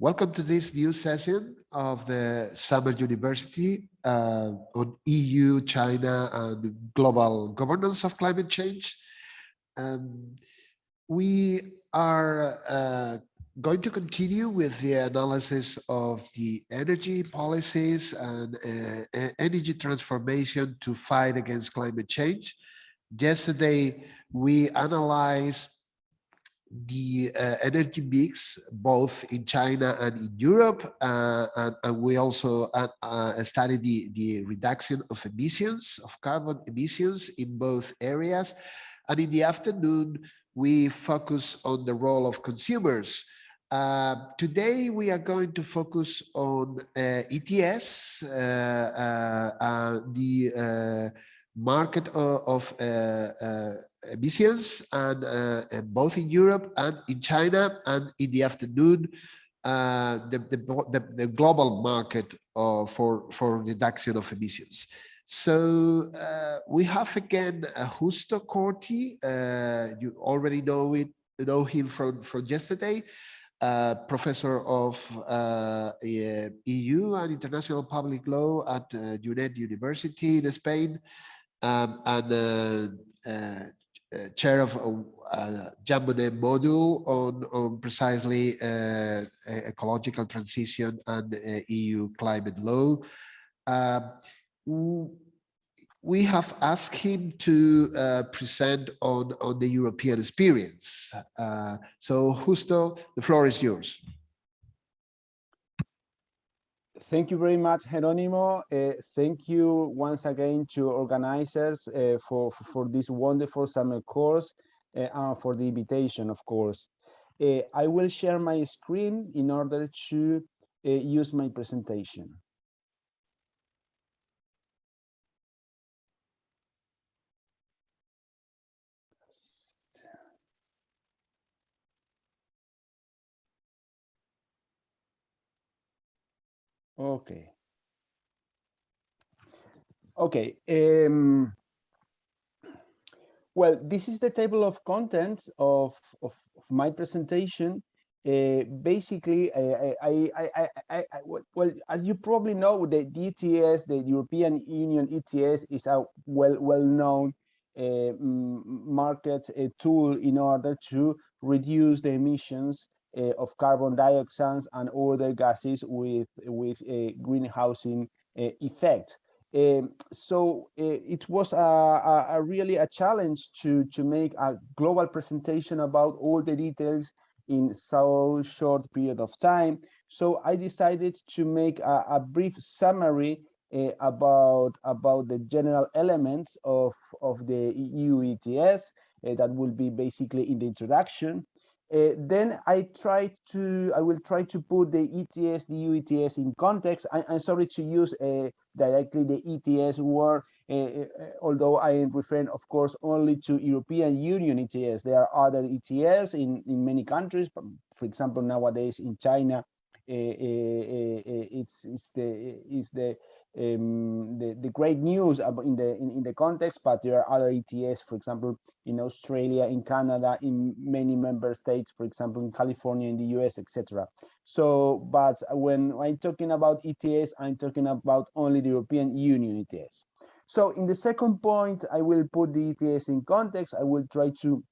Welcome to this new session of the Summer University on EU, China, and global governance of climate change. We are going to continue with the analysis of the energy policies and energy transformation to fight against climate change. Yesterday, we analyzed the energy mix both in China and in Europe, and we also studied the reduction of emissions, of carbon emissions in both areas. And in the afternoon, we focus on the role of consumers. Today, we are going to focus on ETS, the market of emissions, and both in Europe and in China, and in the afternoon, the global market for reduction of emissions. So we have again Justo Corti. You already know him from yesterday. Professor of EU and International Public Law at UNED University in Spain, and chair of Jean Monnet module on precisely ecological transition and EU climate law. We have asked him to present on the European experience. So Justo, the floor is yours. Thank you very much, Jerónimo. Thank you once again to organizers for this wonderful summer course and for the invitation, of course. I will share my screen in order to use my presentation. Okay. Okay. Well, this is the table of contents of my presentation. Basically, well, as you probably know, the ETS, the European Union ETS, is a well-known market tool in order to reduce the emissions of carbon dioxide and other gases with a greenhousing effect. So it was really a challenge to make a global presentation about all the details in so short period of time. So I decided to make a brief summary about the general elements of the EU ETS that will be basically in the introduction. Then I will try to put the ETS, the EU ETS in context. I'm sorry to use directly the ETS word, although I am referring, of course, only to European Union ETS. There are other ETS in many countries. For example, nowadays in China, it's the great news in the context, but there are other ETS, for example, in Australia, in Canada, in many member states, for example, in California, in the US, etc. So, but when I'm talking about ETS, I'm talking about only the European Union ETS. So in the second point, I will put the ETS in context. I will try to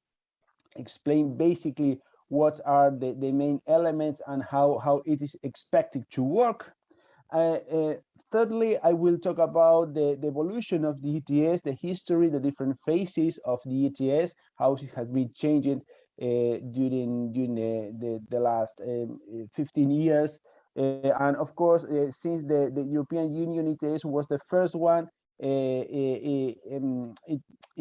explain basically what are the main elements and how it is expected to work. Thirdly, I will talk about the evolution of the ETS, the history, the different phases of the ETS, how it has been changing during the last 15 years. And of course, since the European Union ETS was the first one, it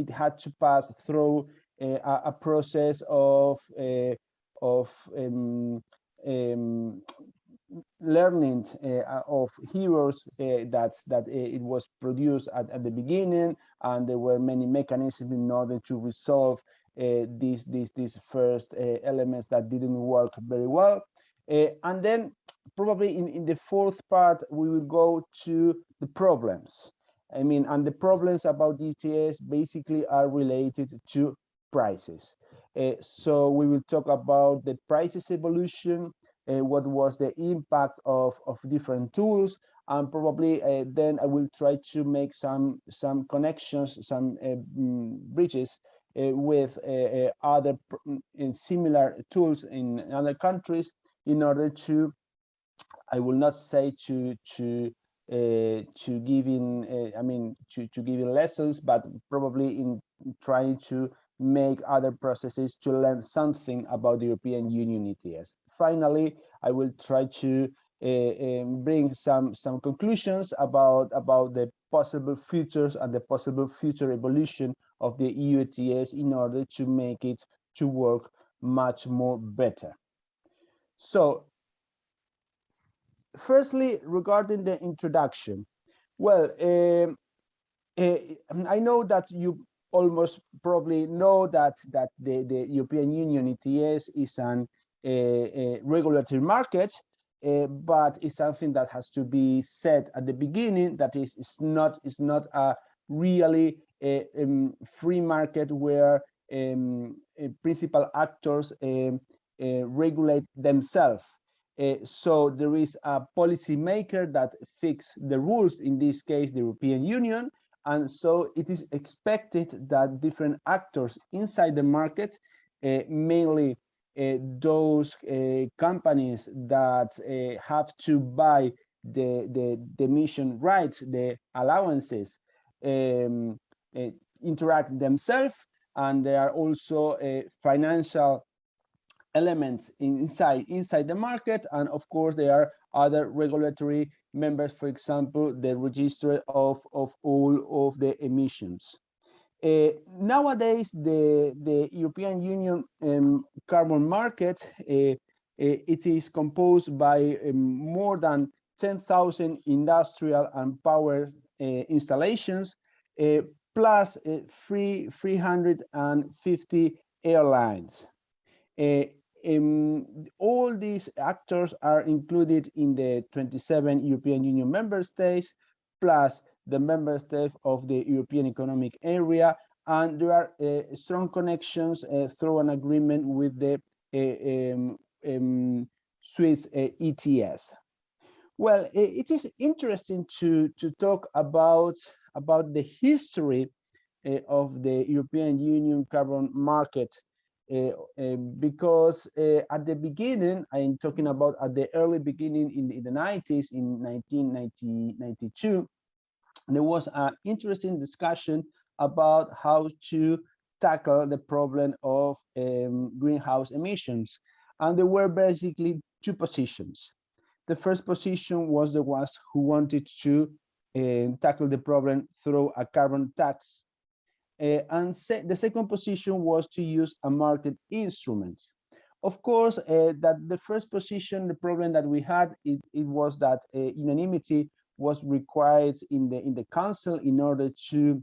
had to pass through a process of learning of heroes that it was produced at the beginning, and there were many mechanisms in order to resolve these first elements that didn't work very well. And then probably in the fourth part, we will go to the problems. I mean, and the problems about ETS basically are related to prices. So we will talk about the prices evolution, what was the impact of different tools, and probably then I will try to make some connections, some bridges with other similar tools in other countries, in order to, I will not say to giving I mean to giving lessons, but probably in trying to make other processes to learn something about the European Union ETS. Finally, I will try to bring some conclusions about the possible futures and the possible future evolution of the EU ETS, in order to make it to work much more better. So firstly, regarding the introduction, well, I know that you almost probably know that the European Union ETS is an regulatory market, but it's something that has to be said at the beginning, that it's not a really free market where principal actors regulate themselves. So there is a policy maker that fix the rules, in this case the European Union, and so it is expected that different actors inside the market, mainly those companies that have to buy the emission rights, the allowances, interact themselves, and there are also financial elements inside the market, and of course there are other regulatory members, for example the register of all of the emissions. Nowadays the European Union carbon market, it is composed by more than 10,000 industrial and power installations, plus 350 airlines. All these actors are included in the 27 European Union member states, plus the member states of the European Economic Area, and there are strong connections through an agreement with the Swiss ETS. Well, it is interesting to talk about the history of the European Union carbon market, because at the beginning, I'm talking about at the early beginning in the 90s, in 1992, there was an interesting discussion about how to tackle the problem of greenhouse emissions. And there were basically two positions. The first position was the ones who wanted to tackle the problem through a carbon tax. The second position was to use a market instrument. Of course, that the first position, the problem that we had, it was that unanimity was required in the council in order to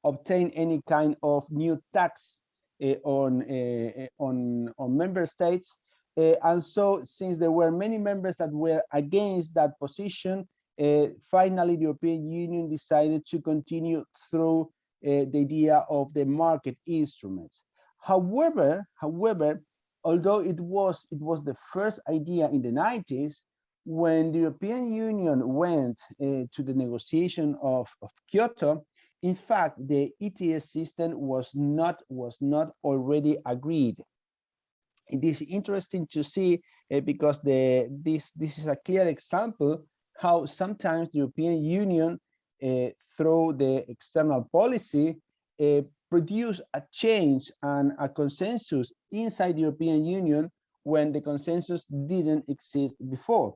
obtain any kind of new tax on member states. And so, since there were many members that were against that position, finally the European Union decided to continue through the idea of the market instruments. However, although it was the first idea in the 90s, when the European Union went to the negotiation of Kyoto, in fact, the ETS system was not already agreed. It is interesting to see because this is a clear example how sometimes the European Union, through the external policy, produce a change and a consensus inside the European Union when the consensus didn't exist before.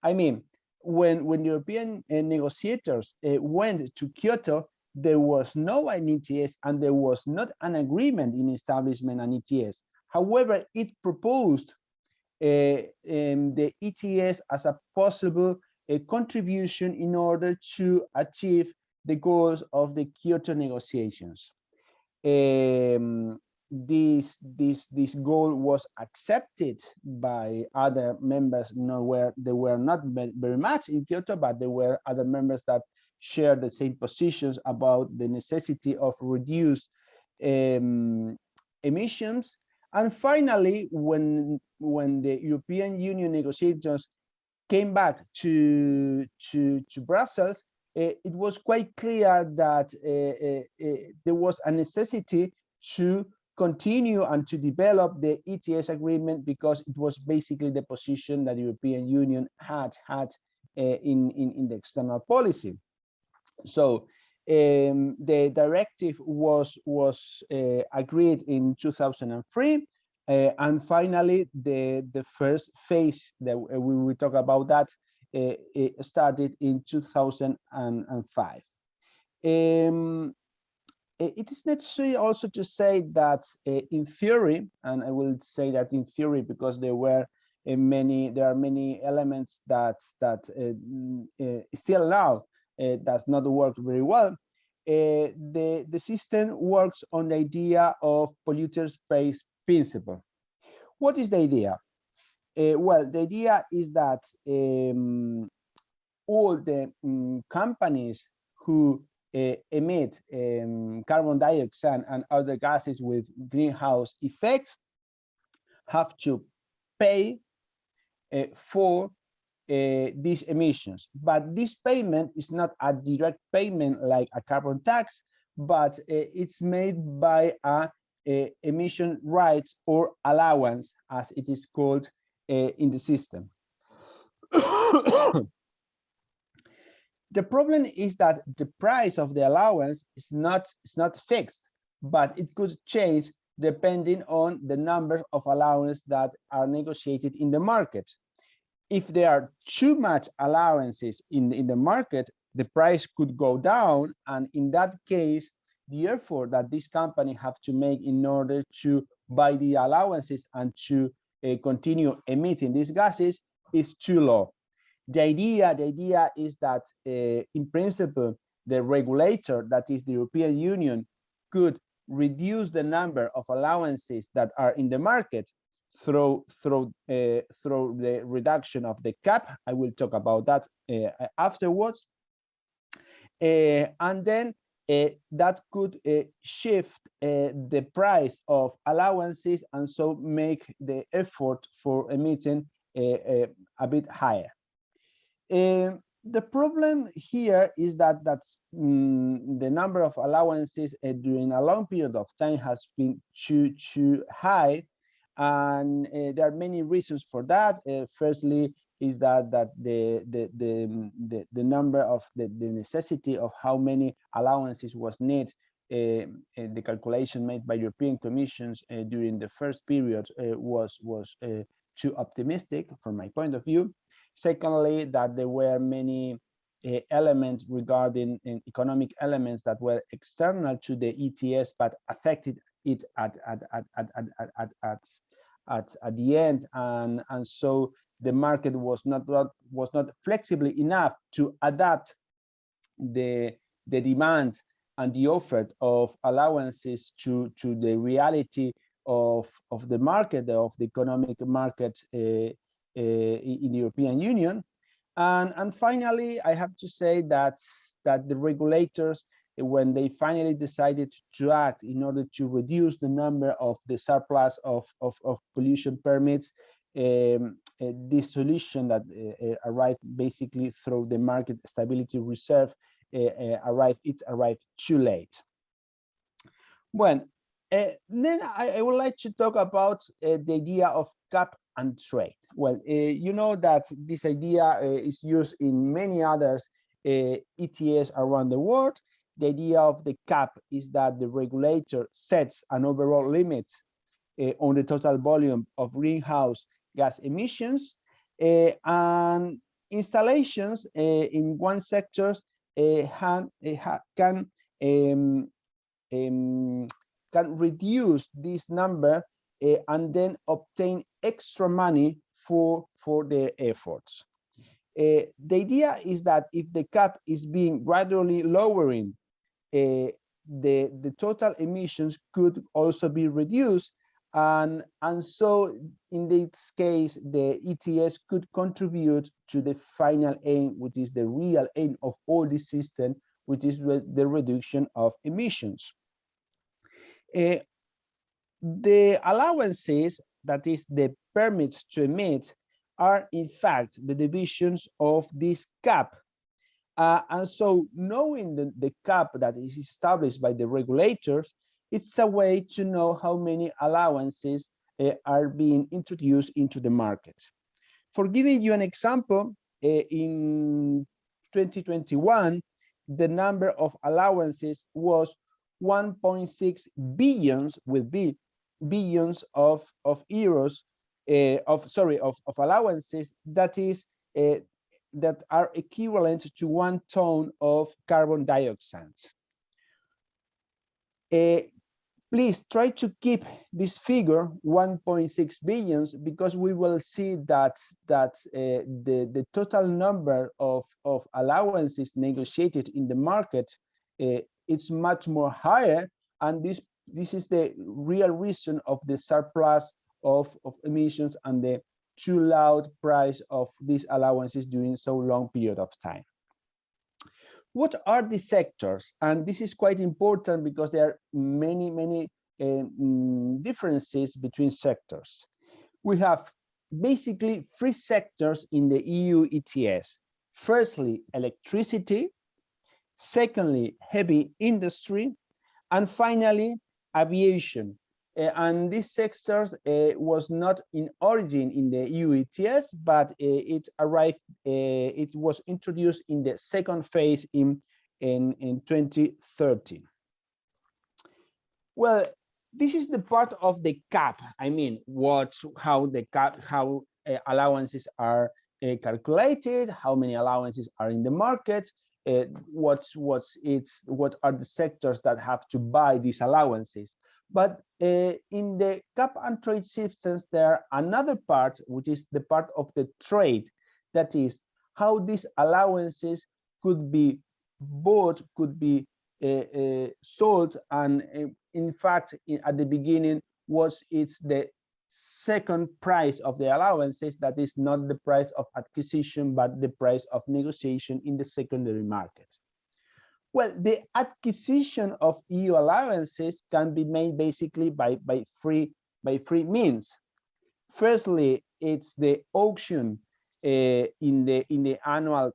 I mean, when European negotiators went to Kyoto, there was no an ETS and there was not an agreement in establishment an ETS. However, it proposed the ETS as a possible contribution in order to achieve the goals of the Kyoto negotiations. This goal was accepted by other members. They were not very much in Kyoto, but there were other members that shared the same positions about the necessity of reduced emissions. And finally, when the European Union negotiators came back to Brussels, it was quite clear that there was a necessity to continue and to develop the ETS agreement, because it was basically the position that the European Union had in the external policy. So the directive was agreed in 2003, and finally the first phase that we will talk about that it started in 2005. It is necessary also to say that in theory, and I will say that in theory because there are many elements that still now does not work very well. The system works on the idea of polluters pays principle. What is the idea? Well, the idea is that all the companies who emit carbon dioxide and other gases with greenhouse effects have to pay for these emissions. But this payment is not a direct payment like a carbon tax, but it's made by a emission rights or allowance, as it is called in the system. The problem is that the price of the allowance is not fixed, but it could change depending on the number of allowances that are negotiated in the market. If there are too much allowances in the market, the price could go down, and in that case, the effort that this company have to make in order to buy the allowances and to continue emitting these gases is too low. The idea is that in principle, the regulator, that is the European Union, could reduce the number of allowances that are in the market through the reduction of the cap. I will talk about that afterwards. And then that could shift the price of allowances, and so make the effort for emitting a bit higher. The problem here is that the number of allowances during a long period of time has been too high, and there are many reasons for that. Firstly, is that the number of the necessity of how many allowances was needed. The calculation made by European Commissions during the first period was too optimistic from my point of view. Secondly, that there were many elements regarding economic elements that were external to the ETS but affected it at the end, and so the market was not flexibly enough to adapt the demand and the offer of allowances to the reality of the market, of the economic market in the European Union. And finally, I have to say that the regulators, when they finally decided to act in order to reduce the number of the surplus of pollution permits, this solution that arrived basically through the market stability reserve arrived too late. Well, then I would like to talk about the idea of cap and trade. Well, you know that this idea is used in many others ETS around the world. The idea of the cap is that the regulator sets an overall limit on the total volume of greenhouse gas emissions, and installations in one sector can reduce this number and then obtain extra money for their efforts. The idea is that if the cap is being gradually lowering, the total emissions could also be reduced, and so in this case the ETS could contribute to the final aim, which is the real aim of all this system, which is the reduction of emissions. The allowances, that is the permits to emit, are in fact the divisions of this cap. And so knowing the cap that is established by the regulators, it's a way to know how many allowances are being introduced into the market. For giving you an example, in 2021, the number of allowances was 1.6 billions with B, billions of euros of allowances, that is that are equivalent to 1 ton of carbon dioxide. Please try to keep this figure 1.6 billions, because we will see that the total number of allowances negotiated in the market it's much more higher, and this is the real reason of the surplus of emissions and the too loud price of these allowances during so long period of time. What are the sectors? And this is quite important because there are many differences between sectors. We have basically 3 sectors in the EU ETS. Firstly, electricity. Secondly, heavy industry. And finally, aviation. And these sectors was not in origin in the EU ETS, but it arrived, it was introduced in the second phase in 2013. Well, this is the part of the cap. I mean, how the cap, how allowances are calculated, how many allowances are in the market, what are the sectors that have to buy these allowances. But in the cap and trade systems, there are another part, which is the part of the trade, that is how these allowances could be bought, could be sold, and in fact, at the beginning it's the second price of the allowances, that is not the price of acquisition, but the price of negotiation in the secondary market. Well, the acquisition of EU allowances can be made basically by three means. Firstly, it's the auction in the annual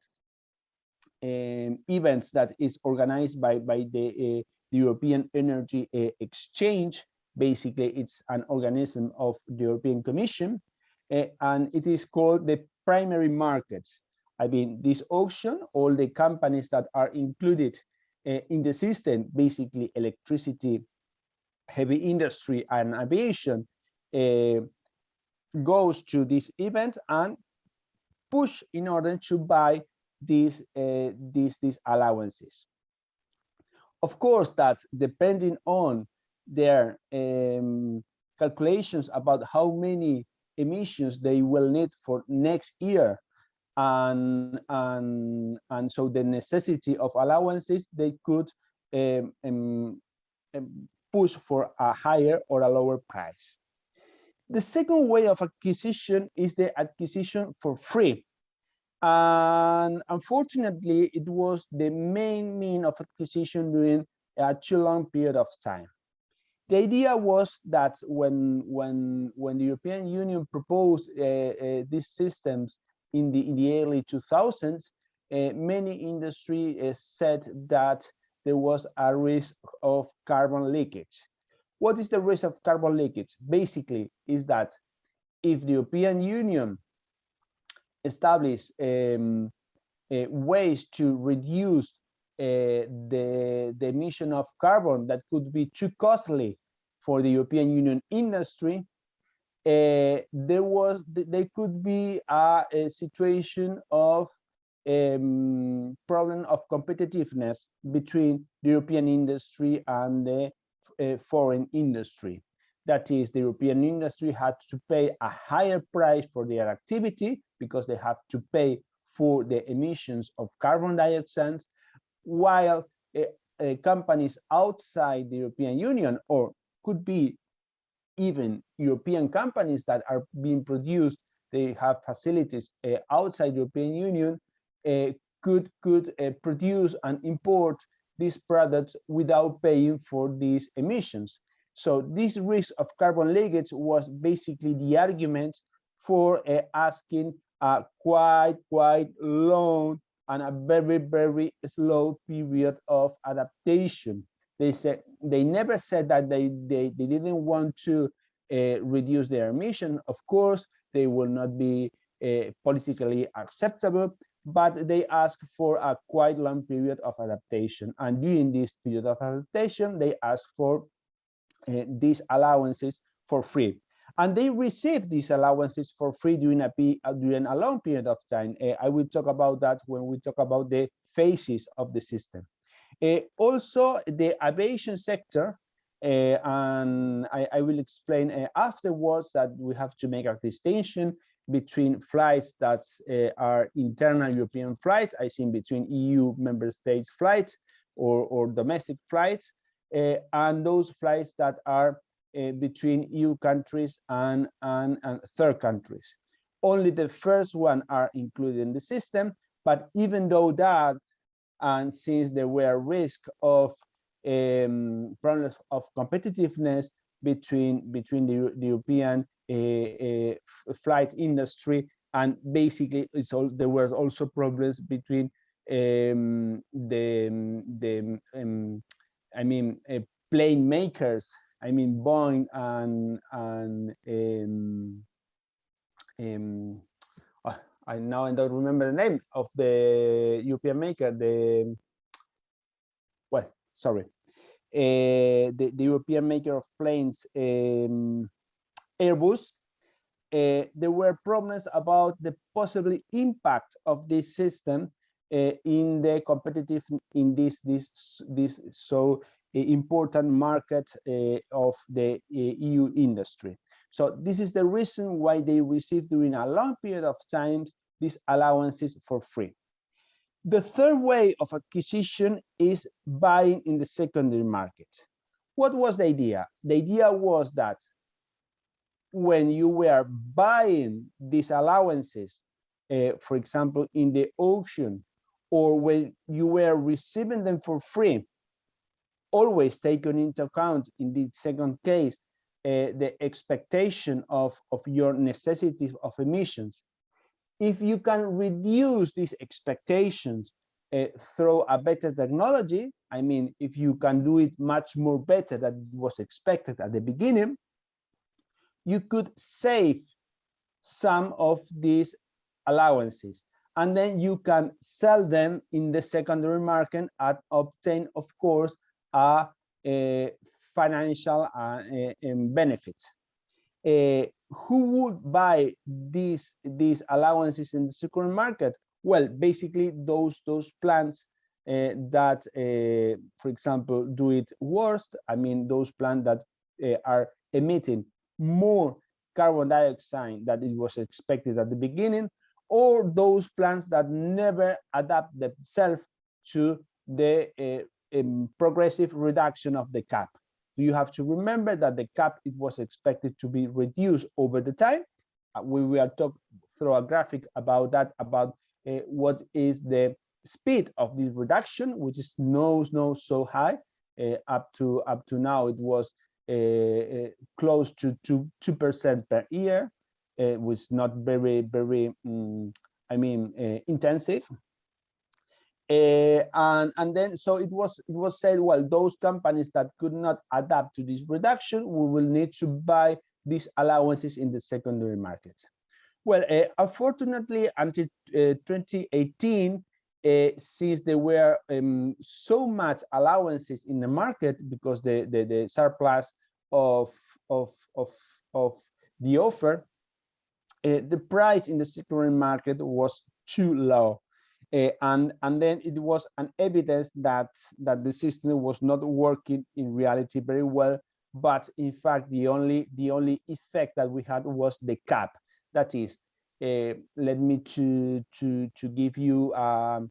events that is organized by the European Energy Exchange. Basically, it's an organism of the European Commission, and it is called the primary market. I mean, this auction, all the companies that are included in the system, basically electricity, heavy industry, and aviation, goes to this event and push in order to buy these allowances. Of course, that depending on their calculations about how many emissions they will need for next year, and so the necessity of allowances, they could push for a higher or a lower price. The second way of acquisition is the acquisition for free. And unfortunately, it was the main means of acquisition during a too long period of time. The idea was that when the European Union proposed these systems in the early 2000s, many industries said that there was a risk of carbon leakage. What is the risk of carbon leakage? Basically, is that if the European Union establish ways to reduce the emission of carbon that could be too costly for the European Union industry, there could be a situation of problem of competitiveness between the European industry and the foreign industry. That is, the European industry had to pay a higher price for their activity because they have to pay for the emissions of carbon dioxide, while companies outside the European Union, or could be even European companies that are being produced, they have facilities outside the European Union, could produce and import these products without paying for these emissions. So this risk of carbon leakage was basically the argument for asking a quite long and a very slow period of adaptation. They never said that they didn't want to reduce their emission. Of course, they will not be politically acceptable, but they asked for a quite long period of adaptation. And during this period of adaptation, they asked for these allowances for free. And they received these allowances for free during a long period of time. I will talk about that when we talk about the phases of the system. Also, the aviation sector, and I will explain afterwards that we have to make a distinction between flights that are internal European flights, I think between EU member states flights or domestic flights, and those flights that are between EU countries and third countries. Only the first one are included in the system, but even though that, and since there were risk of problems of competitiveness between the European flight industry, and basically there were also problems between plane makers. I mean Boeing and I don't remember the name of the European maker. The European maker of planes, Airbus. There were problems about the possible impact of this system in the competitive in this so important market of the EU industry. So this is the reason why they received during a long period of time these allowances for free. The third way of acquisition is buying in the secondary market. What was the idea? The idea was that when you were buying these allowances, for example, in the auction, or when you were receiving them for free, always taken into account in the second case, the expectation of your necessity of emissions. If you can reduce these expectations through a better technology, I mean, if you can do it much more better than was expected at the beginning, you could save some of these allowances, and then you can sell them in the secondary market and obtain, of course, a financial benefit. Who would buy these allowances in the secondary market? Well, basically those plants that, for example, do it worst. I mean, those plants that are emitting more carbon dioxide than it was expected at the beginning, or those plants that never adapt themselves to the progressive reduction of the cap. You have to remember that the cap, it was expected to be reduced over the time. We will talk through a graphic about that, about what is the speed of this reduction, which is not so high. Up to now, it was close to 2% per year, which is not very intensive. And then so it was said, well, those companies that could not adapt to this reduction, we will need to buy these allowances in the secondary market. Well, unfortunately, until 2018, since there were so much allowances in the market, because the surplus of the offer, the price in the secondary market was too low. And then it was an evidence that the system was not working in reality very well. But in fact, the only effect that we had was the cap. That is, let me to give you an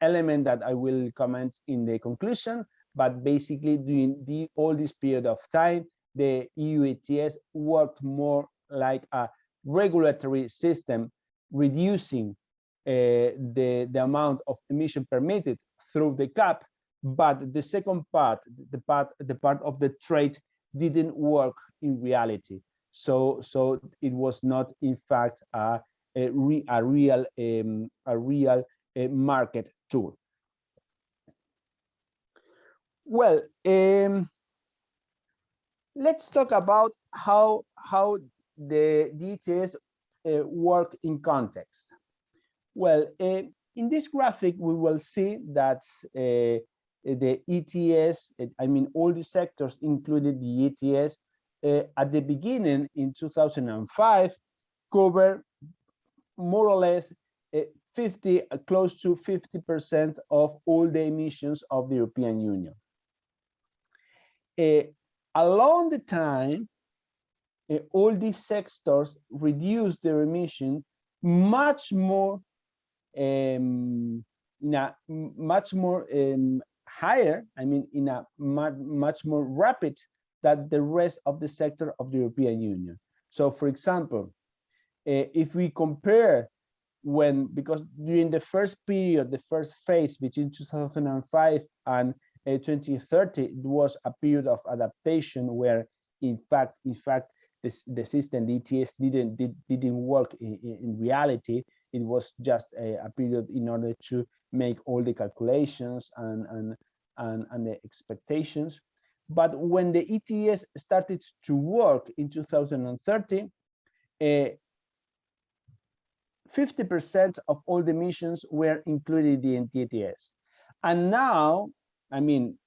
element that I will comment in the conclusion. But basically, during all this period of time, the EU ETS worked more like a regulatory system, reducing the amount of emission permitted through the cap, but the second part, the part of the trade, didn't work in reality. So it was not, in fact, a real market tool. Well, let's talk about how the ETS work in context. Well, in this graphic, we will see that the ETS, I mean, all the sectors included the ETS at the beginning in 2005 cover more or less close to 50% of all the emissions of the European Union. Along the time, all these sectors reduced their emission much more, higher, I mean, in a much more rapid than the rest of the sector of the European Union. So, for example, if we compare because during the first period, the first phase between 2005 and 2030, it was a period of adaptation where, in fact, the system, the ETS, didn't work in reality. It was just a period in order to make all the calculations and the expectations. But when the ETS started to work in 2030, 50% of all the emissions were included in the ETS. And now, I mean,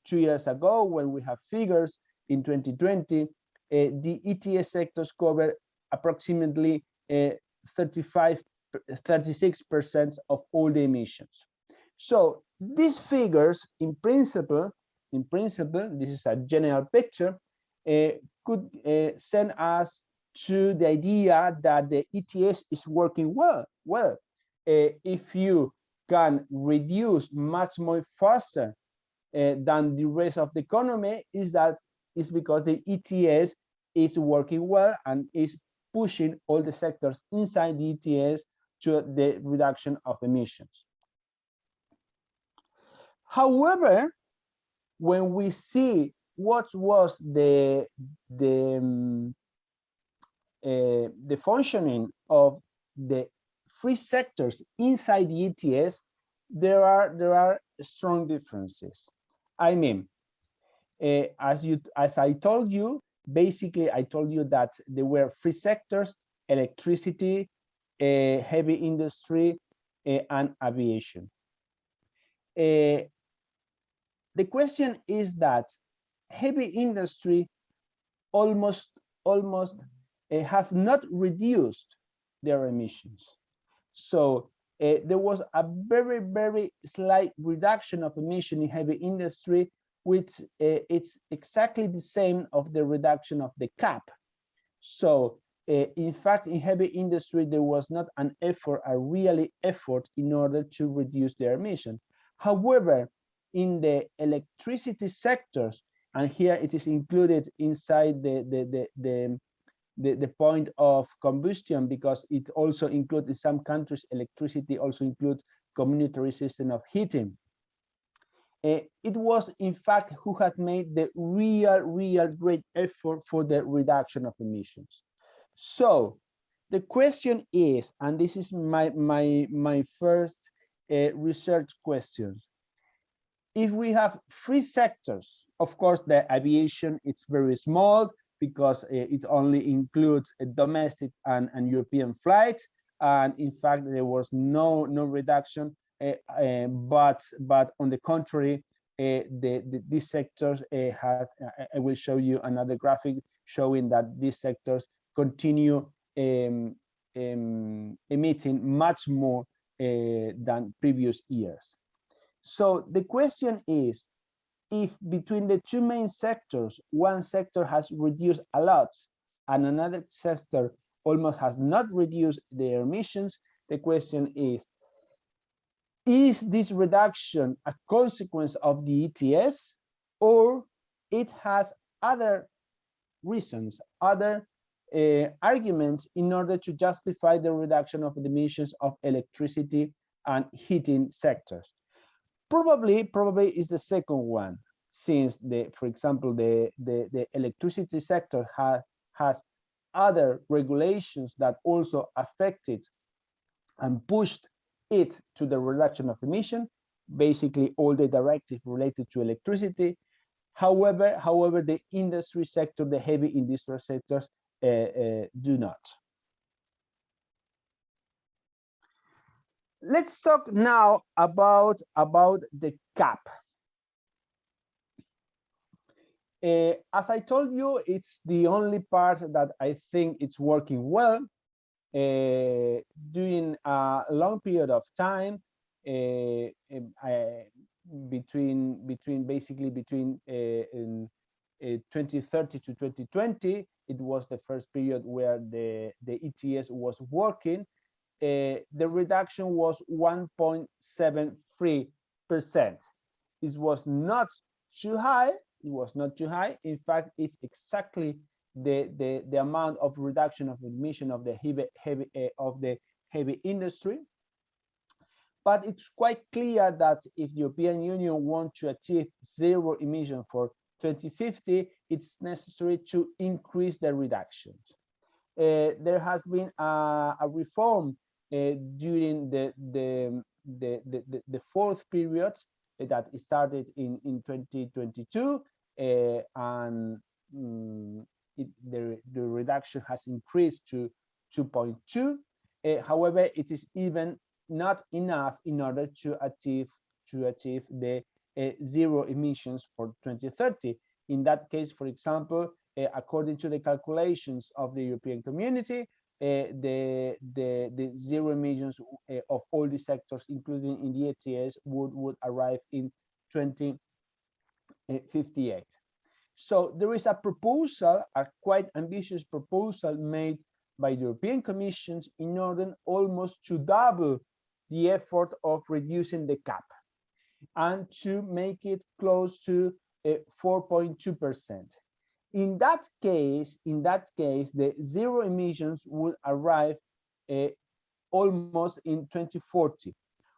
2 years ago, when we have figures in 2020, the ETS sectors cover approximately 36% of all the emissions. So these figures, in principle, this is a general picture, could send us to the idea that the ETS is working well. If you can reduce much more faster than the rest of the economy, is because the ETS is working well and is pushing all the sectors inside the ETS to the reduction of emissions. However, when we see what was the functioning of the free sectors inside the ETS, there are strong differences. I mean, as I told you, basically I told you that there were free sectors: electricity, heavy industry, and aviation. The question is that heavy industry almost have not reduced their emissions. So there was a very slight reduction of emission in heavy industry, which it's exactly the same of the reduction of the cap. So in fact, in heavy industry, there was not an effort, a really effort in order to reduce their emission. However, in the electricity sectors, and here it is included inside the point of combustion, because it also includes, in some countries, electricity also includes community system of heating. It was, in fact, who had made the real great effort for the reduction of emissions. So the question is, and this is my first research question: if we have free sectors, of course, the aviation, it's very small because it only includes domestic and European flights, and in fact there was no reduction. But on the contrary, these sectors had. I will show you another graphic showing that these sectors continue emitting much more than previous years. So the question is, if between the two main sectors, one sector has reduced a lot and another sector almost has not reduced their emissions, the question is this reduction a consequence of the ETS, or it has other reasons, other arguments in order to justify the reduction of the emissions of electricity and heating sectors? Probably is the second one, since for example, the electricity sector has other regulations that also affected and pushed it to the reduction of emission, basically all the directives related to electricity. However, the industry sector, the heavy industrial sectors, do not. Let's talk now about the cap. As I told you, it's the only part that I think it's working well. During a long period of time, between 2030 to 2020, it was the first period where the ETS was working. The reduction was 1.73%. It was not too high. It was not too high. In fact, it's exactly the amount of reduction of emission of the heavy industry. But it's quite clear that if the European Union wants to achieve zero emission for 2050, it's necessary to increase the reductions. There has been a reform during the fourth period that started in 2022, and the reduction has increased to 2.2. However, it is even not enough in order to achieve the zero emissions for 2030. In that case, for example, according to the calculations of the European Community, the zero emissions of all the sectors, including in the ETS, would arrive in 2058. So there is a proposal, a quite ambitious proposal made by the European Commission in order almost to double the effort of reducing the cap and to make it close to 4.2%. In that case, the zero emissions will arrive almost in 2040.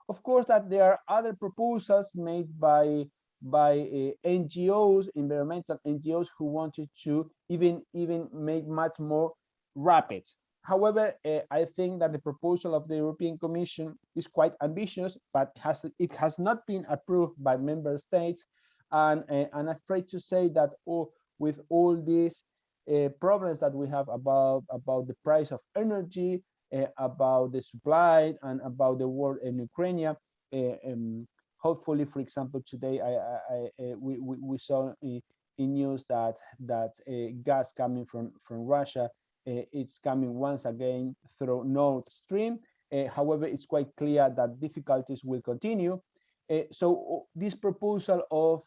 Of course, that there are other proposals made by NGOs, environmental NGOs, who wanted to even make much more rapid. However, I think that the proposal of the European Commission is quite ambitious, but it has not been approved by member states, and I'm afraid to say that with all these problems that we have about the price of energy, about the supply, and about the war in Ukraine. Hopefully, for example, today we saw in news that gas coming from Russia, it's coming once again through Nord Stream. However, it's quite clear that difficulties will continue. So this proposal of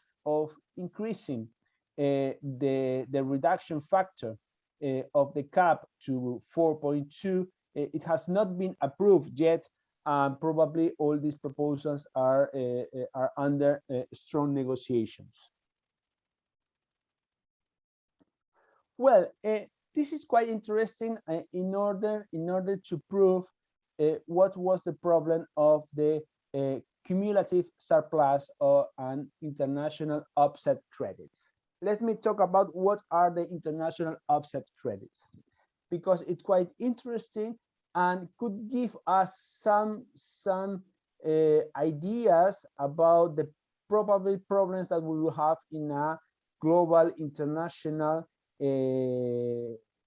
increasing the reduction factor of the cap to 4.2, it has not been approved yet. Probably all these proposals are under strong negotiations. Well, this is quite interesting in order to prove what was the problem of the cumulative surplus and international offset credits. Let me talk about what are the international offset credits, because it's quite interesting and could give us some ideas about the probable problems that we will have in a global international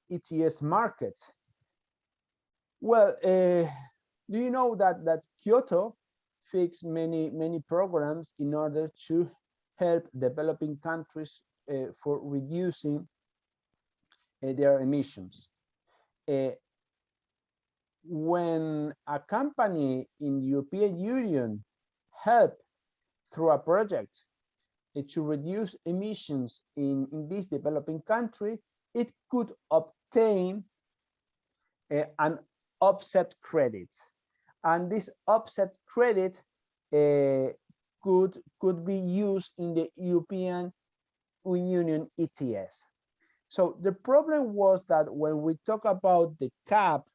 ETS market. Well, do you know that Kyoto fixed many programs in order to help developing countries for reducing their emissions? When a company in the European Union helped through a project to reduce emissions in this developing country, it could obtain an offset credit, and this offset credit could be used in the European Union ETS. So the problem was that when we talk about the cap,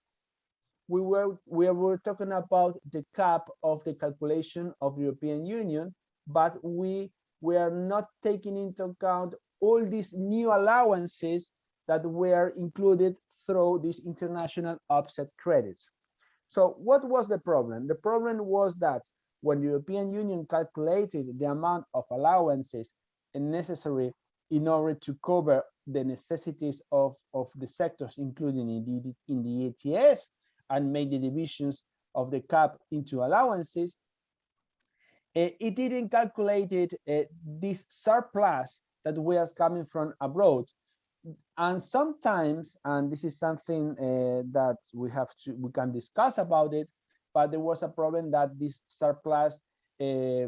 we were talking about the cap of the calculation of the European Union, but we are not taking into account all these new allowances that were included through these international offset credits. So what was the problem? The problem was that when the European Union calculated the amount of allowances necessary in order to cover the necessities of the sectors, including in the ETS, and made the divisions of the cap into allowances, it didn't calculate this surplus that was coming from abroad. And sometimes, and this is something that we can discuss about it, but there was a problem that this surplus, I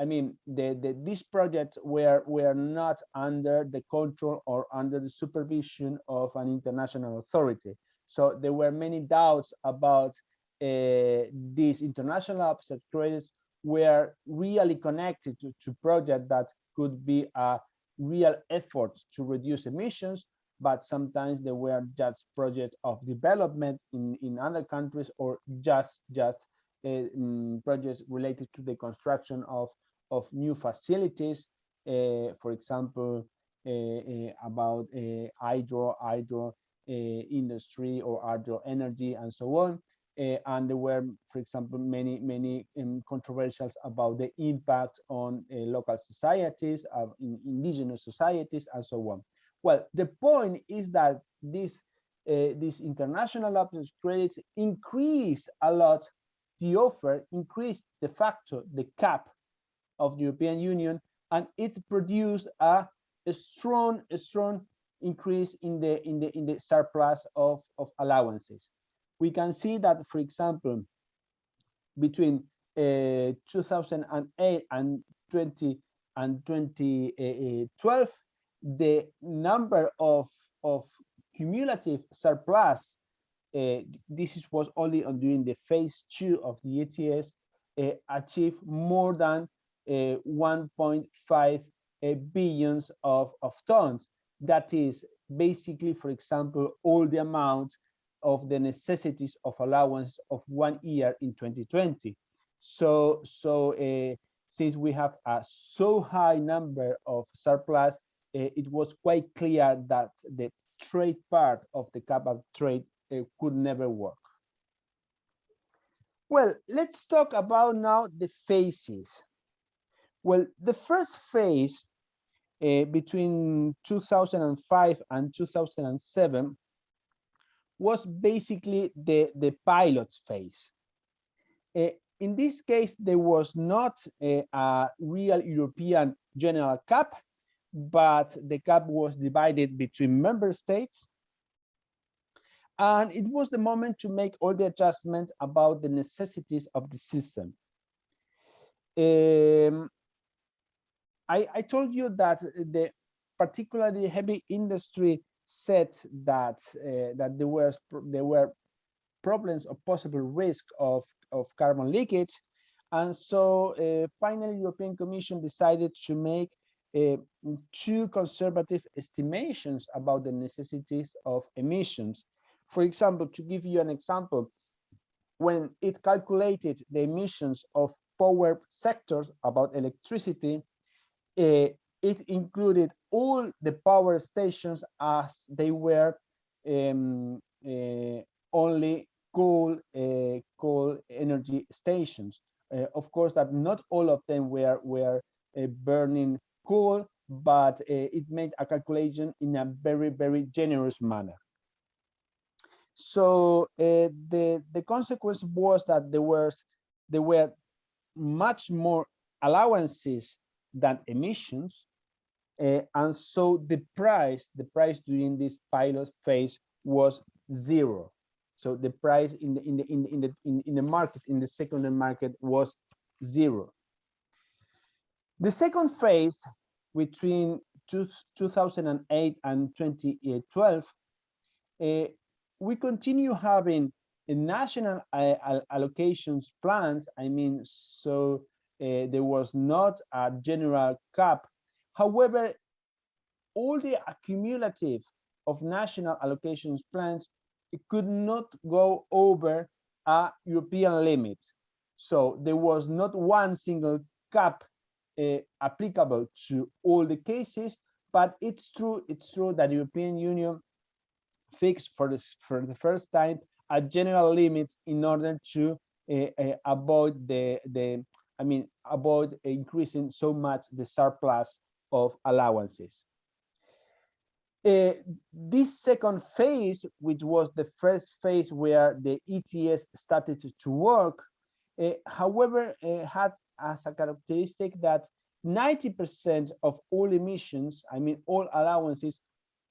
mean, these projects were not under the control or under the supervision of an international authority. So there were many doubts about these international offset credits were really connected to projects that could be a real effort to reduce emissions, but sometimes they were just projects of development in other countries, or just projects related to the construction of new facilities, for example, about hydro industry or hydro energy and so on. And there were, for example, many controversials about the impact on local societies, indigenous societies, and so on. Well, the point is that these international offset credits increase a lot the offer, increase de facto the cap of the European Union, and it produced a strong increase in the surplus of allowances. We can see that, for example, between 2008 and 2012, the number of cumulative surplus, this was only during the phase 2 of the ETS, achieved more than 1.5 billions of tons. That is basically, for example, all the amount of the necessities of allowance of 1 year in 2020. So since we have a so high number of surplus, it was quite clear that the trade part of the cap and trade could never work. Well, let's talk about now the phases. Well, the first phase between 2005 and 2007 was basically the pilot phase. In this case, there was not a real European general cap, but the cap was divided between member states. And it was the moment to make all the adjustments about the necessities of the system. I told you that particularly heavy industry said that there were problems of possible risk of carbon leakage, and so finally European Commission decided to make two conservative estimations about the necessities of emissions. For example, to give you an example, when it calculated the emissions of power sectors about electricity, it included all the power stations as they were only coal energy stations. Of course, that not all of them were burning coal, but it made a calculation in a very generous manner. So the consequence was that there were much more allowances than emissions, and so the price during this pilot phase was zero. So the price in the market, in the secondary market, was zero. The second phase between 2008 and 2012, we continue having national allocations plans. I mean, so there was not a general cap. However, all the accumulative of national allocations plans, it could not go over a European limit. So there was not one single cap applicable to all the cases, but it's true that the European Union fixed for the first time a general limits in order to avoid avoid increasing so much the surplus of allowances. This second phase, which was the first phase where the ETS started to work, however, had as a characteristic that 90% of all emissions, all allowances,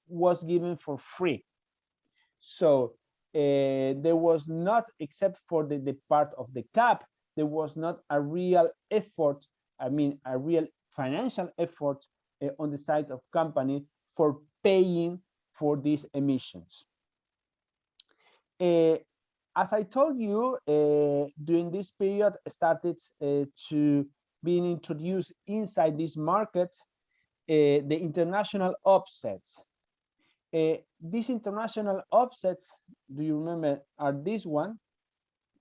was given for free. So there was not, except for the part of the cap, there was not a real effort, a real financial effort on the side of company for paying for these emissions. As I told you, during this period started to being introduced inside this market, the international offsets. These international offsets, do you remember, are this one?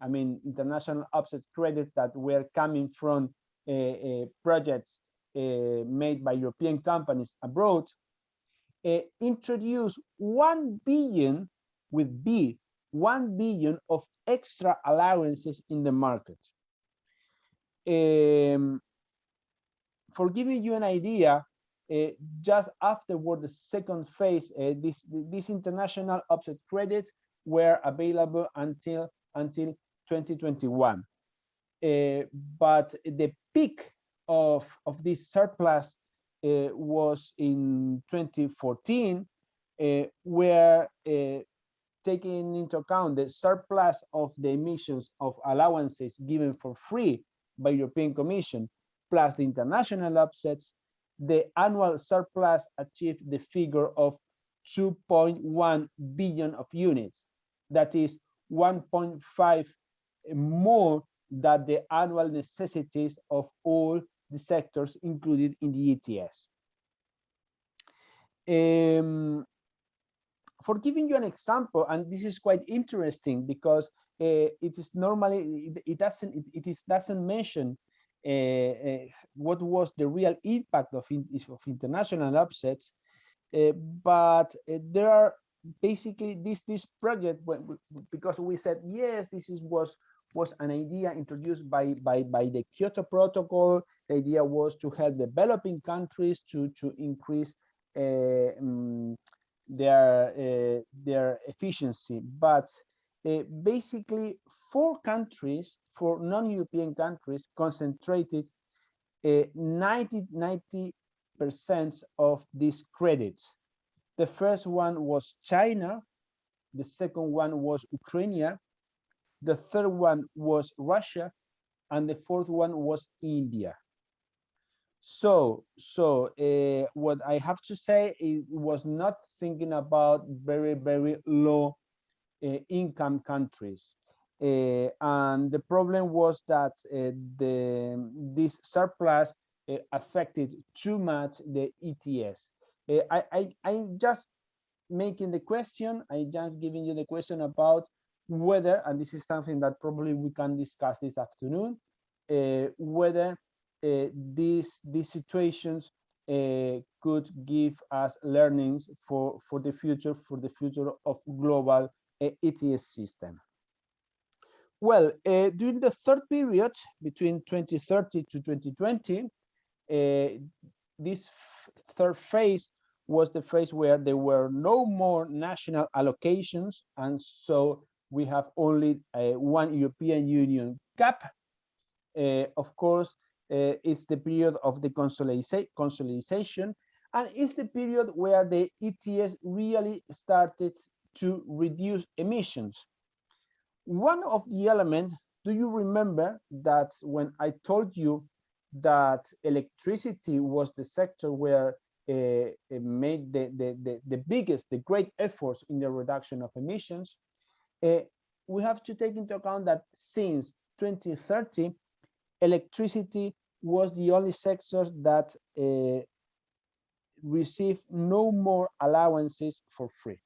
International offsets credits that were coming from projects made by European companies abroad, introduce 1 billion with B, 1 billion of extra allowances in the market. For giving you an idea, just afterward the second phase, these international offset credits were available until 2021. But the peak of this surplus was in 2014, where taking into account the surplus of the emissions of allowances given for free by European Commission, plus the international offsets, the annual surplus achieved the figure of 2.1 billion of units. That is 1.5 more than the annual necessities of all the sectors included in the ETS. For giving you an example, and this is quite interesting because it is normally it doesn't mention what was the real impact of international offsets, but there are basically this project, because we said yes, this was an idea introduced by the Kyoto Protocol. The idea was to help developing countries to increase their efficiency, but basically 4 non-European countries concentrated 90% of these credits. The first one was China, the second one was Ukraine, the third one was Russia, and the fourth one was India. So what I have to say, it was not thinking about very low income countries, and the problem was that this surplus affected too much the ETS. I just making the question, I just giving you the question about whether, and this is something that probably we can discuss this afternoon, whether these situations could give us learnings for the future of global ETS system. Well, during the third period between 2030 to 2020, this third phase was the phase where there were no more national allocations, and so we have only one European Union cap. Of course, it's the period of the consolidation, and it's the period where the ETS really started to reduce emissions. One of the elements, do you remember that when I told you that electricity was the sector where it made the biggest, the great efforts in the reduction of emissions? We have to take into account that since 2030, electricity was the only sector that received no more allowances for free.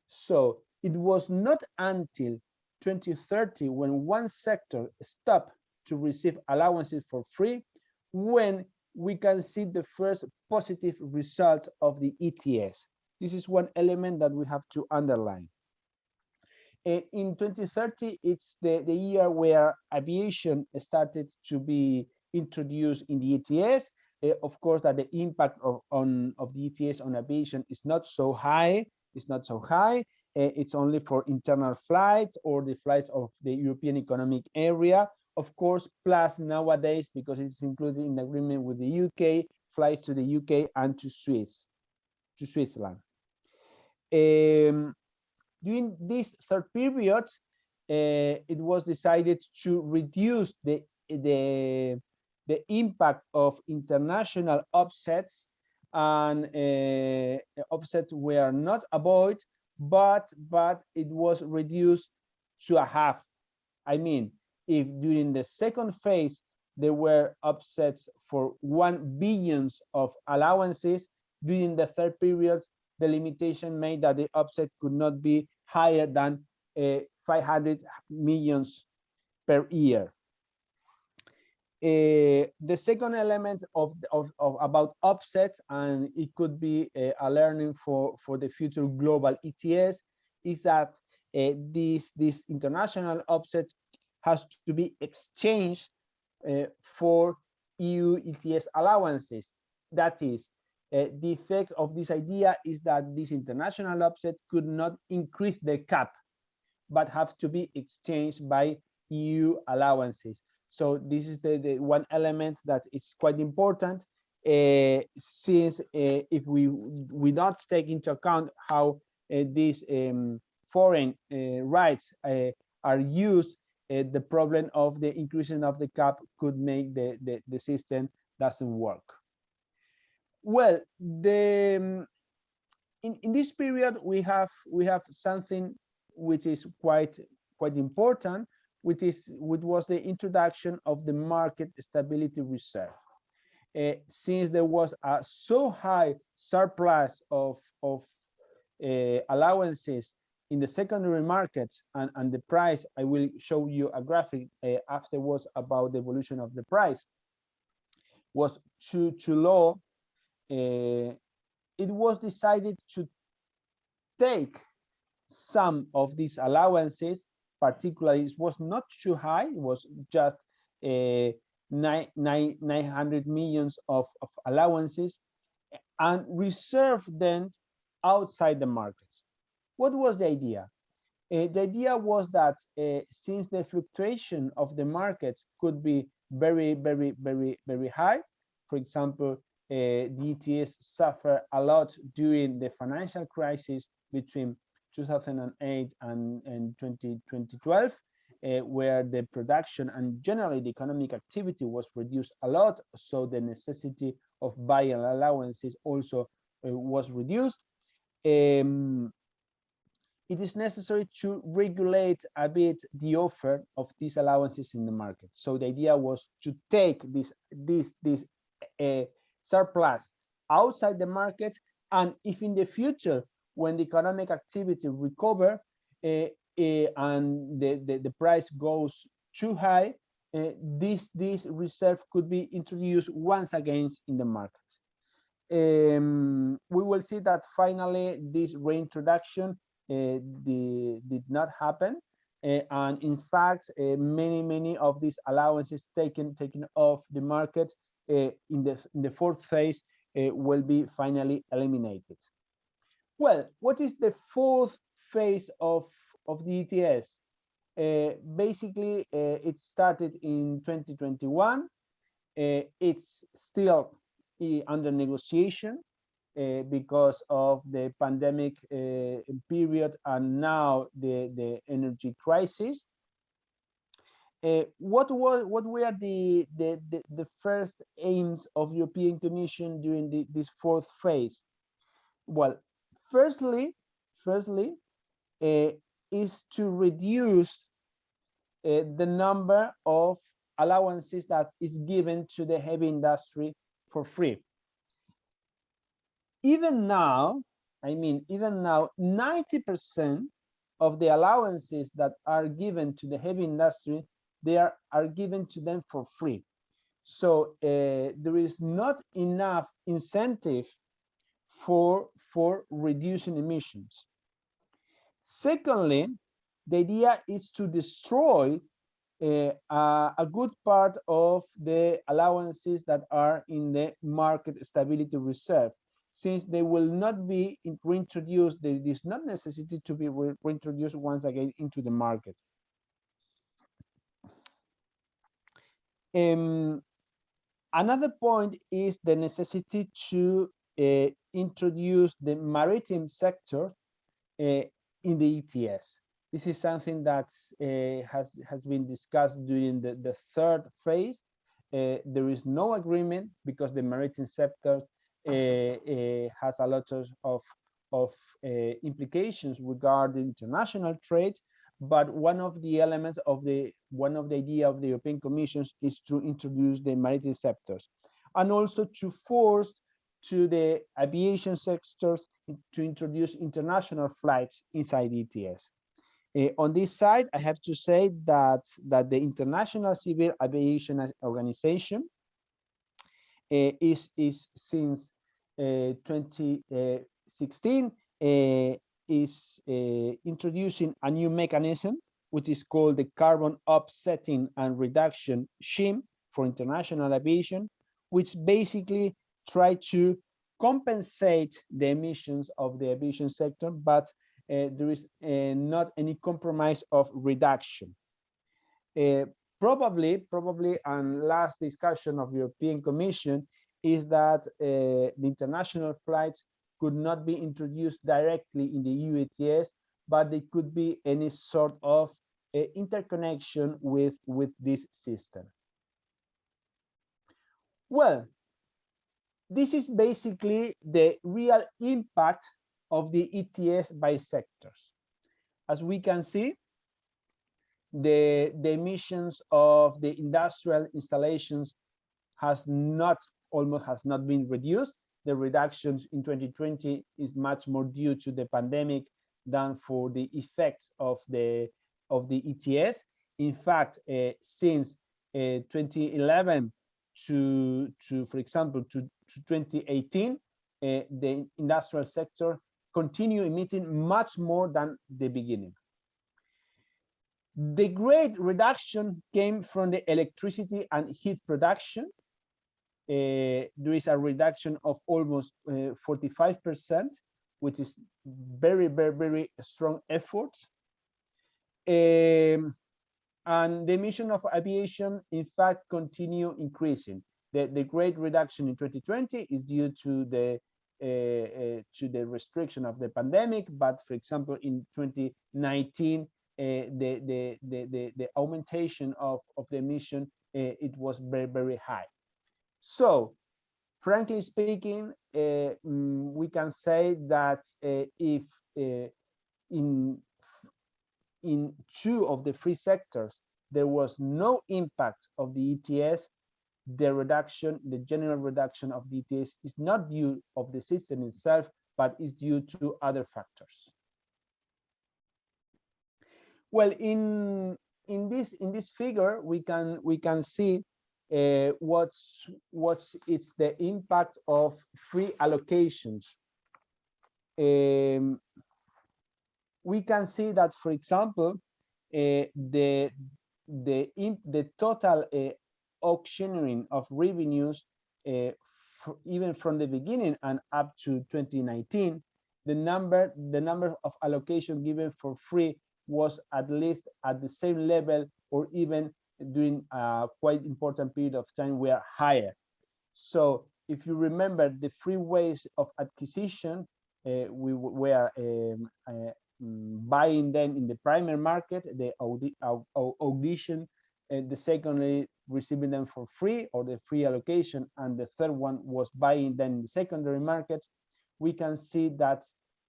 So it was not until 2030 when one sector stopped to receive allowances for free when we can see the first positive result of the ETS. This is one element that we have to underline. In 2030, it's the year where aviation started to be introduced in the ETS. Of course, that the impact of the ETS on aviation is not so high. It's not so high. It's only for internal flights or the flights of the European Economic Area. Of course, plus nowadays, because it's included in the agreement with the UK, flights to the UK and to Switzerland. During this third period, it was decided to reduce the impact of international offsets, and offsets were not avoided, but it was reduced to a half. I mean, if during the second phase there were offsets for 1 billion of allowances, during the third period the limitation made that the offset could not be higher than 500 million per year. The second element of about offsets, and it could be a learning for the future global ETS, is that this international offset has to be exchanged for EU ETS allowances. That is, the effect of this idea is that this international offset could not increase the cap, but have to be exchanged by EU allowances. So this is the one element that is quite important, since if we not take into account how these foreign rights are used, the problem of the increasing of the cap could make the system doesn't work. Well, in this period we have something which is quite important, which was the introduction of the market stability reserve. Since there was a so high surplus of allowances in the secondary markets, and the price, I will show you a graphic afterwards about the evolution of the price, was too low, it was decided to take some of these allowances, particularly it was not too high, it was just 900 million of allowances, and reserve them outside the markets. What was the idea? The idea was that since the fluctuation of the markets could be very high, for example, the ETS suffered a lot during the financial crisis between 2008 and 2012, where the production and generally the economic activity was reduced a lot, so the necessity of buying allowances also was reduced. It is necessary to regulate a bit the offer of these allowances in the market. So the idea was to take this surplus outside the market, and if in the future, when the economic activity recover and the price goes too high, this reserve could be introduced once again in the market. We will see that finally this reintroduction did not happen, and in fact many of these allowances taken off the market in the fourth phase will be finally eliminated. Well, what is the fourth phase of the ETS? Basically, it started in 2021. It's still under negotiation because of the pandemic period and now the energy crisis. What were the first aims of European Commission during this fourth phase? Well, firstly, is to reduce the number of allowances that is given to the heavy industry for free. Even now, 90% of the allowances that are given to the heavy industry, they are given to them for free. So there is not enough incentive for reducing emissions. Secondly, the idea is to destroy a good part of the allowances that are in the market stability reserve, since they will not be reintroduced. There is not necessity to be reintroduced once again into the market. Another point is the necessity to introduce the maritime sector in the ETS. This is something that has been discussed during the third phase. There is no agreement because the maritime sector has a lot of implications regarding international trade. But one of the elements of the idea of the European Commission is to introduce the maritime sectors, and also to force to the aviation sectors to introduce international flights inside ETS. On this side, I have to say that the International Civil Aviation Organization is since 2016 is introducing a new mechanism, which is called the Carbon Offsetting and Reduction Scheme for International Aviation, which basically try to compensate the emissions of the aviation sector, but there is not any compromise of reduction. Probably, and last discussion of European Commission is that the international flights could not be introduced directly in the EU ETS, but they could be any sort of interconnection with this system. Well, this is basically the real impact of the ETS by sectors. As we can see, the emissions of the industrial installations almost has not been reduced. The reductions in 2020 is much more due to the pandemic than for the effects of the ETS. In fact, since 2011 to for example to 2018, the industrial sector continue emitting much more than the beginning. The great reduction came from the electricity and heat production. There is a reduction of almost 45%, which is very strong effort. And the emission of aviation, in fact, continue increasing. The great reduction in 2020 is due to the restriction of the pandemic, but for example, in 2019, the augmentation of the emission it was very high. So, frankly speaking, we can say that if in two of the three sectors there was no impact of the ETS, the general reduction of the ETS is not due of the system itself, but is due to other factors. Well, in this figure, we can see what's the impact of free allocations. We can see that, for example, the total auctioning of revenues, even from the beginning and up to 2019, the number of allocation given for free was at least at the same level, or even during a quite important period of time were higher. So if you remember the free ways of acquisition, we were buying them in the primary market, the audition, the secondly receiving them for free, or the free allocation, and the third one was buying them in the secondary market. We can see that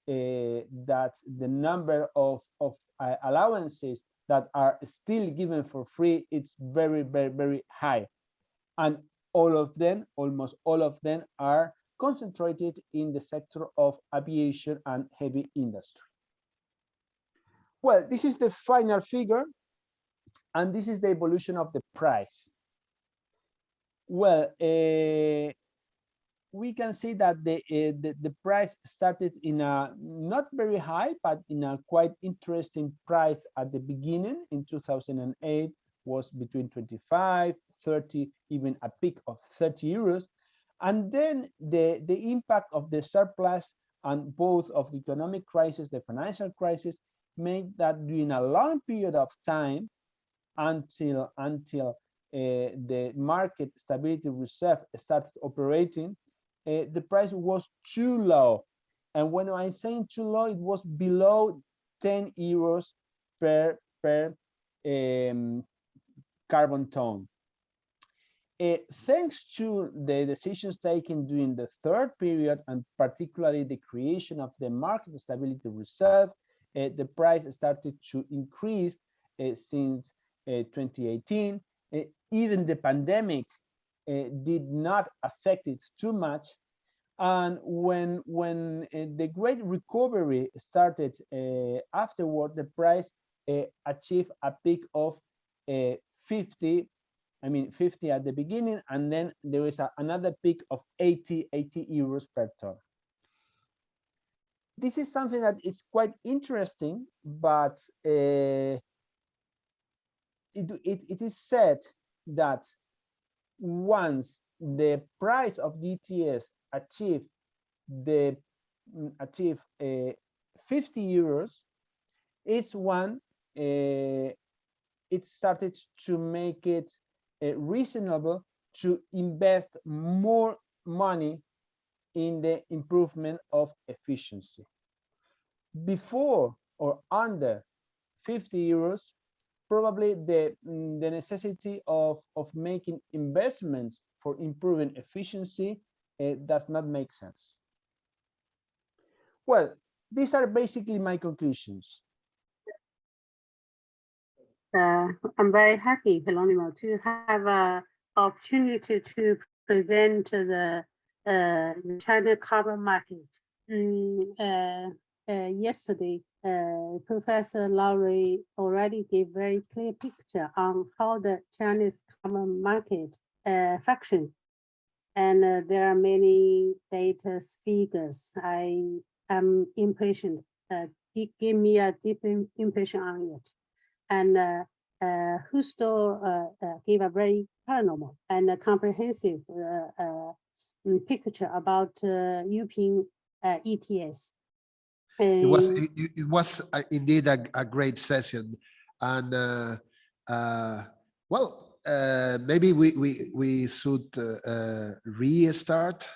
that the number of allowances that are still given for free, it's very high, and all of them, almost all of them, are concentrated in the sector of aviation and heavy industry. Well, this is the final figure, and this is the evolution of the price. Well, we can see that the price started in a not very high, but in a quite interesting price at the beginning. In 2008 was between 25, 30, even a peak of 30 euros. And then the impact of the surplus and both of the economic crisis, the financial crisis, made that during a long period of time until the market stability reserve started operating, the price was too low. And when I'm saying too low, it was below 10 euros per carbon ton. Thanks to the decisions taken during the third period, and particularly the creation of the market stability reserve, the price started to increase since 2018. Even the pandemic did not affect it too much. And when the great recovery started afterward, the price achieved a peak of 50 at the beginning, and then there is another peak of 80 euros per ton. This is something that is quite interesting, but it is said that once the price of the ETS achieve 50 euros, it's one it started to make it reasonable to invest more money in the improvement of efficiency. Before or under 50 euros, probably the necessity of making investments for improving efficiency does not make sense. Well, these are basically my conclusions. I'm very happy, Jerónimo, to have an opportunity to present the China carbon market. Yesterday, Professor Lowry already gave very clear picture on how the Chinese carbon market functions. And there are many data figures. I am impatient. Give me a deep impression on it. And Justo gave a very paranormal and a comprehensive picture about European ETS. It was indeed a great session, and well, maybe we should restart.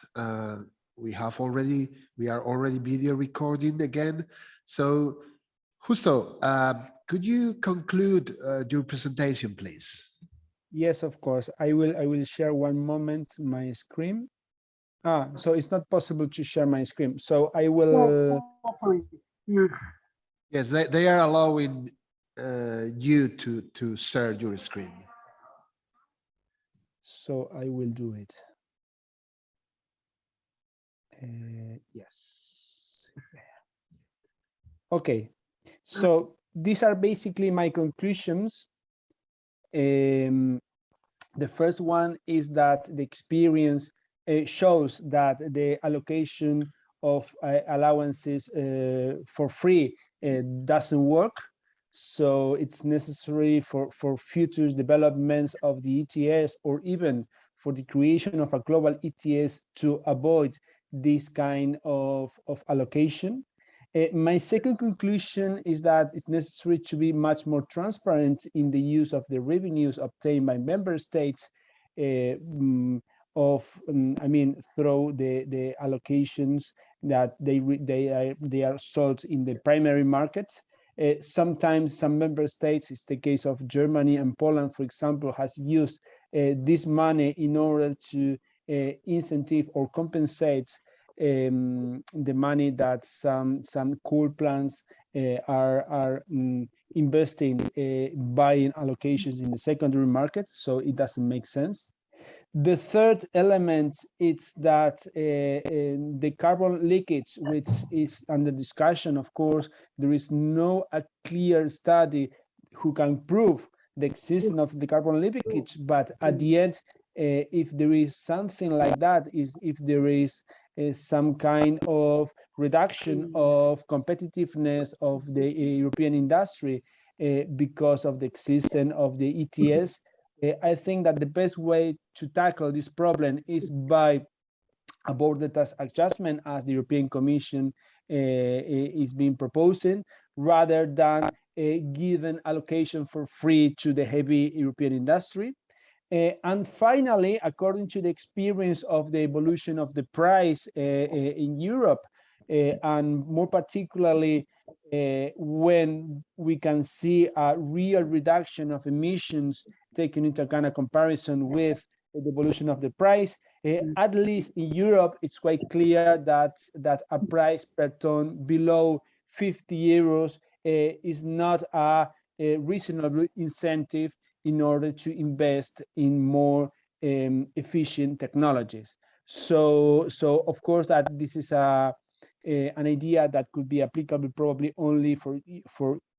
We are already video recording again. So, Justo, could you conclude your presentation, please? Yes, of course. I will share one moment my screen. So it's not possible to share my screen. So I will. Yes, they are allowing you to share your screen. So I will do it. Yes. Okay. So these are basically my conclusions. The first one is that the experience shows that the allocation of allowances for free doesn't work. So it's necessary for future developments of the ETS, or even for the creation of a global ETS, to avoid this kind of allocation. My second conclusion is that it's necessary to be much more transparent in the use of the revenues obtained by member states through the allocations that they are sold in the primary market. Sometimes some member states, it's the case of Germany and Poland, for example, has used this money in order to incentive or compensate the money that some coal plants are investing, buying allocations in the secondary market. So it doesn't make sense. The third element is that the carbon leakage, which is under discussion, of course, there is no a clear study who can prove the existence of the carbon leakage, but at the end, if there is something like that, is if there is some kind of reduction of competitiveness of the European industry because of the existence of the ETS. I think that the best way to tackle this problem is by a border tax adjustment, as the European Commission is being proposing, rather than giving allocation for free to the heavy European industry. And finally, according to the experience of the evolution of the price in Europe, and more particularly when we can see a real reduction of emissions taking into account a comparison with the evolution of the price, at least in Europe, it's quite clear that a price per ton below 50 euros is not a reasonable incentive in order to invest in more efficient technologies. So of course that this is an idea that could be applicable probably only for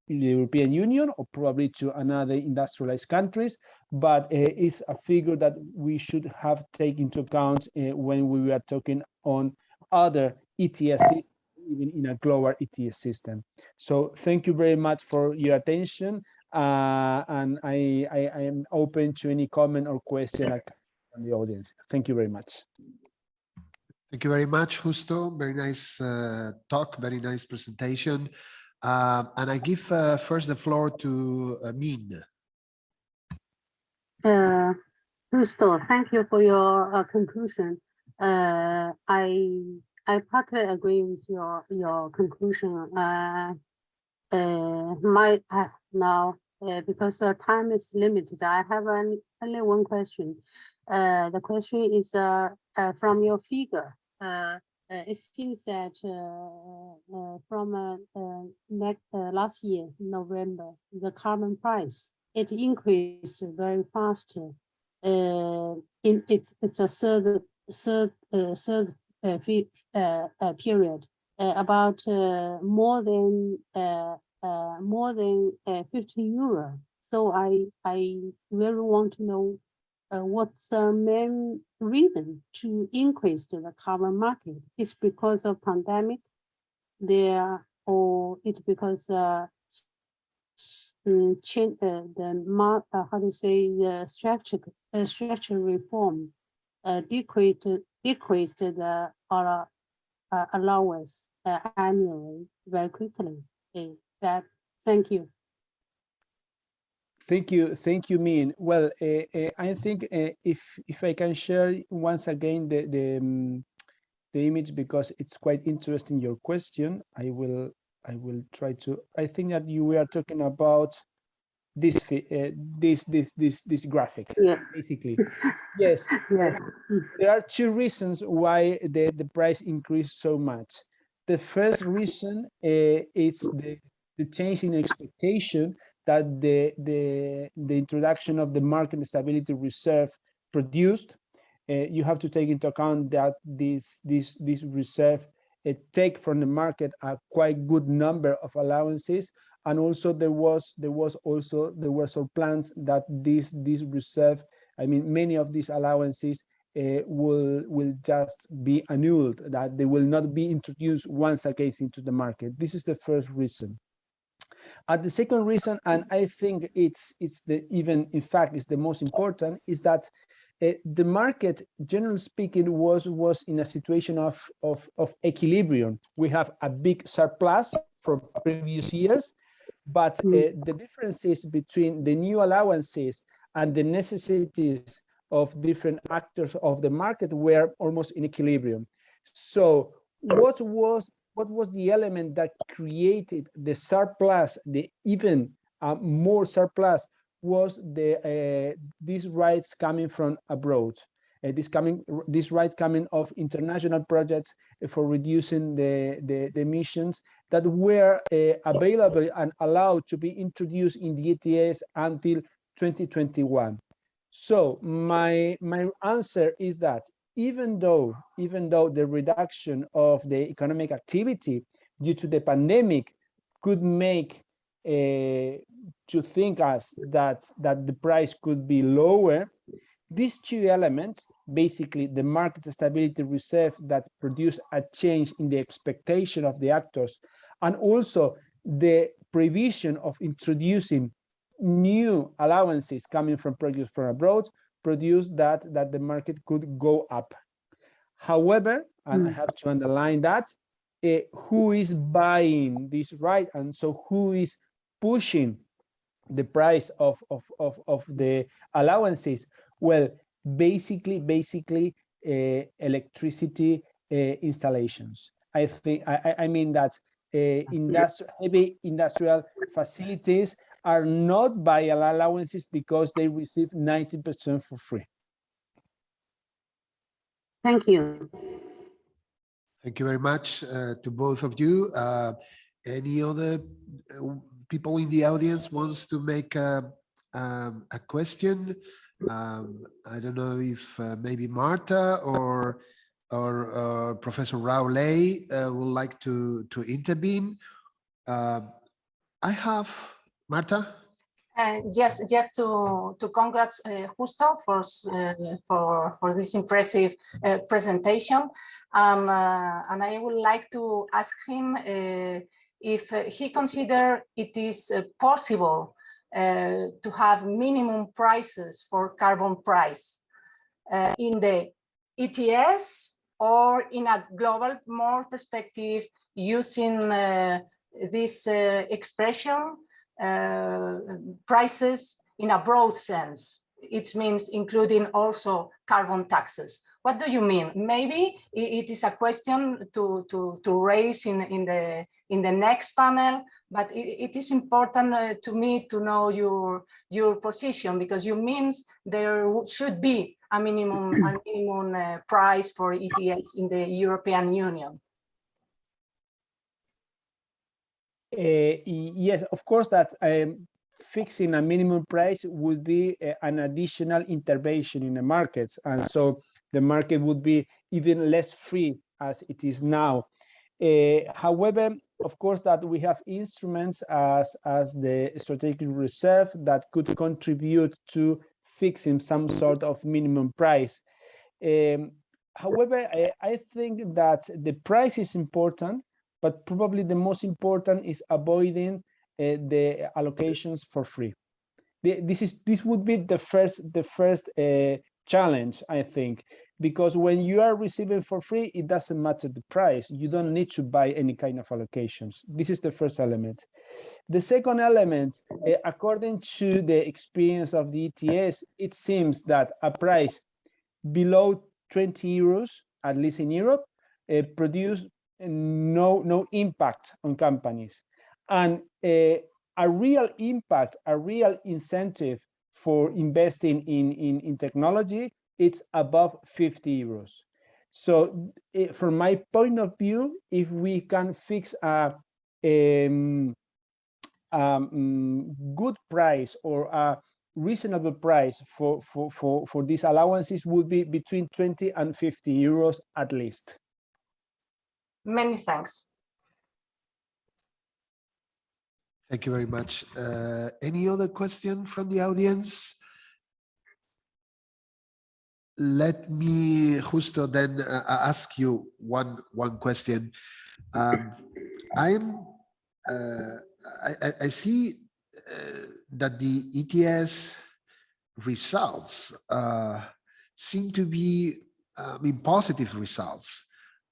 the European Union or probably to another industrialized countries, but it's a figure that we should have taken into account when we were talking on other ETS systems, even in a global ETS system. So thank you very much for your attention. And I am open to any comment or question from the audience. Thank you very much. Thank you very much, Justo. Very nice talk, very nice presentation. And I give first the floor to Min. Justo, thank you for your conclusion. I partly agree with your conclusion. Now, because time is limited, I have only one question. The question is from your figure. It seems that from last year, November, the carbon price, it increased very fast. It's a third period, about more than 50 euro. So I really want to know what's the main reason to increase the carbon market? It's because of pandemic there, or it's because change the structure reform decreased the allowance annually very quickly. Thank you. Thank you, Min. Well, I think if I can share once again the image, because it's quite interesting your question. I will try to. I think that you were talking about this graphic, yeah. Basically. Yes. Yes. There are two reasons why the price increased so much. The first reason is the change in expectation that the introduction of the market stability reserve produced. You have to take into account that this reserve take from the market a quite good number of allowances, and also there were some plans that this reserve, I mean, many of these allowances will just be annulled, that they will not be introduced once again into the market. This is the first reason. The second reason, and I think it's the most important, is that the market, generally speaking, was in a situation of equilibrium. We have a big surplus from previous years, but the differences between the new allowances and the necessities of different actors of the market were almost in equilibrium. So what was the element that created the surplus, the even more surplus, was these rights coming from abroad, these rights coming of international projects for reducing the emissions that were available and allowed to be introduced in the ETS until 2021. So my answer is that even though the reduction of the economic activity due to the pandemic could make to think us that the price could be lower, These two elements, basically the market stability reserve that produce a change in the expectation of the actors, and also the provision of introducing new allowances coming from produce from abroad, produce that the market could go up. However, and I have to underline that, who is buying this, right? And so who is pushing the price of the allowances? Well, basically electricity installations. I think I mean that heavy industrial facilities are not buying allowances because they receive 90% for free. Thank you. Thank you very much to both of you. Any other people in the audience wants to make a question? I don't know if maybe Marta or Professor Raulay would like to intervene. I have Marta. Yes, just to congrats Justo for this impressive presentation, and I would like to ask him if he considers it is possible to have minimum prices for carbon price in the ETS or in a global more perspective using this expression. Prices in a broad sense. It means including also carbon taxes. What do you mean? Maybe it is a question to raise in the next panel, but it is important to me to know your position, because you means there should be a minimum price for ETS in the European Union. Yes, of course, that fixing a minimum price would be an additional intervention in the markets, and so the market would be even less free as it is now. However, of course, that we have instruments as the strategic reserve that could contribute to fixing some sort of minimum price. However, I think that the price is important, but probably the most important is avoiding the allocations for free. This would be the first challenge, I think, because when you are receiving for free, it doesn't matter the price. You don't need to buy any kind of allocations. This is the first element. The second element, according to the experience of the ETS, it seems that a price below 20 euros, at least in Europe, produce no impact on companies, and a real impact, a real incentive for investing in technology, it's above 50 euros. So from my point of view, if we can fix a good price or a reasonable price for these allowances, would be between 20 and 50 euros at least. Many thanks. Thank you very much. Any other question from the audience? Let me, Justo, then ask you one question. I see that the ETS results seem to be, positive results.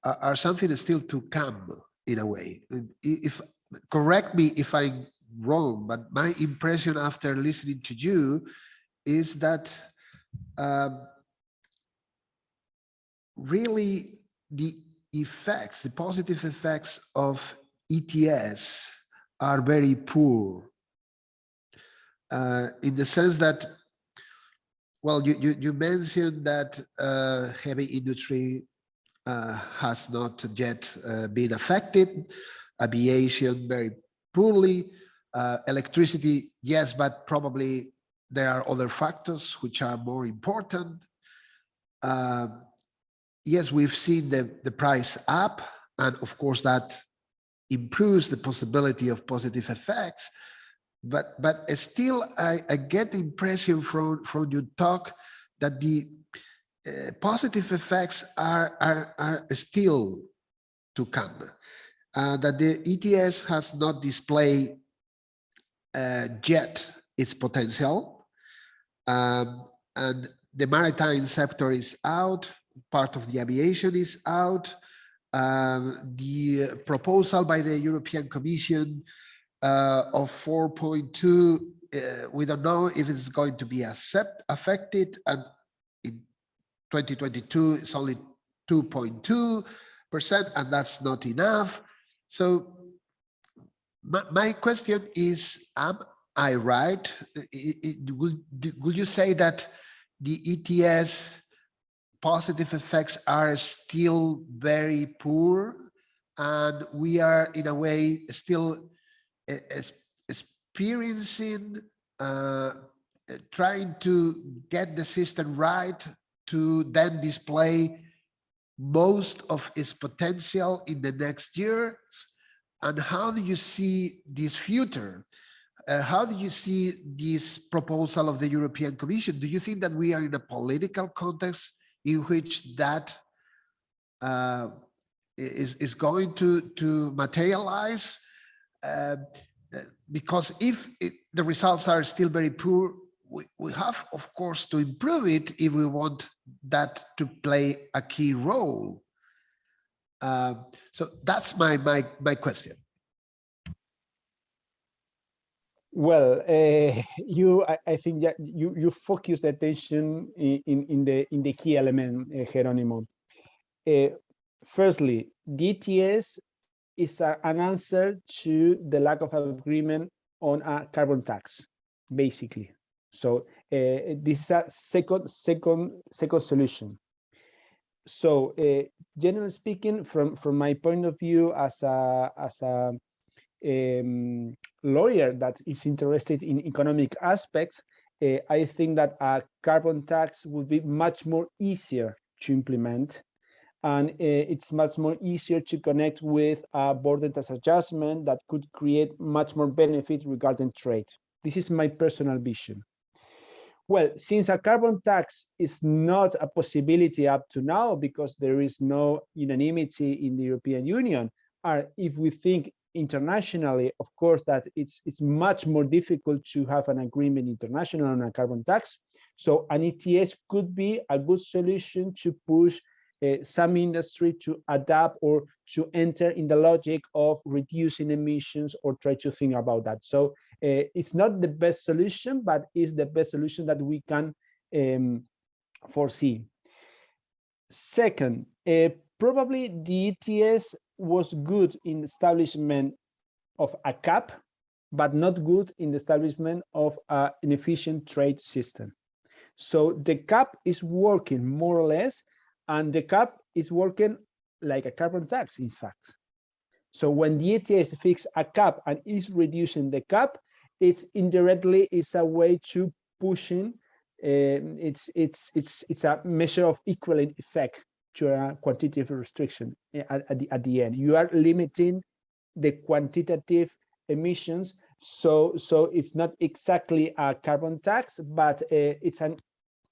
Are something still to come in a way. If correct me if I'm wrong, but my impression after listening to you is that really the effects, the positive effects of ETS are very poor, in the sense that, well, you mentioned that heavy industry has not yet been affected, aviation very poorly, electricity, yes, but probably there are other factors which are more important. Yes, we've seen the price up, and of course that improves the possibility of positive effects, but still I get the impression from your talk that the positive effects are still to come, that the ETS has not displayed yet its potential, and the maritime sector is out, part of the aviation is out. The proposal by the European Commission of 4.2, we don't know if it's going to be affected, and in 2022 it's only 2.2%, and that's not enough. So my question is, am I right? Would you say that the ETS positive effects are still very poor, and we are in a way still experiencing, trying to get the system right to then display most of its potential in the next years? And how do you see this future? How do you see this proposal of the European Commission? Do you think that we are in a political context in which that is going to materialize? Because if the results are still very poor, we have, of course, to improve it if we want that to play a key role. So that's my question. Well, I think that you focus the attention in the key element, Jerónimo. Firstly, DTS is an answer to the lack of agreement on a carbon tax, basically. So this is a second solution. So generally speaking, from my point of view as a lawyer that is interested in economic aspects, I think that a carbon tax would be much more easier to implement, and it's much more easier to connect with a border tax adjustment that could create much more benefit regarding trade. This is my personal vision. Well, since a carbon tax is not a possibility up to now because there is no unanimity in the European Union, or if we think internationally, of course, that it's much more difficult to have an agreement international on a carbon tax. So an ETS could be a good solution to push some industry to adapt or to enter in the logic of reducing emissions or try to think about that. So it's not the best solution, but it's the best solution that we can foresee. Second, probably the ETS was good in the establishment of a cap, but not good in the establishment of an efficient trade system. So the cap is working more or less, and the cap is working like a carbon tax, in fact. So when the ETS fixes a cap and is reducing the cap, it's indirectly is a way to pushing. It's a measure of equivalent effect to a quantitative restriction at the end. You are limiting the quantitative emissions, so it's not exactly a carbon tax, but it's an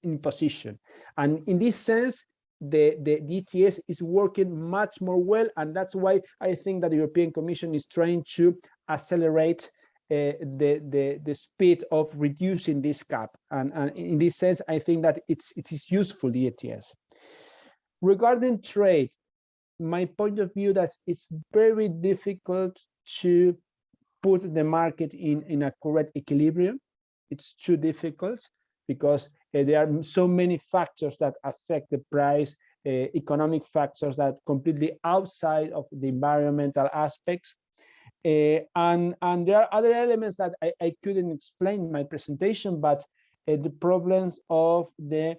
imposition. And in this sense, the ETS is working much more well, and that's why I think that the European Commission is trying to accelerate the speed of reducing this cap. And in this sense, I think that it is useful, the ETS. Regarding trade, my point of view that it's very difficult to put the market in a correct equilibrium. It's too difficult because there are so many factors that affect the price, economic factors that are completely outside of the environmental aspects. And there are other elements that I couldn't explain in my presentation, but the problems of the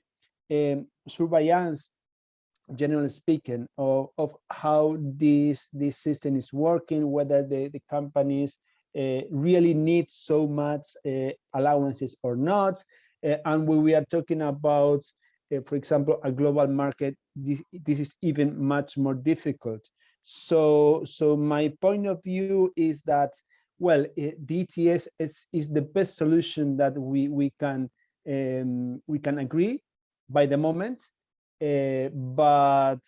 surveillance, generally speaking, of how this system is working, whether the companies really need so much allowances or not. And when we are talking about, for example, a global market, this is even much more difficult. So my point of view is that, well, DTS is the best solution that we can agree, by the moment. But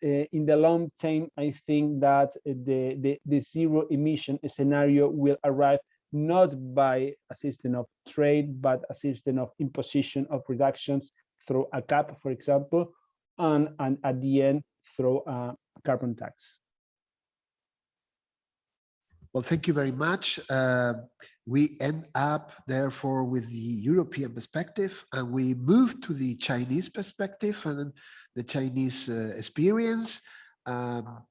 in the long term, I think that the zero emission scenario will arrive not by a system of trade, but a system of imposition of reductions through a cap, for example, and at the end through a carbon tax. Well, thank you very much. We end up, therefore, with the European perspective, and we move to the Chinese perspective and the Chinese experience.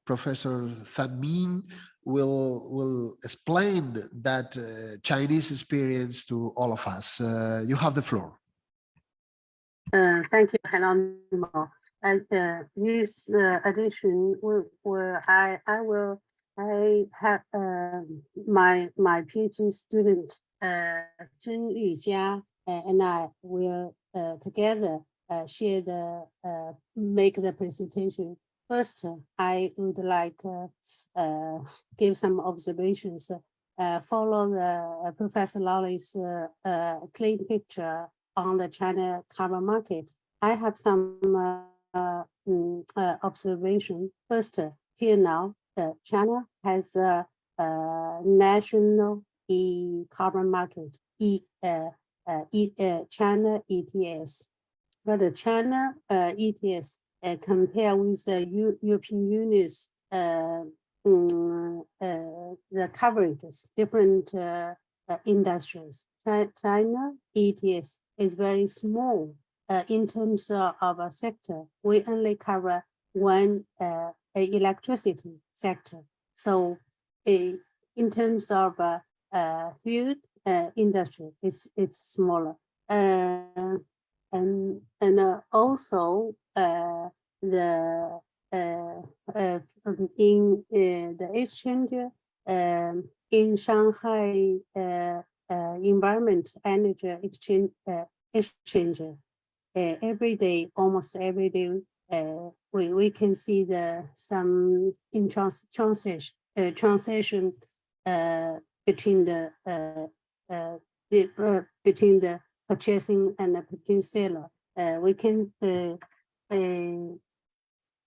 Professor Zhang will explain that Chinese experience to all of us. You have the floor. Thank you, Jerónimo. And this addition, I have my PhD student Zeng Yujia and I will together share make the presentation. First, I would like give some observations. Follow the Professor Lawley's clean picture on the China carbon market. I have some observation. First, till now, China has a national carbon market, China ETS. But the China ETS compare with the European Union's the coverages, different industries. China ETS is very small in terms of a sector. We only cover one electricity sector. So in terms of food industry, it's smaller. And also the in the exchange in Shanghai environment energy exchange every day, almost every day, we can see some in transition between the purchasing and the between seller. We can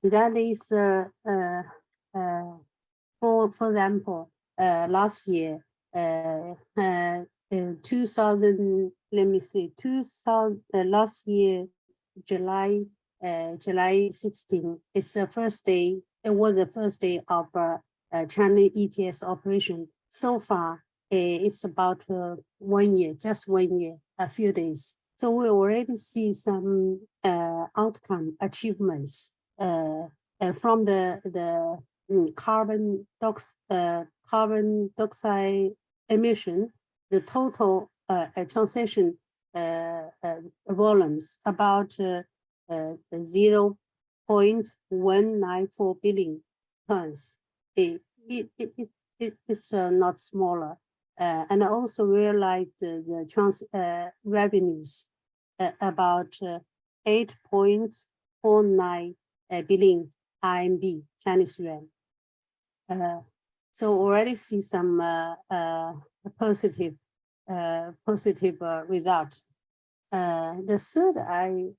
that is for example, last year 2000, let me see, 2000 last year July 16, it's the first day, it was the first day of China ETS operation. So far it's about 1 year, just 1 year, a few days. So we already see some outcome achievements from the carbon dioxide emission. The total transition volumes about 0.194 billion tons. It's not smaller. And I also realized the revenues about 8.49 billion RMB, Chinese yuan. So already see some positive results. The third, I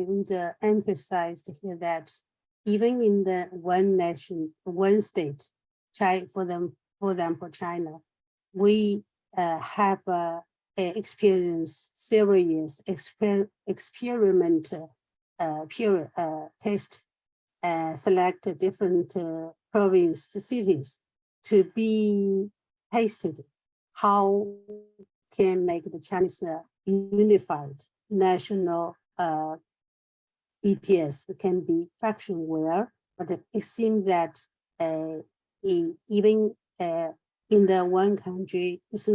would emphasize here that even in the one nation, one state, for China, we have experienced several years experiment period test, select different province cities to be tasted how can make the Chinese unified national ETS can be function well, but it seems that even in the one country, it's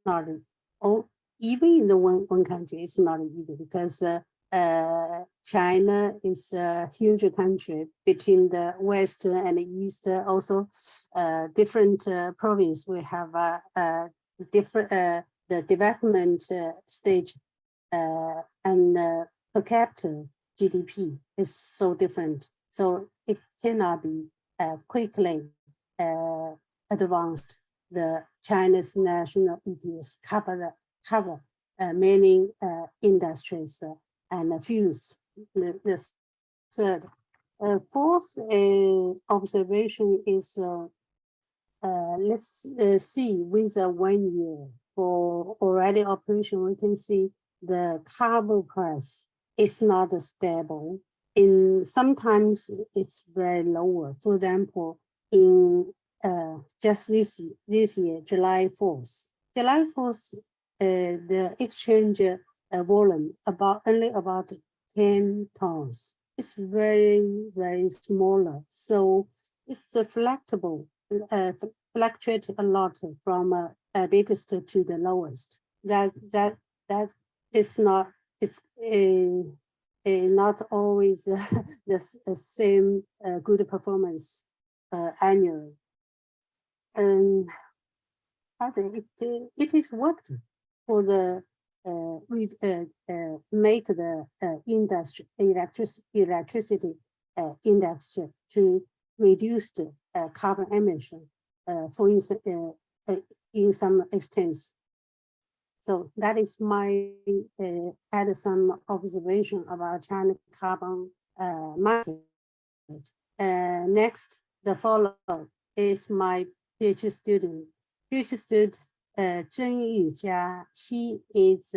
not, or even in the one country, it's not easy because China is a huge country between the west and the east. Also, different province we have different the development stage and per capita GDP is so different. So it cannot be quickly advanced. The China's national ETS cover many industries and fuels. The third. Fourth observation is let's see with 1 year for already operation, we can see the carbon price is not stable. Sometimes it's very lower. For example, in just this year, July 4th, the exchange volume only about 10 tons. It's very, very smaller. So it's flexible, fluctuate a lot from biggest to the lowest. That is not, it's not always the same good performance annually. I think it is worked for the make the electricity industry to reduce the carbon emission, for instance, in some extent. So that is my add some observation about China carbon market. Next, the follow is my PhD student. Zheng Yujia. She is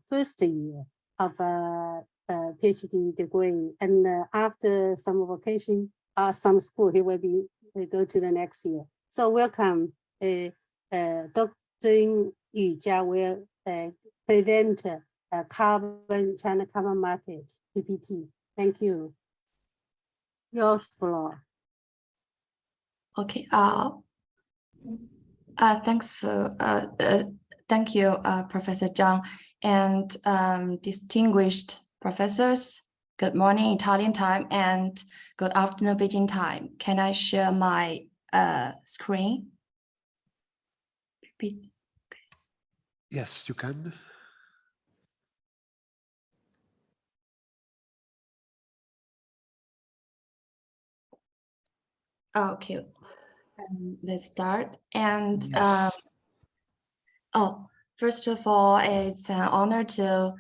first year of PhD degree, and after some vacation, some school, he will be go to the next year. So welcome, Dr. Zheng Yujia will present China carbon market PPT. Thank you. Yours, Florence. Okay. Thank you, Professor Zhang, and distinguished professors. Good morning, Italian time, and good afternoon, Beijing time. Can I share my screen? Yes, you can. Okay, let's start. And Yes. first of all, it's an honor to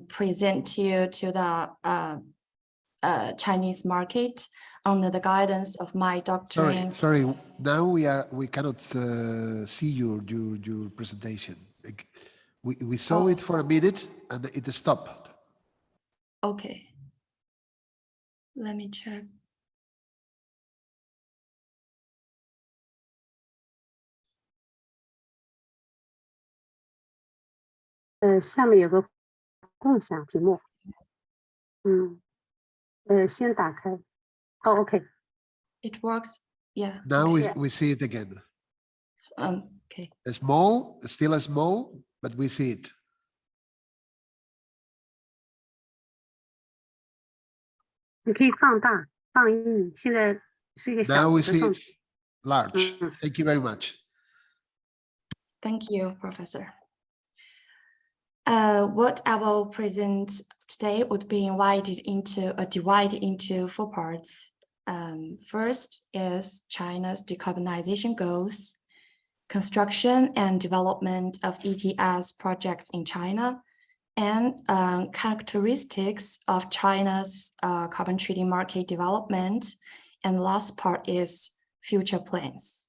present you to the Chinese market under the guidance of my doctorate. Sorry. Now we cannot see your presentation. We saw it for a minute and it stopped. Okay. Let me check. Oh, okay. It works. Yeah. Now okay. we see it again. Okay. Small, still small, but we see it. Now we see it large. Thank you very much. Thank you, Professor. What I will present today would be divided into 4 parts. First is China's decarbonization goals, construction and development of ETS projects in China, and characteristics of China's carbon trading market development. And the last part is future plans.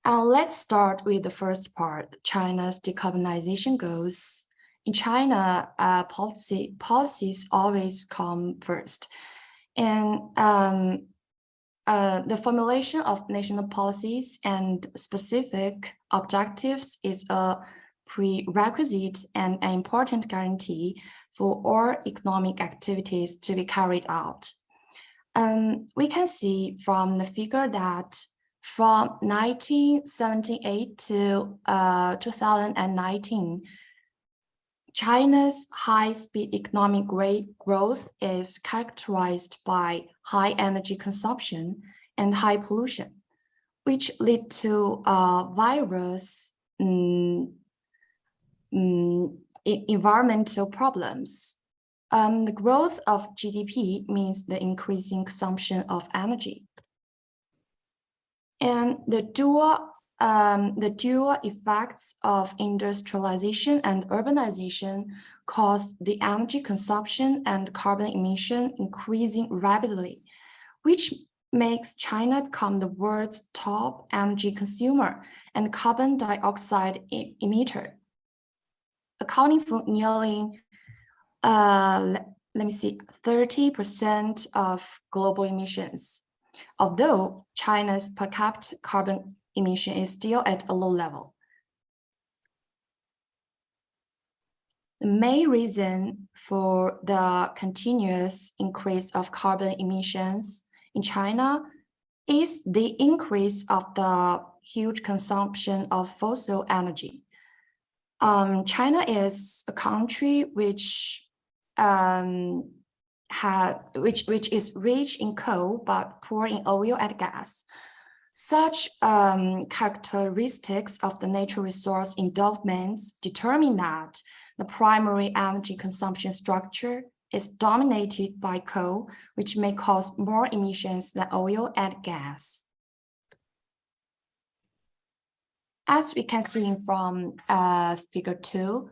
Let's start with the first part, China's decarbonization goals. In China, policies always come first. And the formulation of national policies and specific objectives is a prerequisite and an important guarantee for all economic activities to be carried out. We can see from the figure that from 1978 to 2019, China's high-speed economic growth is characterized by high energy consumption and high pollution, which lead to various environmental problems. The growth of GDP means the increasing consumption of energy. And the dual the dual effects of industrialization and urbanization cause the energy consumption and carbon emission increasing rapidly, which makes China become the world's top energy consumer and carbon dioxide emitter, accounting for nearly 30% of global emissions. Although China's per capita carbon emission is still at a low level. The main reason for the continuous increase of carbon emissions in China is the increase of the huge consumption of fossil energy. China is a country which is rich in coal but poor in oil and gas. Such characteristics of the natural resource endowments determine that the primary energy consumption structure is dominated by coal, which may cause more emissions than oil and gas. As we can see from figure 2,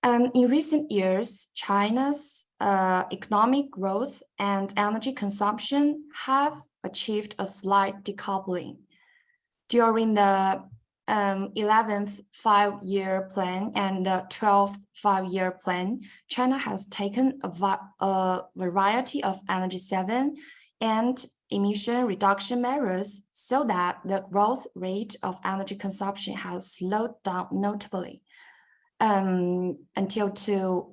in recent years, China's economic growth and energy consumption have achieved a slight decoupling. During the 11th five-year plan and the 12th five-year plan, China has taken a variety of Energy 7 and emission reduction measures so that the growth rate of energy consumption has slowed down notably until to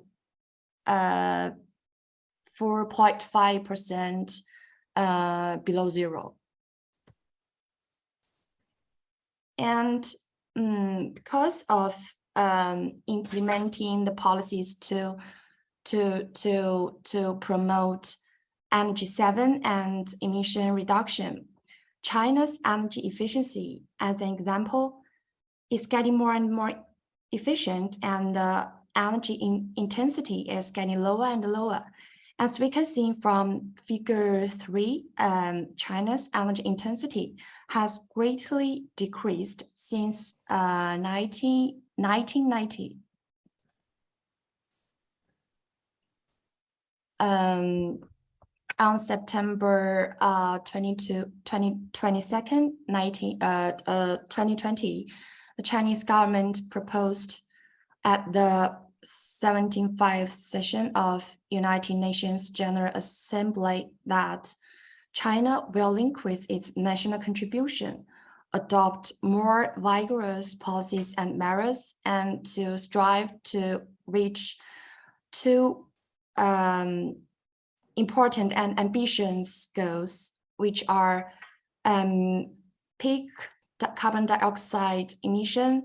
4.5% below zero. And because of implementing the policies to promote Energy 7 and emission reduction, China's energy efficiency, as an example, is getting more and more efficient, and the energy intensity is getting lower and lower. As we can see from figure 3, China's energy intensity has greatly decreased since 1990. On September 22nd, 2020, the Chinese government proposed at the 75th session of United Nations General Assembly that China will increase its national contribution, adopt more vigorous policies and measures, and to strive to reach two important and ambitious goals, which are peak carbon dioxide emission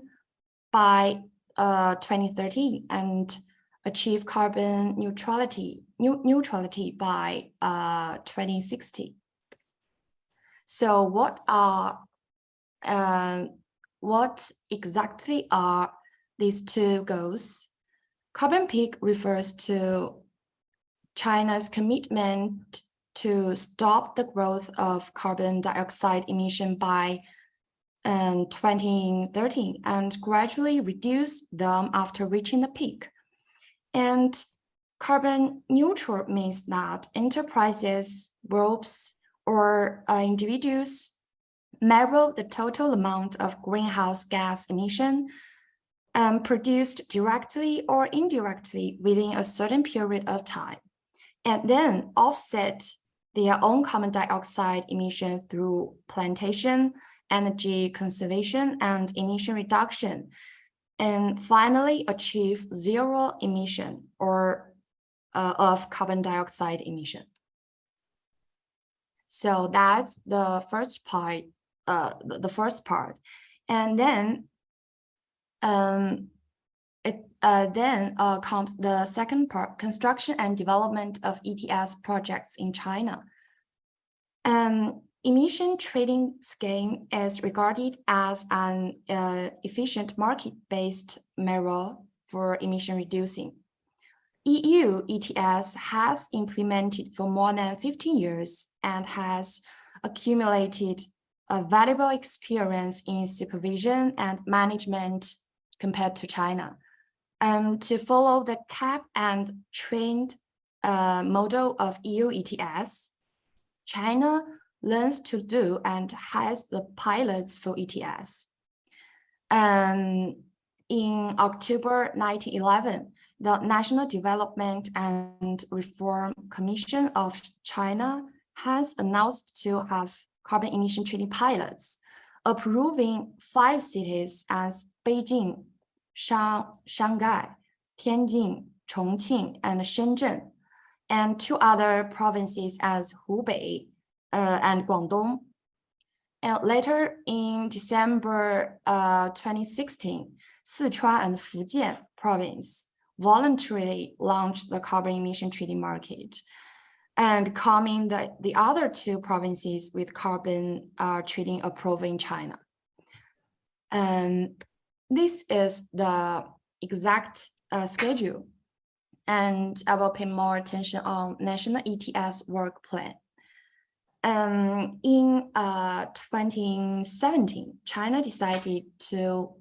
by 2030 and achieve carbon neutrality by 2060. So what exactly are these two goals? Carbon peak refers to China's commitment to stop the growth of carbon dioxide emission by 2030 and gradually reduce them after reaching the peak. And carbon neutral means that enterprises, groups, or individuals measure the total amount of greenhouse gas emission produced directly or indirectly within a certain period of time, and then offset their own carbon dioxide emission through plantation, energy conservation, and emission reduction, and finally achieve zero emission or of carbon dioxide emission. So that's the first part. And then comes the second part: construction and development of ETS projects in China. Emission trading scheme is regarded as an efficient market-based measure for emission reducing. EU ETS has implemented for more than 15 years and has accumulated a valuable experience in supervision and management compared to China. To follow the cap and trained model of EU ETS, China learns to do and has the pilots for ETS. In October 1911, the National Development and Reform Commission of China has announced to have carbon emission trading pilots, approving 5 cities as Beijing, Shanghai, Tianjin, Chongqing, and Shenzhen, and 2 other provinces as Hubei and Guangdong. And later in December 2016, Sichuan and Fujian province voluntarily launched the carbon emission trading market and becoming the other 2 provinces with carbon trading approved in China. This is the exact schedule, and I will pay more attention on National ETS work plan. In 2017, China decided to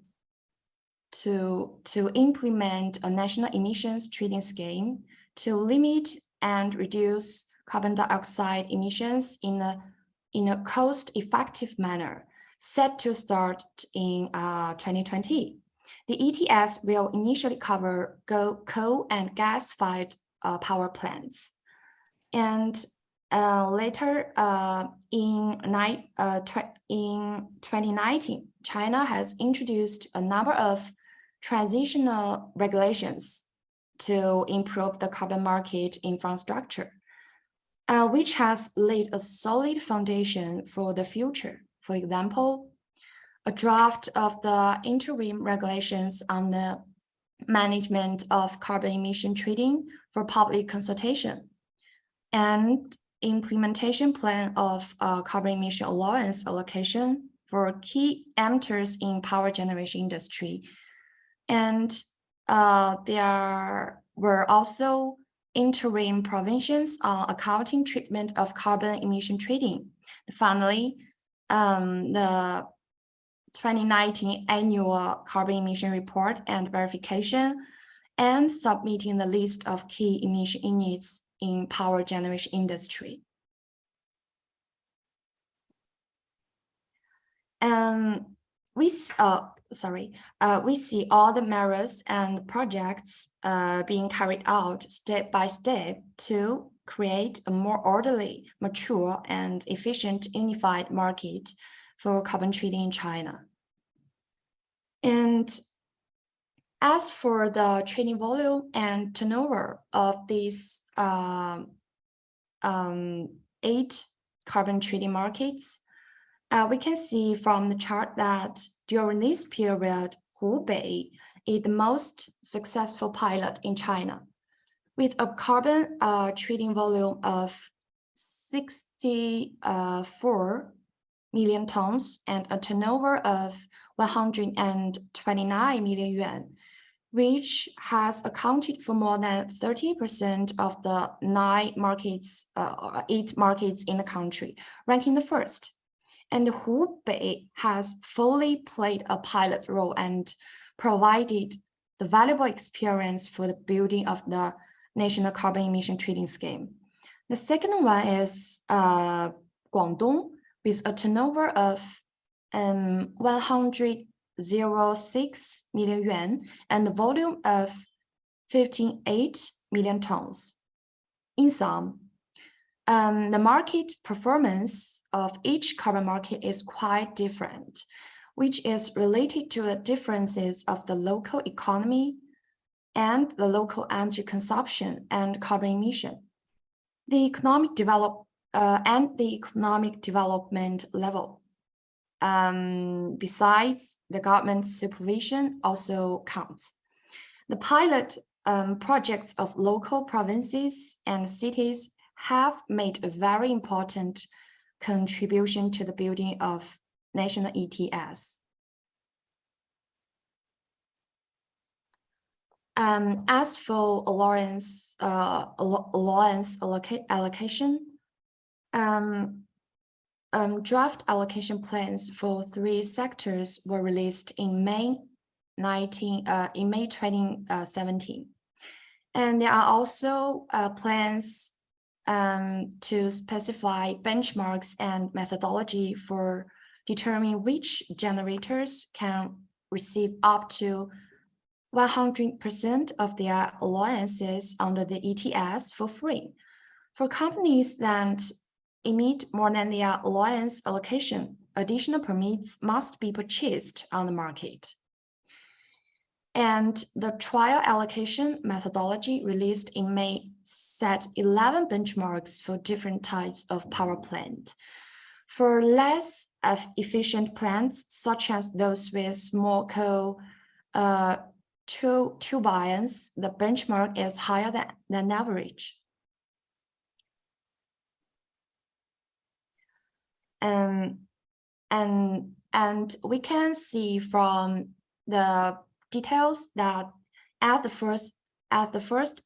implement a national emissions trading scheme to limit and reduce carbon dioxide emissions in a cost-effective manner, set to start in 2020. The ETS will initially cover coal and gas-fired power plants. And later in 2019, China has introduced a number of transitional regulations to improve the carbon market infrastructure, which has laid a solid foundation for the future. For example, a draft of the interim regulations on the management of carbon emission trading for public consultation, and implementation plan of carbon emission allowance allocation for key emitters in power generation industry. And there were also interim provisions on accounting treatment of carbon emission trading. Finally, the 2019 annual carbon emission report and verification, and submitting the list of key emission units in power generation industry. We see all the measures and projects being carried out step by step to create a more orderly, mature, and efficient unified market for carbon trading in China. And as for the trading volume and turnover of these 8 carbon trading markets, we can see from the chart that during this period, Hubei is the most successful pilot in China, with a carbon trading volume of 64 million tons and a turnover of 129 million yuan, which has accounted for more than 30% of the 8 markets in the country, ranking the first. And Hubei has fully played a pilot role and provided the valuable experience for the building of the national carbon emission trading scheme. The second one is Guangdong, with a turnover of 106 million yuan and a volume of 58 million tons. In sum, the market performance of each carbon market is quite different, which is related to the differences of the local economy and the local energy consumption and carbon emission. The economic development level, besides the government supervision, also counts. The pilot projects of local provinces and cities have made a very important contribution to the building of national ETS. As for allowance allocation, draft allocation plans for 3 sectors were released in May 2017. And there are also plans to specify benchmarks and methodology for determining which generators can receive up to 100% of their allowances under the ETS for free. For companies that emit more than their allowance allocation, additional permits must be purchased on the market. And the trial allocation methodology released in May set 11 benchmarks for different types of power plant. For less efficient plants, such as those with small coal turbines, the benchmark is higher than average. And we can see from the details that at the first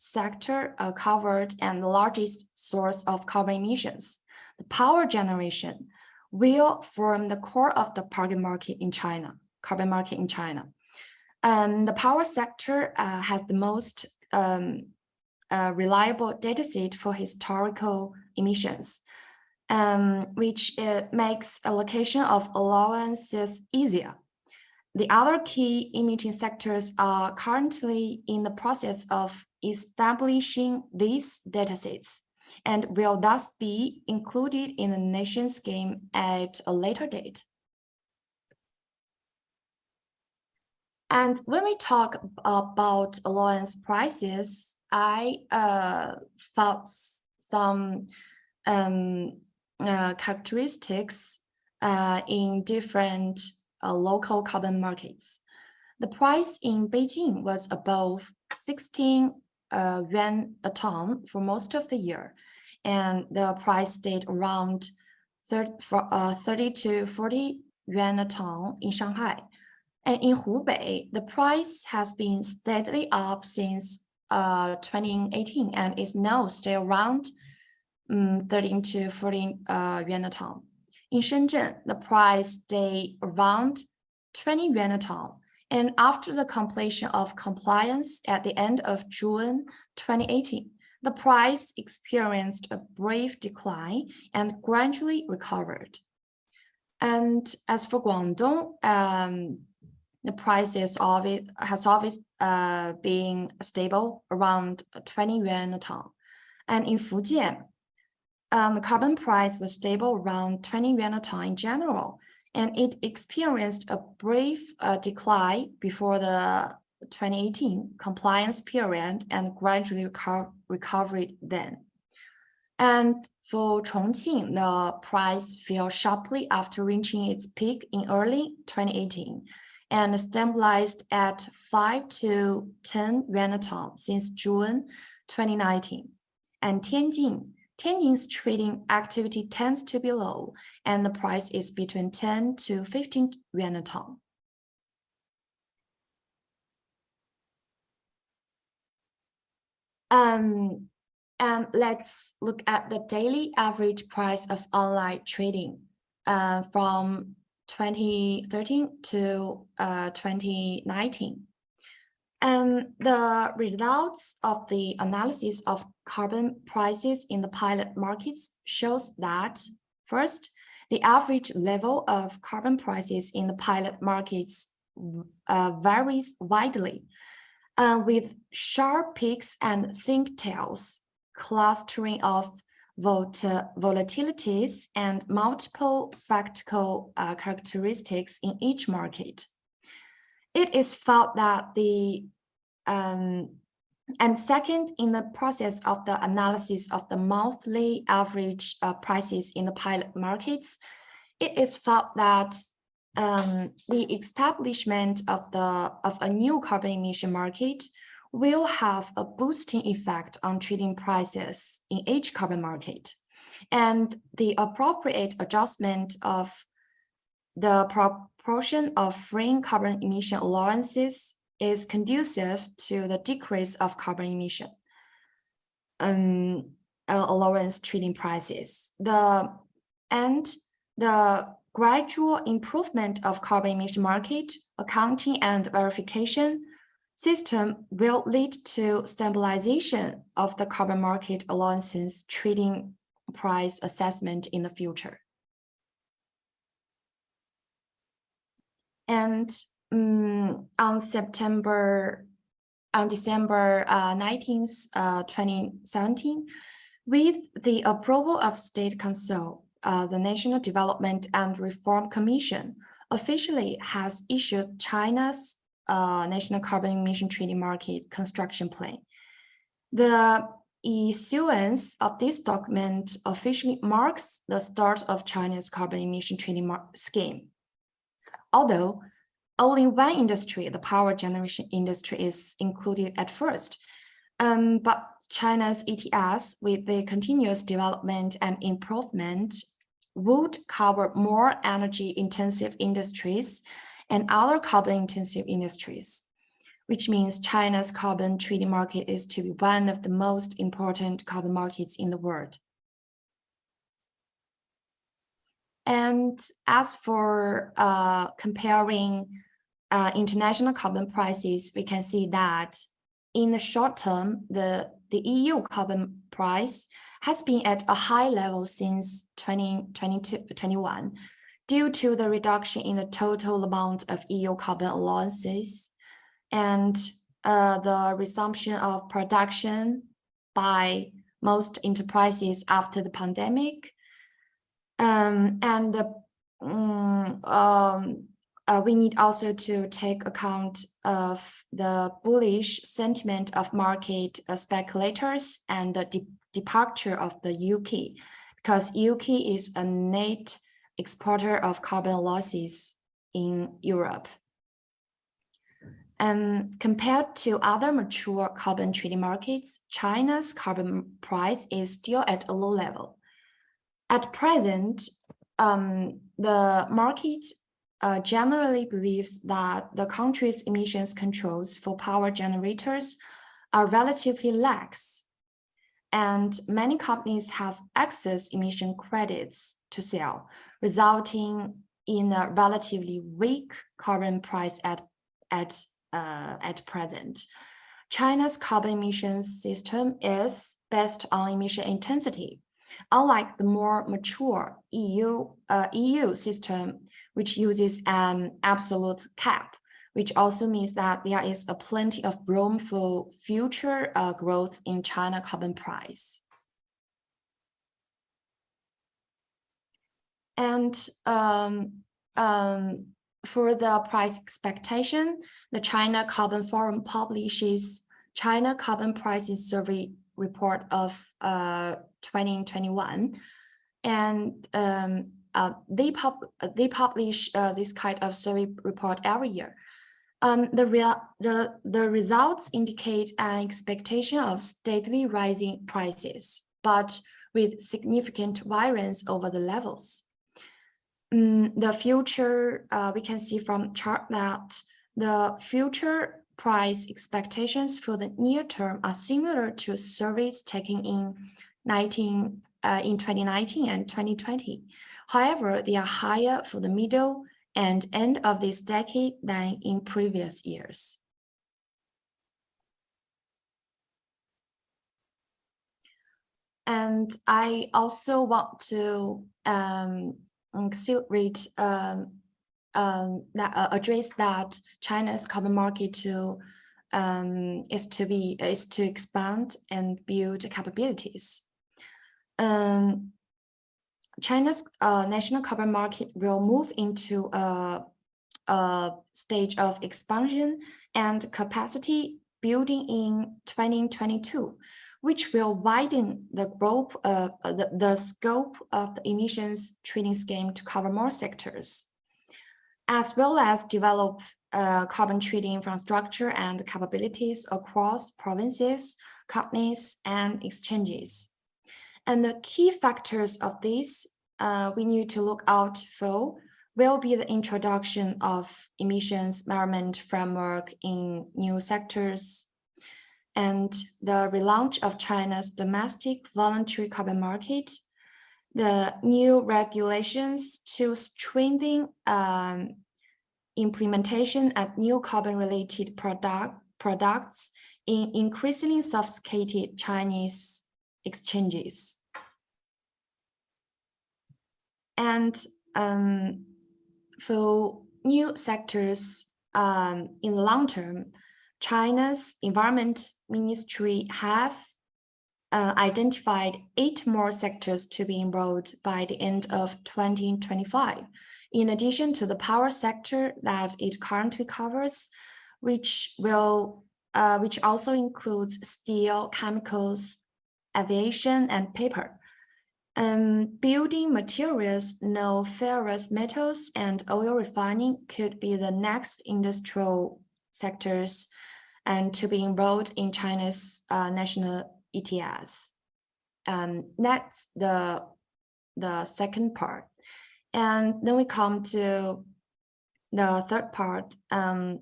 sector covered and the largest source of carbon emissions, the power generation will form the core of the carbon market in China. The power sector has the most reliable dataset for historical emissions, which makes allocation of allowances easier. The other key emitting sectors are currently in the process of establishing these datasets and will thus be included in the nation's scheme at a later date. And when we talk about allowance prices, I found some characteristics in different local carbon markets. The price in Beijing was above 16 yuan a ton for most of the year, and the price stayed around 30 to 40 yuan a ton in Shanghai. And in Hubei, the price has been steadily up since 2018 and is now still around 13 to 14 yuan a ton. In Shenzhen, the price stayed around 20 yuan a ton. And after the completion of compliance at the end of June 2018, the price experienced a brief decline and gradually recovered. And as for Guangdong, the price has always been stable around 20 yuan a ton. And in Fujian, the carbon price was stable around 20 yuan a ton in general, and it experienced a brief decline before the 2018 compliance period and gradually recovered then. And for Chongqing, the price fell sharply after reaching its peak in early 2018 and stabilized at 5 to 10 yuan a ton since June 2019. And Tianjin's trading activity tends to be low, and the price is between 10 to 15 yuan a ton. And let's look at the daily average price of online trading from 2013 to 2019. And the results of the analysis of carbon prices in the pilot markets shows that, first, the average level of carbon prices in the pilot markets varies widely, with sharp peaks and thin tails, clustering of volatilities and multiple practical characteristics in each market. It is felt that and second, in the process of the analysis of the monthly average prices in the pilot markets, it is felt that the establishment of a new carbon emission market will have a boosting effect on trading prices in each carbon market, and the appropriate adjustment of the proportion of free carbon emission allowances is conducive to the decrease of carbon emission allowance trading prices. The the gradual improvement of carbon emission market, accounting and verification system will lead to stabilization of the carbon market allowances trading price assessment in the future. And on December 19th, 2017, with the approval of State Council, the National Development and Reform Commission officially has issued China's National Carbon Emission Trading Market Construction Plan. The issuance of this document officially marks the start of China's carbon emission trading scheme. Although only one industry, the power generation industry, is included at first, but China's ETS, with the continuous development and improvement, would cover more energy-intensive industries and other carbon-intensive industries, which means China's carbon trading market is to be one of the most important carbon markets in the world. And as for comparing international carbon prices, we can see that in the short term, the EU carbon price has been at a high level since 2021 due to the reduction in the total amount of EU carbon allowances and the resumption of production by most enterprises after the pandemic. We need also to take account of the bullish sentiment of market speculators and the departure of the UK, because UK is a net exporter of carbon losses in Europe. Compared to other mature carbon trading markets, China's carbon price is still at a low level. At present, the market generally believes that the country's emissions controls for power generators are relatively lax, and many companies have excess emission credits to sell, resulting in a relatively weak carbon price at present. China's carbon emissions system is based on emission intensity, unlike the more mature EU system, which uses an absolute cap, which also means that there is a plenty of room for future growth in China carbon price. And for the price expectation, the China Carbon Forum publishes China Carbon Prices Survey Report of 2021, and they publish this kind of survey report every year. The results indicate an expectation of steadily rising prices, but with significant variance over the levels. The future, we can see from chart that the future price expectations for the near term are similar to surveys taken in 2019 and 2020. However, they are higher for the middle and end of this decade than in previous years. And I also want to address that China's carbon market is to expand and build capabilities. China's national carbon market will move into a stage of expansion and capacity building in 2022, which will widen the scope of the emissions trading scheme to cover more sectors, as well as develop carbon trading infrastructure and capabilities across provinces, companies, and exchanges. And the key factors of this we need to look out for will be the introduction of emissions measurement framework in new sectors, and the relaunch of China's domestic voluntary carbon market, the new regulations to strengthen implementation at new carbon-related products in increasingly sophisticated Chinese exchanges. And for new sectors in the long term, China's Environment Ministry have identified 8 more sectors to be enrolled by the end of 2025, in addition to the power sector that it currently covers, which also includes steel, chemicals, aviation, and paper. Building materials, non-ferrous metals, and oil refining could be the next industrial sectors and to be enrolled in China's national ETS. That's the second part. And then we come to the third part. I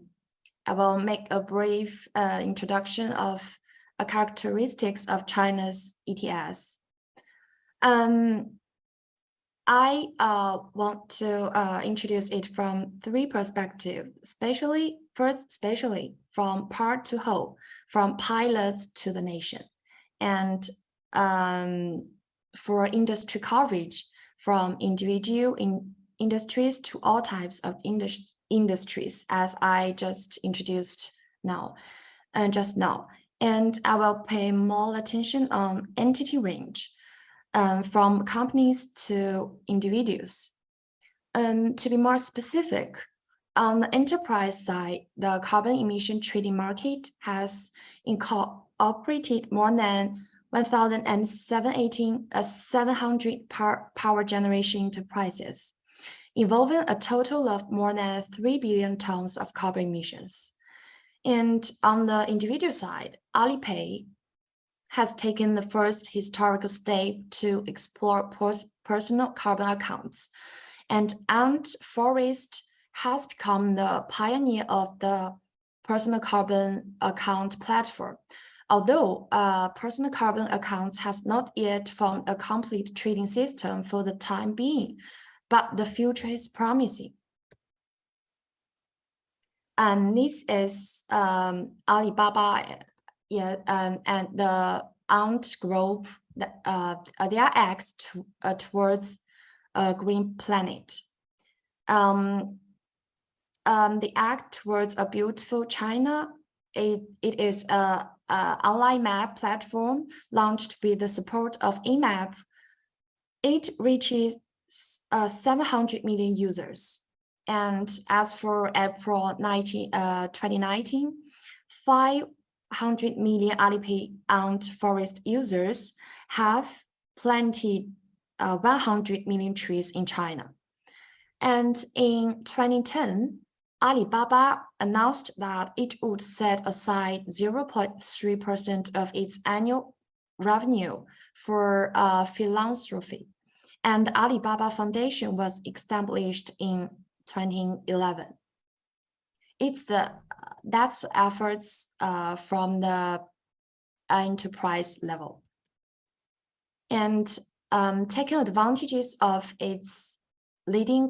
will make a brief introduction of characteristics of China's ETS. I want to introduce it from 3 perspectives, especially from part to whole, from pilots to the nation, and for industry coverage, from individual industries to all types of industries, as I just introduced just now. And I will pay more attention on entity range, from companies to individuals. To be more specific, on the enterprise side, the carbon emission trading market has incorporated more than 1,700 power generation enterprises, involving a total of more than 3 billion tons of carbon emissions. And on the individual side, Alipay has taken the first historical step to explore personal carbon accounts, and Ant Forest has become the pioneer of the personal carbon account platform. Although personal carbon accounts has not yet formed a complete trading system for the time being, but the future is promising. And this is Alibaba, and the Ant Group, their acts towards a green planet. The act towards a beautiful China, it is a online map platform launched with the support of IMAP. It reaches 700 million users. And as for April 2019, 500 million Alipay Ant Forest users have planted 100 million trees in China. And in 2010, Alibaba announced that it would set aside 0.3% of its annual revenue for philanthropy, and the Alibaba Foundation was established in 2011. That's efforts from the enterprise level, and taking advantages of its leading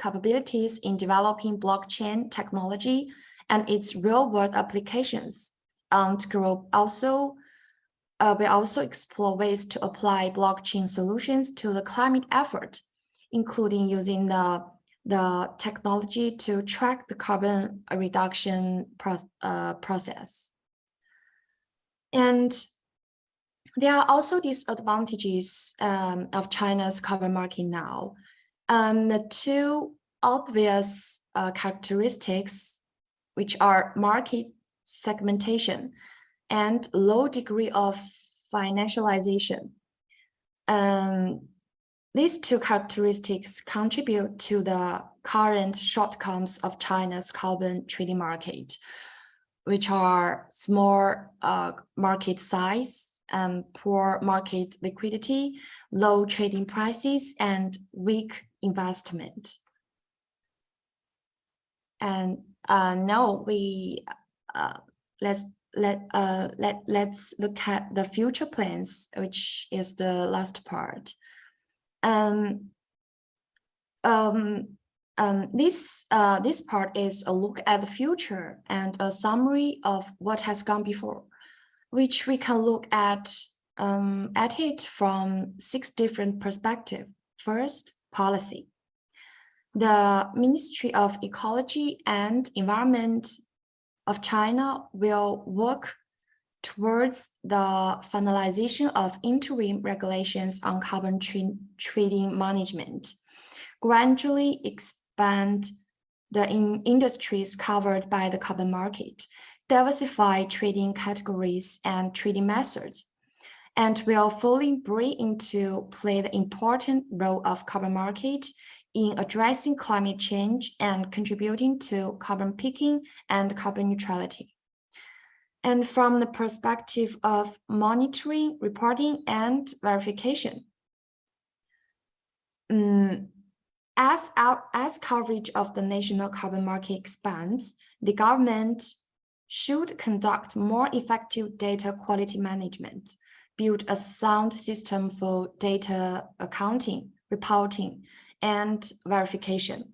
capabilities in developing blockchain technology and its real-world applications. Ant Group will also explore ways to apply blockchain solutions to the climate effort, including using the technology to track the carbon reduction process. And there are also disadvantages of China's carbon market now. The 2 obvious characteristics, which are market segmentation and low degree of financialization. These 2 characteristics contribute to the current shortcomings of China's carbon trading market, which are small market size, poor market liquidity, low trading prices, and weak investment. And now let's look at the future plans, which is the last part. This part is a look at the future and a summary of what has gone before, which we can look at it from 6 different perspectives. First, policy. The Ministry of Ecology and Environment of China will work towards the finalization of interim regulations on carbon trading management, gradually expand the industries covered by the carbon market, diversify trading categories and trading methods, and will fully bring into play the important role of carbon market in addressing climate change and contributing to carbon peaking and carbon neutrality. And from the perspective of monitoring, reporting, and verification, as coverage of the national carbon market expands, the government should conduct more effective data quality management, build a sound system for data accounting, reporting, and verification,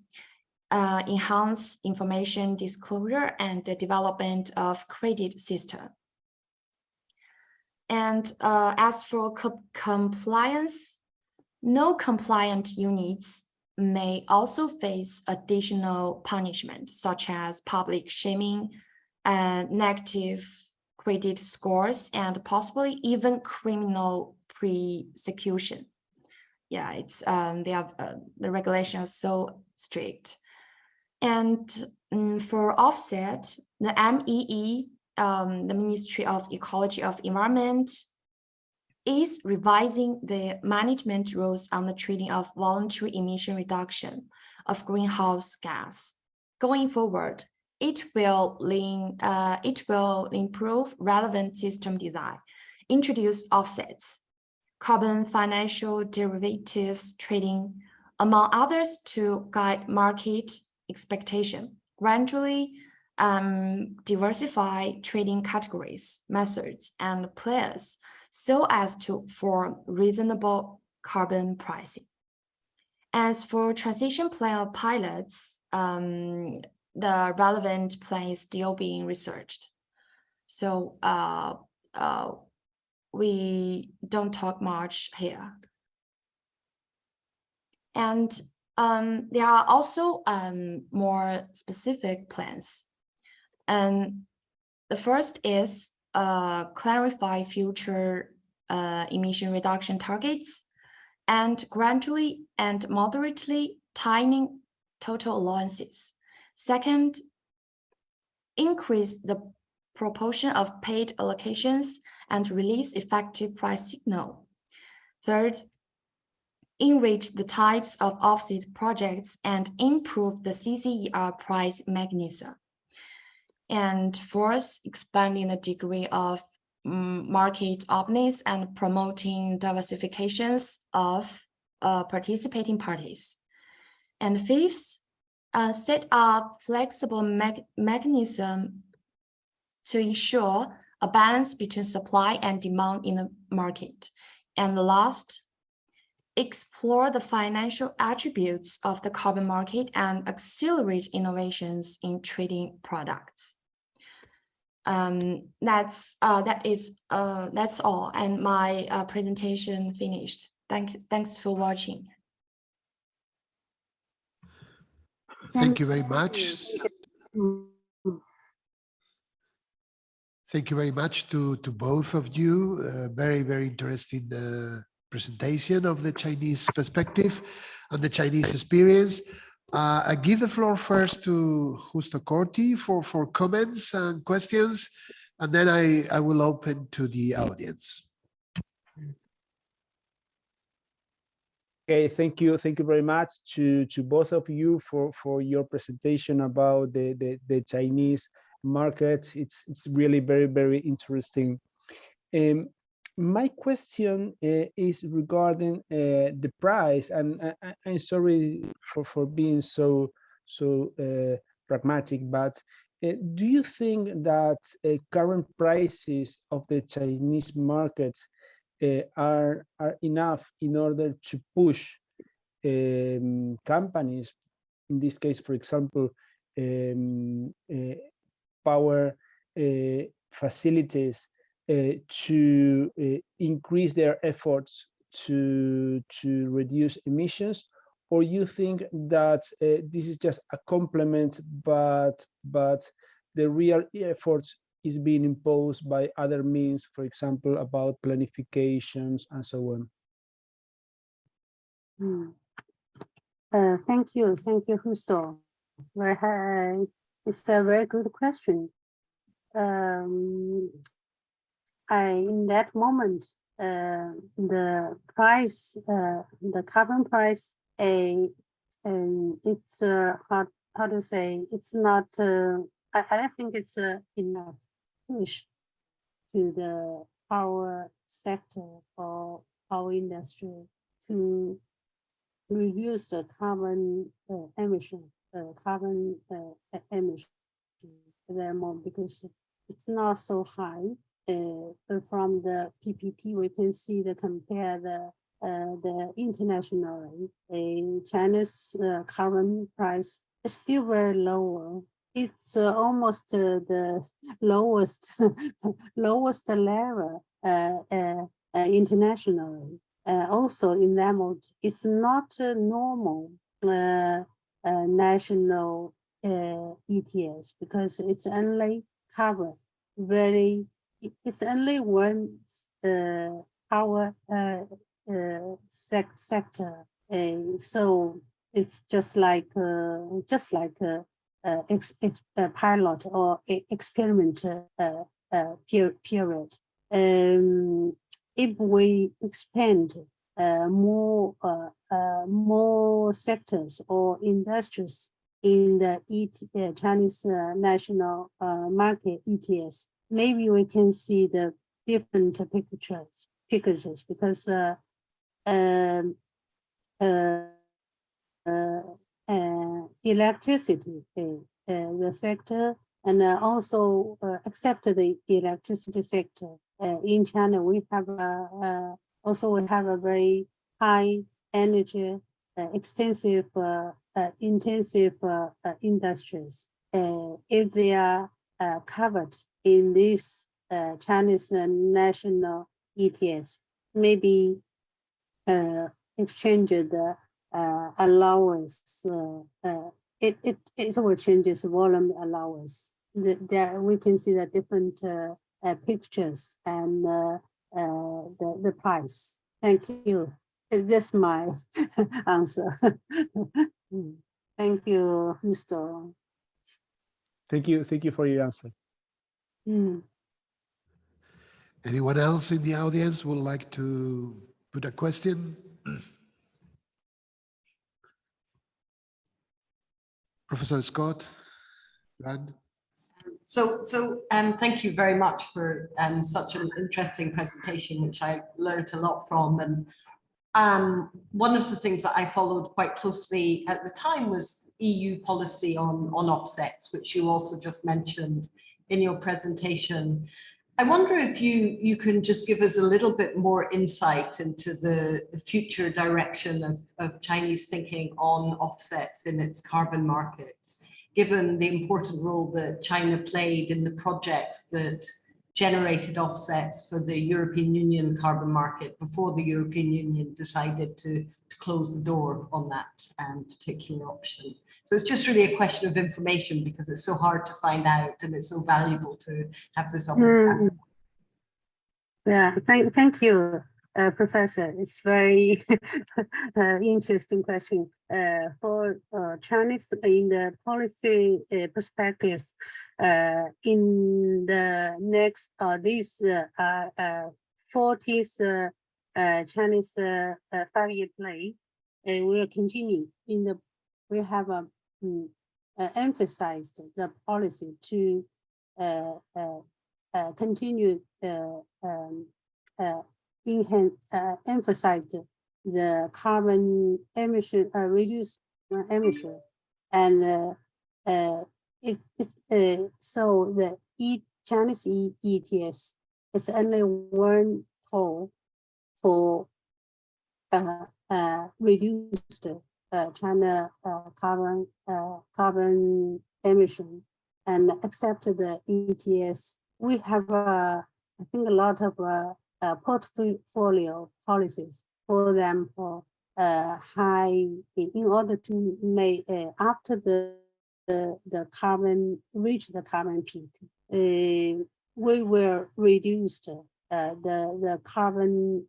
enhance information disclosure and the development of credit system. And as for compliance, no compliant units may also face additional punishment, such as public shaming, negative credit scores, and possibly even criminal prosecution. Yeah, it's the regulations are so strict. And for offset, the MEE, the Ministry of Ecology of Environment, is revising the management rules on the trading of voluntary emission reduction of greenhouse gas. Going forward, it will improve relevant system design, introduce offsets, carbon financial derivatives trading, among others, to guide market expectation, gradually diversify trading categories, methods, and players so as to form reasonable carbon pricing. As for transition plan of pilots, the relevant plan is still being researched. So we don't talk much here. And there are also more specific plans. And the first is clarify future emission reduction targets and gradually and moderately tightening total allowances. Second, increase the proportion of paid allocations and release effective price signal. Third, enrich the types of offset projects and improve the CCER price mechanism. And fourth, expanding the degree of market openness and promoting diversifications of participating parties. And fifth, set up flexible mechanism to ensure a balance between supply and demand in the market. And the last, explore the financial attributes of the carbon market and accelerate innovations in trading products. That's all, and my presentation finished. Thanks for watching. Thank you very much. Thank you very much to both of you. Very, very interesting presentation of the Chinese perspective and the Chinese experience. I give the floor first to Justo Corti for comments and questions, and then I will open to the audience. Okay, thank you very much to both of you for your presentation about the Chinese market. It's really very, very interesting. My question is regarding the price, and I'm sorry for being so pragmatic, but do you think that current prices of the Chinese market are enough in order to push companies, in this case, for example, power facilities, to increase their efforts to reduce emissions, or you think that this is just a complement, but the real efforts is being imposed by other means, for example, about planifications and so on? Thank you, Justo. It's a very good question. In that moment, the price, the carbon price, it's how to say, it's not. I don't think it's enough push to the power sector or power industry to reduce the carbon emission, very more, because it's not so high. From the PPT, we can see compare the internationally, China's carbon price is still very lower. It's almost the lowest lowest level internationally. Also in that mode, it's not a normal national ETS, because it's only cover very. It's only one power sector, so it's just like a pilot or experiment period. If we expand more sectors or industries in the Chinese national market ETS, maybe we can see the different pictures because electricity, the sector, and also except the electricity sector in China, we have we have a very high energy intensive industries. If they are covered in this Chinese national ETS, maybe exchange the allowance. It will change its volume allowance. There we can see the different pictures and the price. Thank you. That's my answer. Thank you, Mr. Thank you for your answer. Anyone else in the audience would like to put a question? Professor Scott, Joanne? Thank you very much for such an interesting presentation, which I learned a lot from. And one of the things that I followed quite closely at the time was EU policy on offsets, which you also just mentioned in your presentation. I wonder if you can just give us a little bit more insight into the future direction of Chinese thinking on offsets in its carbon markets, given the important role that China played in the projects that generated offsets for the European Union carbon market before the European Union decided to close the door on that particular option. So it's just really a question of information, because it's so hard to find out and it's so valuable to have this opportunity. Yeah, thank you, Professor. It's very interesting question. For Chinese in the policy perspectives, in the next these 40th Chinese 5-year plan, will continue in the. We have emphasized the policy to continue emphasize the carbon emission, reduce emission, and so the Chinese ETS is only one tool for reduced China carbon emission and accept the ETS. We have, I think, a lot of portfolio policies for them for high, in order to make after the carbon reach the carbon peak, we will reduce the carbon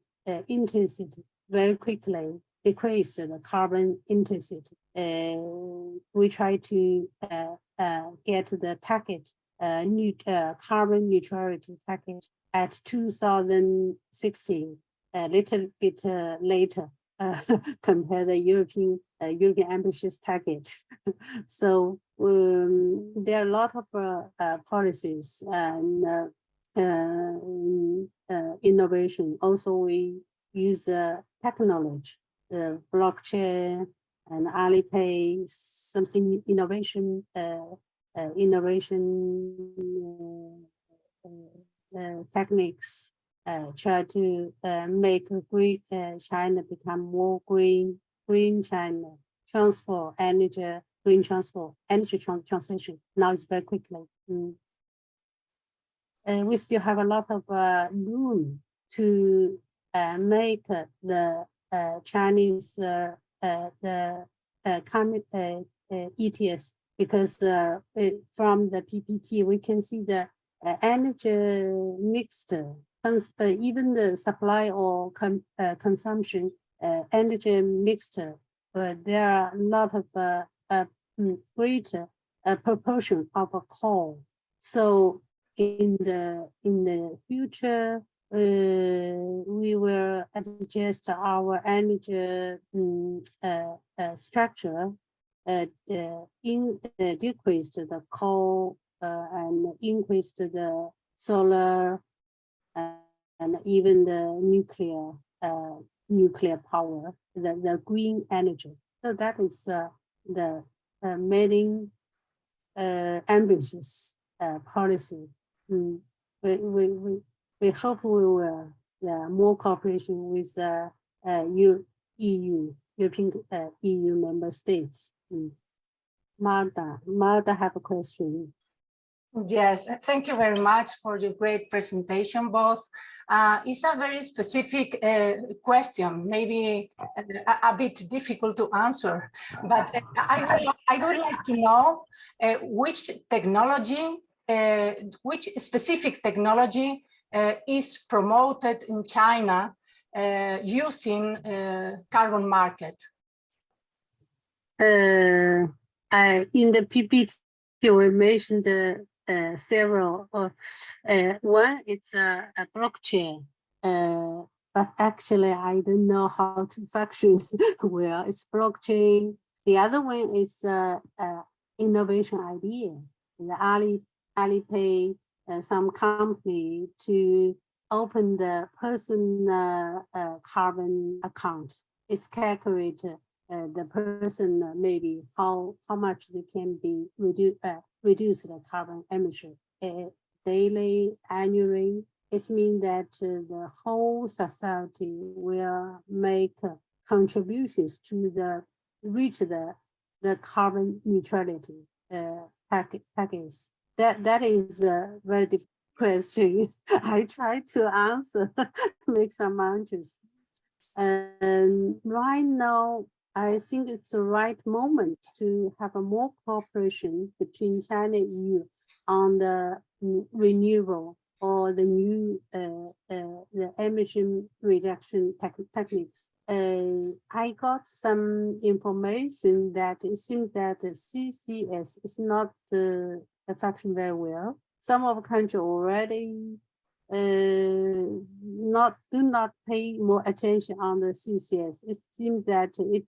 intensity very quickly, decrease the carbon intensity. We try to get the target carbon neutrality target at 2060, a little bit later compare the European ambitious target. So there are a lot of policies and innovation. Also, we use technology, blockchain and Alipay, something innovation, techniques. Try to make green China become more green China, transfer energy, green transfer, energy transition. Now it's very quickly. And we still have a lot of room to make the Chinese ETS, because from the PPT we can see the energy mixed. Even the supply or consumption energy mixed, but there are a lot of greater proportion of coal. So in the future, we will adjust our energy structure, decrease the coal and increase the solar. And even the nuclear power, the green energy. So that is the main ambitious policy. We hope we will more cooperation with European EU member states. Marta have a question. Yes, thank you very much for your great presentation, both. It's a very specific question, maybe a bit difficult to answer, but I would like to know which technology, which specific technology is promoted in China using carbon market. In the PPT, we mentioned several. One, it's a blockchain, but actually I don't know how to function well. It's blockchain. The other one is innovation idea. The Alipay, some company to open the person carbon account. It's calculated the person maybe how much they can be reduce the carbon emission daily, annually. It means that the whole society will make contributions to reach the carbon neutrality package. That is a very difficult question. I try to answer, make some answers. And right now, I think it's the right moment to have a more cooperation between China and EU on the renewable or the new the emission reduction techniques. I got some information that it seems that the CCS is not functioning very well. Some of the countries already do not pay more attention on the CCS. It seems that it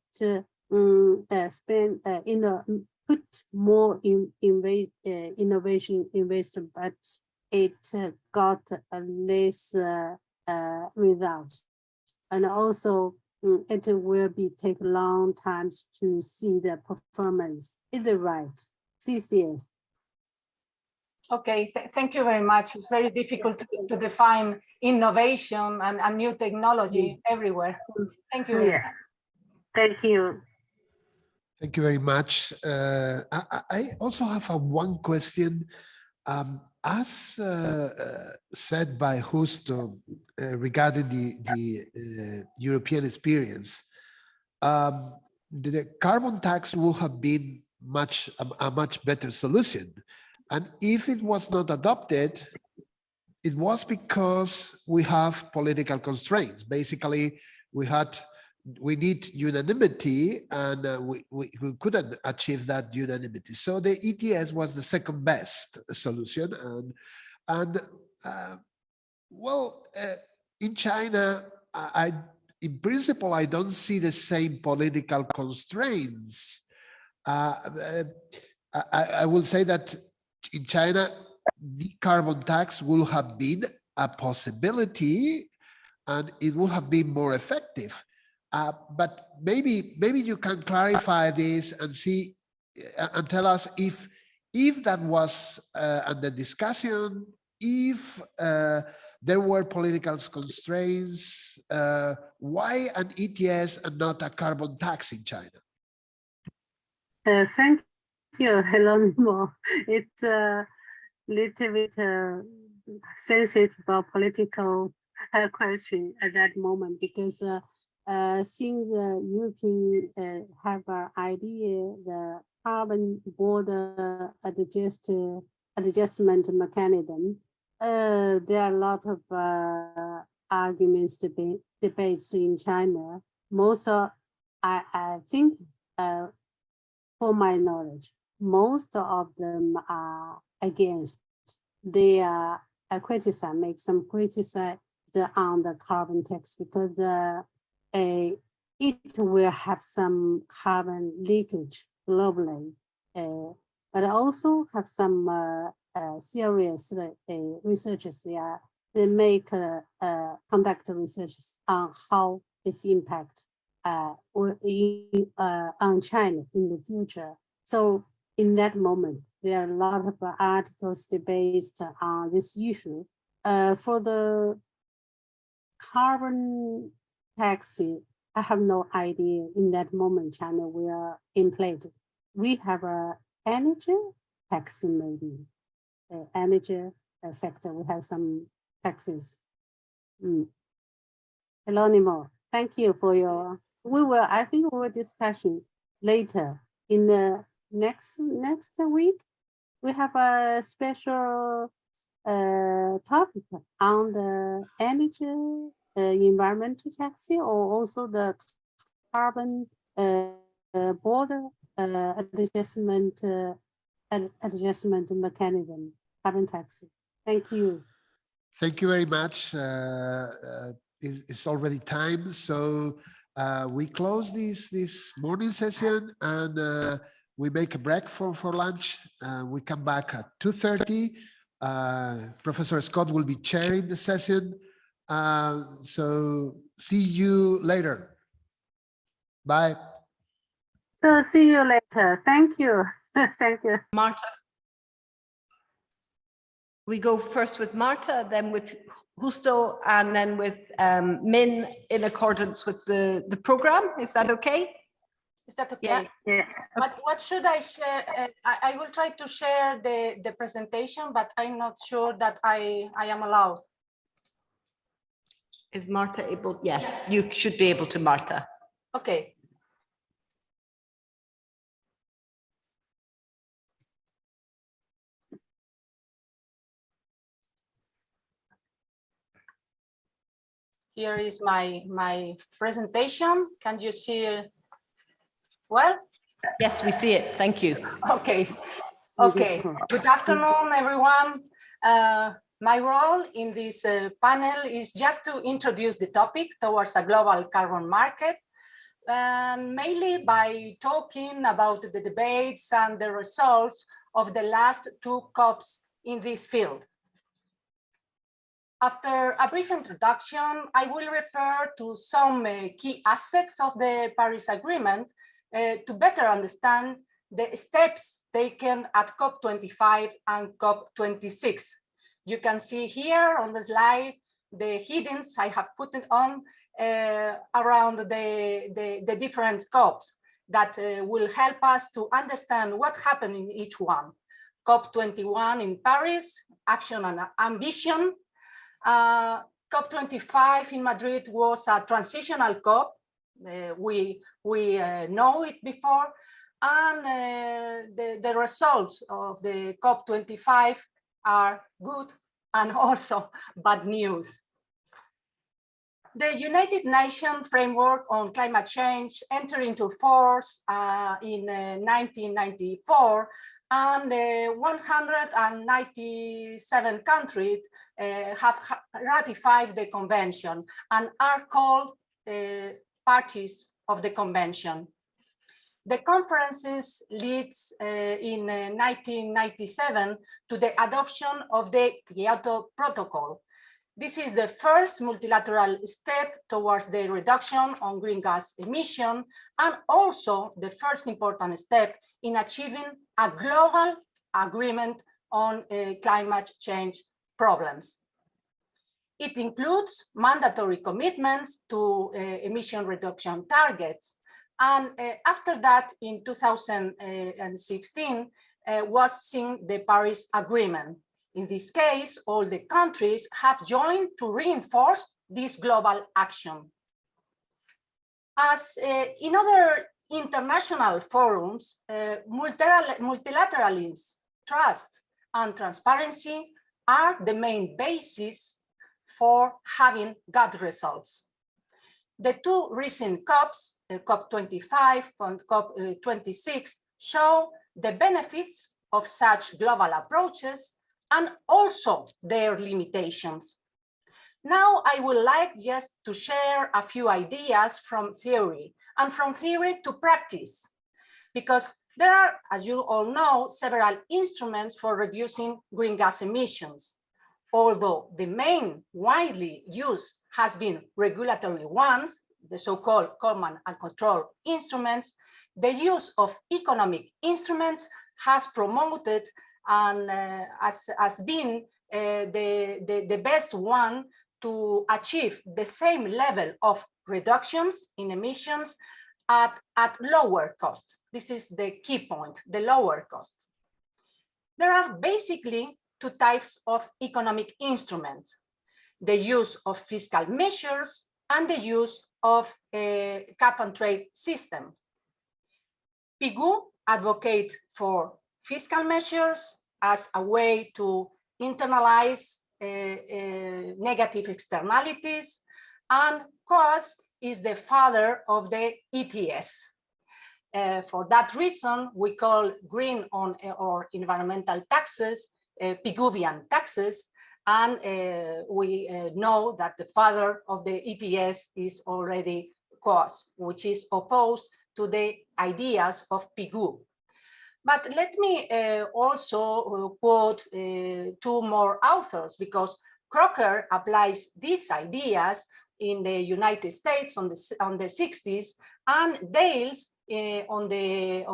put more in innovation investment, but it got a less result, and also it will take long time to see the performance. Is it right? CCS. Okay, thank you very much. It's very difficult to define innovation and new technology everywhere. Thank you. Yeah. Thank you. Thank you very much. I also have one question. As said by Justo regarding the European experience, the carbon tax would have been a much better solution. And if it was not adopted, it was because we have political constraints. Basically, we need unanimity, and we couldn't achieve that unanimity. So the ETS was the second best solution. In China, in principle, I don't see the same political constraints. I will say that in China, the carbon tax will have been a possibility, and it will have been more effective. But maybe you can clarify this and see and tell us if that was under discussion, if there were political constraints, why an ETS and not a carbon tax in China? Thank you, Jerónimo. It's a little bit sensitive political question at that moment, because since the European have an idea, the carbon border adjustment mechanism, there are a lot of arguments, debates in China. Most of, I think, for my knowledge, most of them are against. They are make some criticism on the carbon tax, because it will have some carbon leakage globally, but also have some serious researches. They make conduct research on how its impact on China in the future. So in that moment, there are a lot of articles based on this issue. For the carbon tax, I have no idea in that moment China will implement. We have a energy tax, maybe energy sector. We have some taxes. Jerónimo, thank you for your. I think we will discussion later in the next week. We have a special topic on the energy environmental tax, or also the carbon border adjustment mechanism, carbon tax. Thank you. Thank you very much. It's already time, so we close this morning session, and we make a break for lunch. We come back at 2:30. Professor Scott will be chairing the session. So see you later. Bye. So see you later. Thank you. Thank you. Marta. We go first with Marta, then with Justo, and then with Min, in accordance with the program. Is that okay? Is that okay? Yeah. What should I share? I will try to share the presentation, but I'm not sure that I am allowed. Is Marta able? Yeah, you should be able to, Marta. Okay. Here is my presentation. Can you see it well? Yes, we see it. Thank you. Okay. Okay. Good afternoon, everyone. My role in this panel is just to introduce the topic towards a global carbon market, and mainly by talking about the debates and the results of the last two COPs in this field. After a brief introduction, I will refer to some key aspects of the Paris Agreement to better understand the steps taken at COP25 and COP26. You can see here on the slide the headings I have put it on around the different COPs that will help us to understand what happened in each one. COP21 in Paris, action and ambition. COP25 in Madrid was a transitional COP. We know it before, and the results of the COP25 are good and also bad news. The United Nations Framework on Climate Change entered into force in 1994, and 197 countries have ratified the convention and are called parties of the convention. The conferences leads in 1997 to the adoption of the Kyoto Protocol. This is the first multilateral step towards the reduction on greenhouse gas emission, and also the first important step in achieving a global agreement on climate change problems. It includes mandatory commitments to emission reduction targets. And after that, in 2016, was seen the Paris Agreement. In this case, all the countries have joined to reinforce this global action. As in other international forums, multilateralism, trust, and transparency are the main basis for having good results. The two recent COPs, COP25 and COP26, show the benefits of such global approaches and also their limitations. Now I would like just to share a few ideas from theory and from theory to practice, because there are, as you all know, several instruments for reducing greenhouse gas emissions. Although the main widely used has been regulatory ones, the so-called command and control instruments, the use of economic instruments has promoted and has been the best one to achieve the same level of reductions in emissions at lower costs. This is the key point, the lower cost. There are basically two types of economic instruments: the use of fiscal measures and the use of a cap and trade system. PIGU advocates for fiscal measures as a way to internalize negative externalities, and COAS is the father of the ETS. For that reason, we call green or environmental taxes Piguvian taxes, and we know that the father of the ETS is already COAS, which is opposed to the ideas of PIGU. But let me also quote two more authors, because Crocker applies these ideas in the United States on the 60s, and Dales on the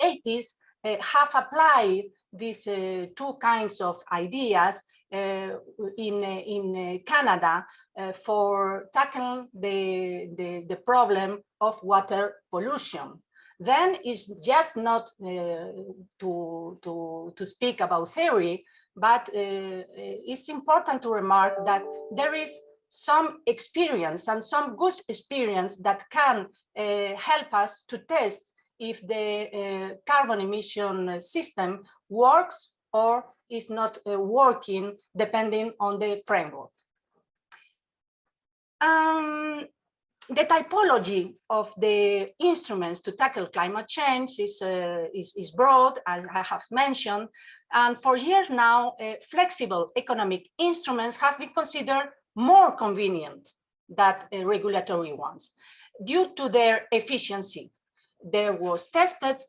80s have applied these two kinds of ideas in Canada for tackling the problem of water pollution. Then it's just not to speak about theory, but it's important to remark that there is some experience and some good experience that can help us to test if the carbon emission system works or is not working, depending on the framework. The typology of the instruments to tackle climate change is broad, as I have mentioned, and for years now, flexible economic instruments have been considered more convenient than regulatory ones due to their efficiency. There was tested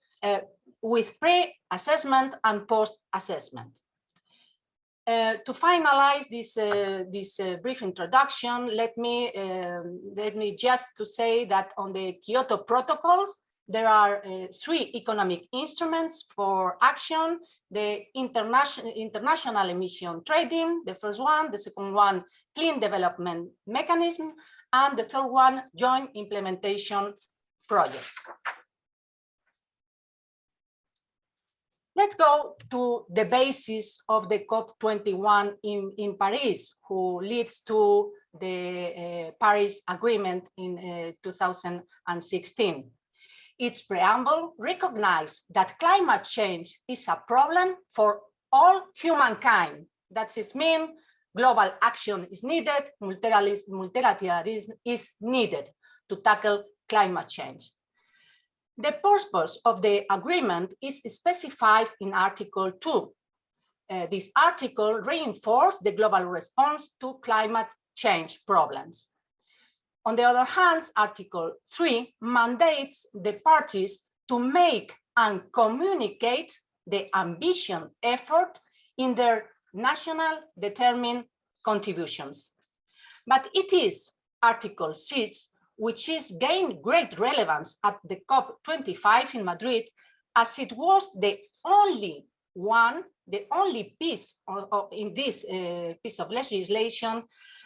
with pre-assessment and post-assessment. To finalize this brief introduction, let me just to say that on the Kyoto protocols, There are three economic instruments for action: the international emission trading, the first one; the second one, clean development mechanism; and the third one, joint implementation projects. Let's go to the basis of the COP21 in Paris, who leads to the Paris Agreement in 2016. Its preamble recognized that climate change is a problem for all humankind. That is mean global action is needed, multilateralism is needed to tackle climate change. The purpose of the agreement is specified in Article 2. This article reinforces the global response to climate change problems. On the other hand, Article 3 mandates the parties to make and communicate the ambition effort in their national determined contributions. But it is Article 6 which is gained great relevance at the COP25 in Madrid, as it was the only piece in this piece of legislation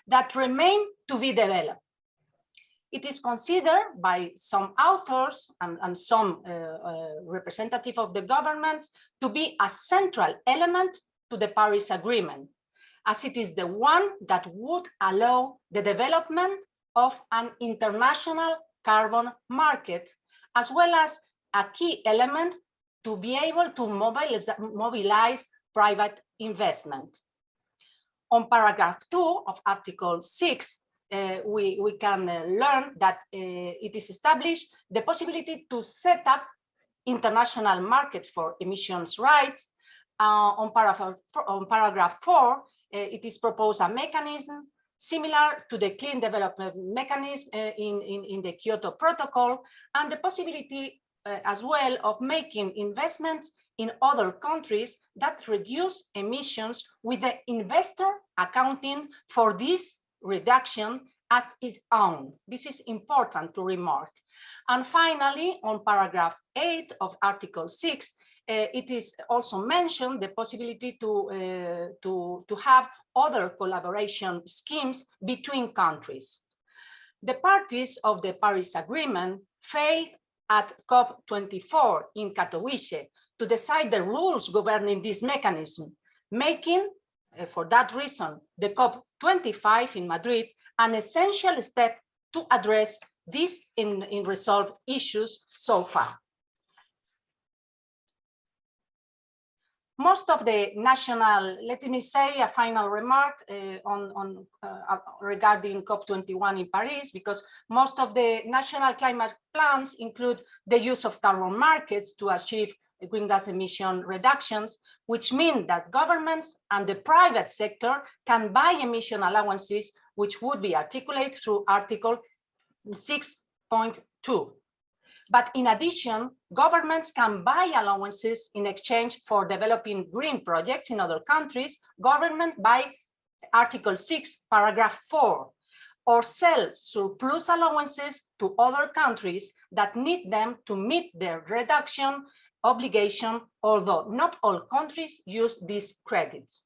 that remained to be developed. It is considered by some authors and some representative of the government to be a central element to the Paris Agreement, as it is the one that would allow the development of an international carbon market, as well as a key element to be able to mobilize private investment. On paragraph 2 of Article 6, we can learn that it is established the possibility to set up international market for emissions rights. On paragraph 4, it is proposed a mechanism similar to the clean development mechanism in the Kyoto Protocol, and the possibility as well of making investments in other countries that reduce emissions, with the investor accounting for this reduction as its own. This is important to remark. And finally, on paragraph 8 of Article 6, it is also mentioned the possibility to have other collaboration schemes between countries. The parties of the Paris Agreement failed at COP24 in Katowice to decide the rules governing this mechanism, making, for that reason, the COP25 in Madrid an essential step to address these unresolved issues so far. Most of the national, let me say a final remark regarding COP21 in Paris, because most of the national climate plans include the use of carbon markets to achieve greenhouse gas emission reductions, which mean that governments and the private sector can buy emission allowances, which would be articulated through Article 6.2. But in addition, governments can buy allowances in exchange for developing green projects in other countries, government by Article 6, paragraph 4, or sell surplus allowances to other countries that need them to meet their reduction obligation, although not all countries use these credits.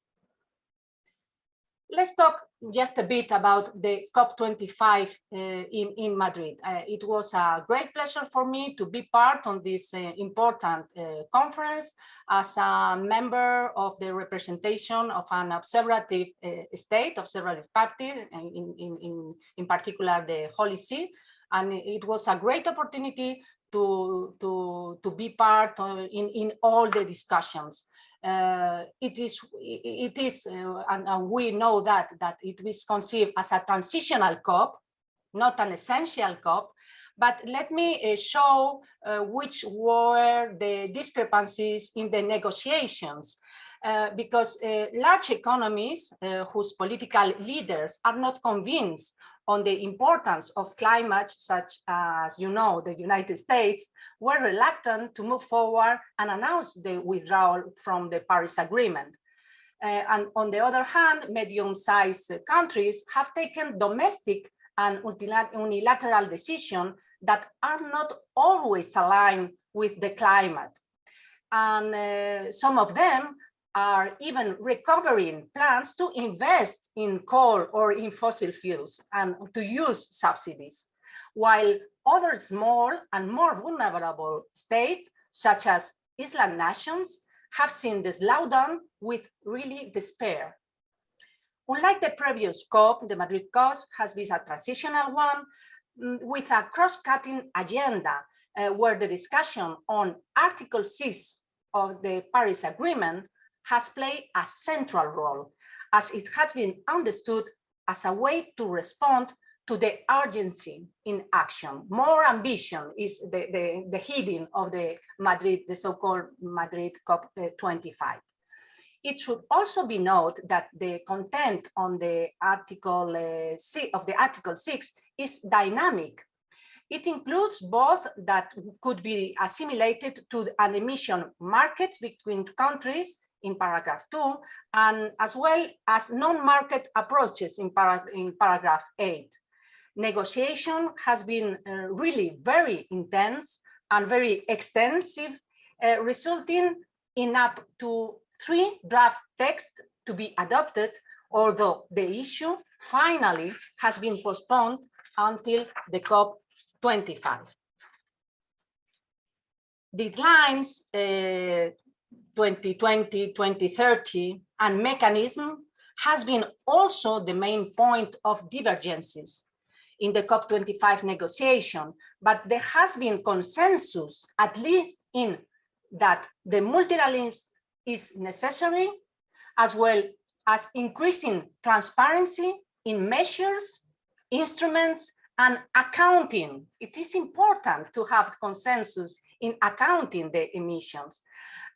Let's talk just a bit about the COP25 in Madrid. It was a great pleasure for me to be part of this important conference as a member of the representation of an observative state, observative party, in particular the Holy See. And it was a great opportunity to be part in all the discussions. It is, and we know that it is conceived as a transitional COP, not an essential COP. But let me show which were the discrepancies in the negotiations, because large economies whose political leaders are not convinced on the importance of climate, such as, you know, the United States, were reluctant to move forward and announce the withdrawal from the Paris Agreement. And on the other hand, medium-sized countries have taken domestic and unilateral decisions that are not always aligned with the climate. And some of them are even recovering plans to invest in coal or in fossil fuels and to use subsidies, while other small and more vulnerable states, such as island nations, have seen the slowdown with really despair. Unlike the previous COP, the Madrid COP has been a transitional one with a cross-cutting agenda where the discussion on Article 6 of the Paris Agreement has played a central role, as it has been understood as a way to respond to the urgency in action. More ambition is the heading of the Madrid, the so-called Madrid COP25. It should also be noted that the content on the Article 6 is dynamic. It includes both that could be assimilated to an emission market between countries in paragraph 2, and as well as non-market approaches in paragraph 8. Negotiation has been really very intense and very extensive, resulting in up to 3 draft texts to be adopted, although the issue finally has been postponed until the COP25. Deadlines 2020, 2030, and mechanism has been also the main point of divergences in the COP25 negotiation, but there has been consensus, at least in that the multilateralism is necessary, as well as increasing transparency in measures, instruments, and accounting. It is important to have consensus in accounting the emissions,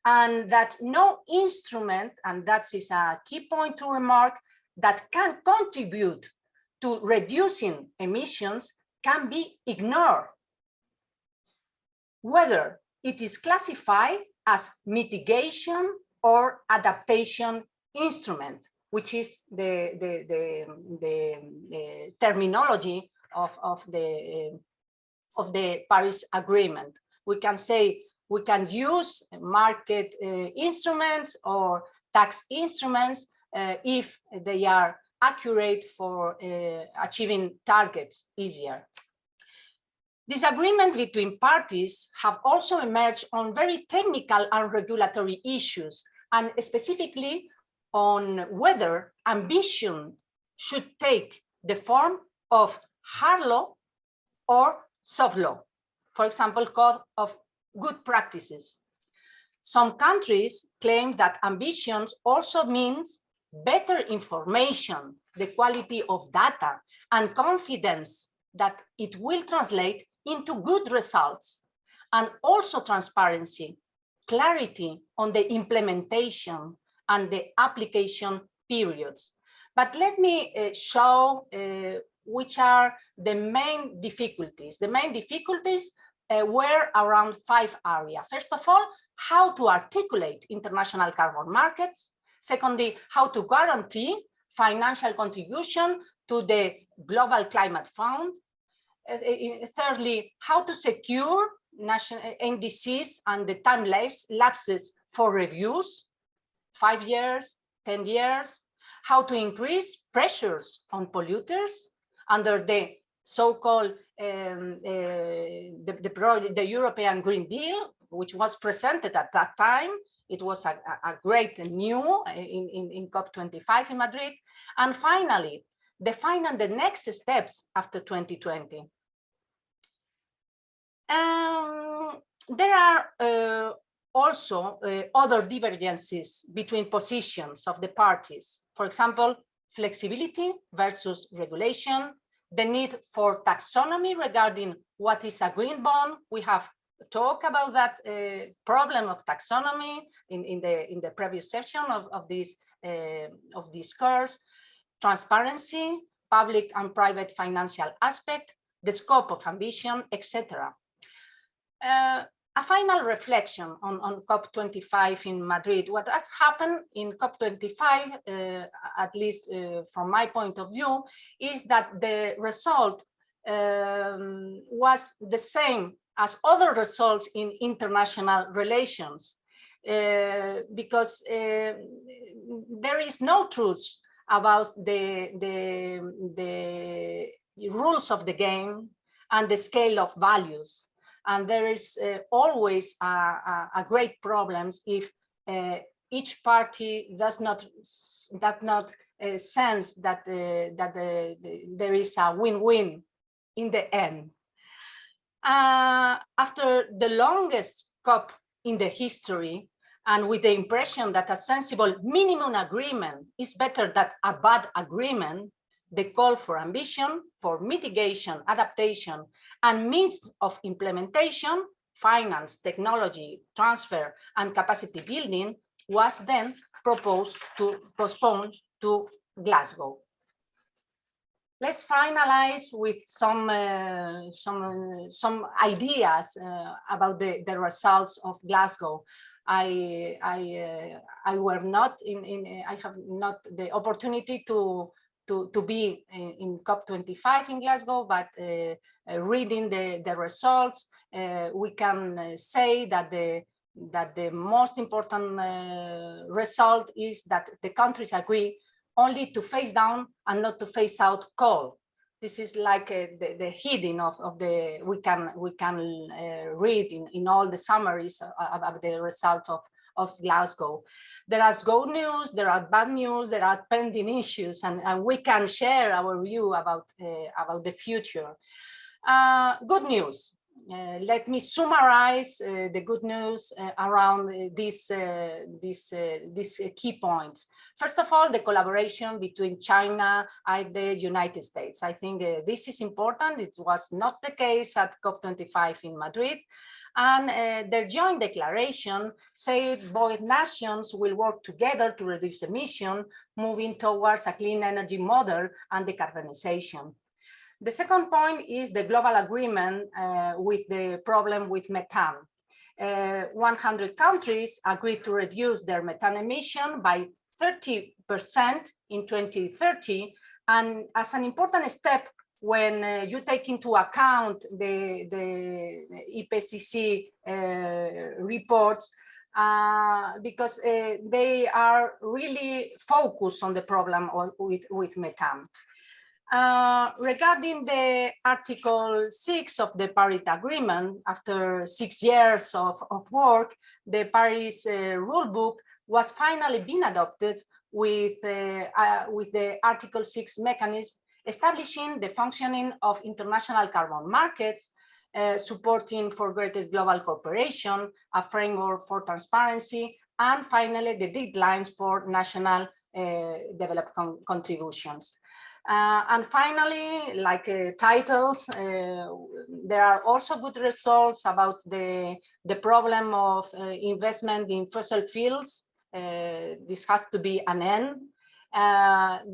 and that no instrument, and that is a key point to remark, that can contribute to reducing emissions can be ignored, whether it is classified as mitigation or adaptation instrument, which is the terminology of the Paris Agreement. We can say we can use market instruments or tax instruments if they are accurate for achieving targets easier. Disagreements between parties have also emerged on very technical and regulatory issues, and specifically on whether ambition should take the form of hard law or soft law. For example, code of good practices. Some countries claim that ambitions also means better information, the quality of data, and confidence that it will translate into good results, and also transparency, clarity on the implementation and the application periods. But let me show which are the main difficulties. The main difficulties were around 5 areas. First of all, how to articulate international carbon markets. Secondly, how to guarantee financial contribution to the Global Climate Fund. Thirdly, how to secure national NDCs and the time lapses for reviews, 5 years, 10 years. How to increase pressures on polluters under the so-called the European Green Deal, which was presented at that time. It was a great news in COP25 in Madrid. And finally, defining the next steps after 2020. There are also other divergences between positions of the parties. For example, flexibility versus regulation, the need for taxonomy regarding what is a green bond. We have talked about that problem of taxonomy in the previous section of this course. Transparency, public and private financial aspect, the scope of ambition, etc. A final reflection on COP25 in Madrid. What has happened in COP25, at least from my point of view, is that the result was the same as other results in international relations, because there is no truth about the rules of the game and the scale of values. And there is always a great problems if each party does not sense that there is a win-win in the end. After the longest COP in the history, and with the impression that a sensible minimum agreement is better than a bad agreement, the call for ambition, for mitigation, adaptation, and means of implementation, finance, technology, transfer, and capacity building was then proposed to postpone to Glasgow. Let's finalize with some ideas about the results of Glasgow. I were not I have not the opportunity to be in COP25 in Glasgow, but reading the results, we can say that the most important result is that the countries agree only to phase down and not to phase out coal. This is like the heading of the we can read in all the summaries about the results of Glasgow. There are good news, there are bad news, there are pending issues, and we can share our view about the future. Good news. Let me summarize the good news around these key points. First of all, the collaboration between China and the United States. I think this is important. It was not the case at COP25 in Madrid. And their joint declaration said both nations will work together to reduce emission, moving towards a clean energy model and decarbonization. The second point is the global agreement with the problem with methane. 100 countries agreed to reduce their methane emission by 30% in 2030. And as an important step, when you take into account the IPCC reports, because they are really focused on the problem with methane. Regarding the Article 6 of the Paris Agreement, after 6 years of work, the Paris rulebook was finally been adopted with the Article 6 mechanism, establishing the functioning of international carbon markets, supporting for greater global cooperation, a framework for transparency, and finally the deadlines for national development contributions. And finally, like titles, there are also good results about the problem of investment in fossil fuels. This has to be an end.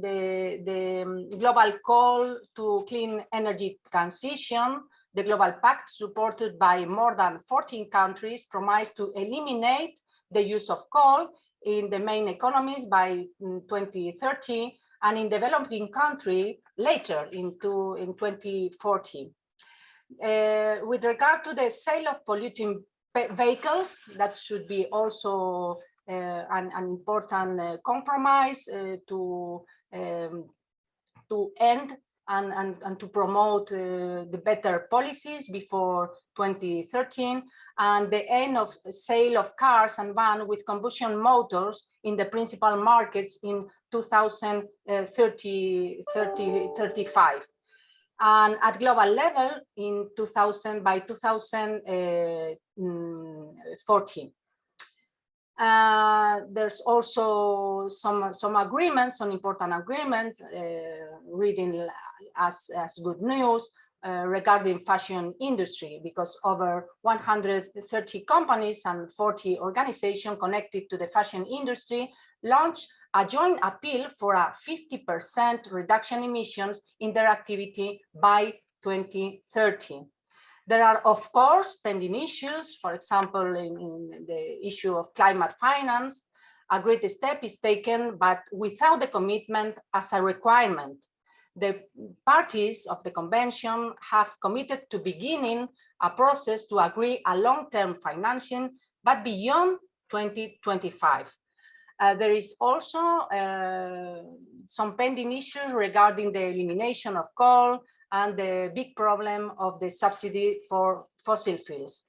The global call to clean energy transition, the global pact supported by more than 14 countries promised to eliminate the use of coal in the main economies by 2030 and in developing countries later in 2040. With regard to the sale of polluting vehicles, that should be also an important compromise to end and to promote the better policies before 2013, and the end of sale of cars and vans with combustion motors in the principal markets in 2035. And at global level in by 2014. There's also some agreements, some important agreements, reading as good news regarding fashion industry, because over 130 companies and 40 organizations connected to the fashion industry launched a joint appeal for a 50% reduction emissions in their activity by 2030. There are, of course, pending issues, for example, in the issue of climate finance. A great step is taken, but without the commitment as a requirement. The parties of the convention have committed to beginning a process to agree a long-term financing, but beyond 2025. There is also some pending issues regarding the elimination of coal and the big problem of the subsidy for fossil fuels.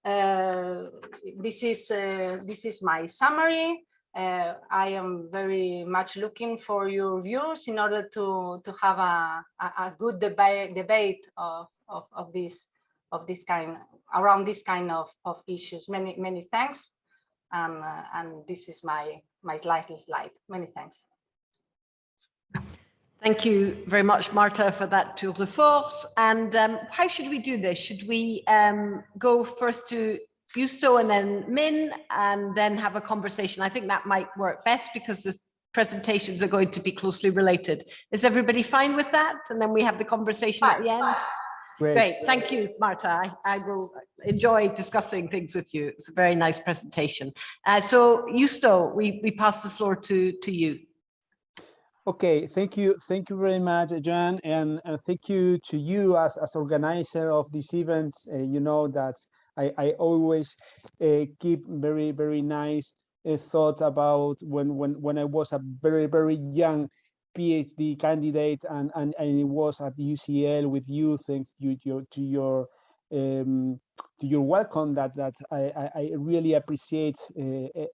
This is my summary. I am very much looking for your views in order to have a good debate of this kind, around this kind of issues. Many thanks, and this is my last slide. Many thanks. Thank you very much, Marta, for that tour de force. And how should we do this? Should we go first to Justo and then Min, and then have a conversation? I think that might work best because the presentations are going to be closely related. Is everybody fine with that? And then we have the conversation at the end. Great. Thank you, Marta. I will enjoy discussing things with you. It's a very nice presentation. So Justo, we pass the floor to you. Okay, thank you very much, Joanne, and thank you to you as organizer of these events. You know that I always keep very nice thought about when I was a very young PhD candidate and it was at UCL with you. Thanks to your welcome that I really appreciate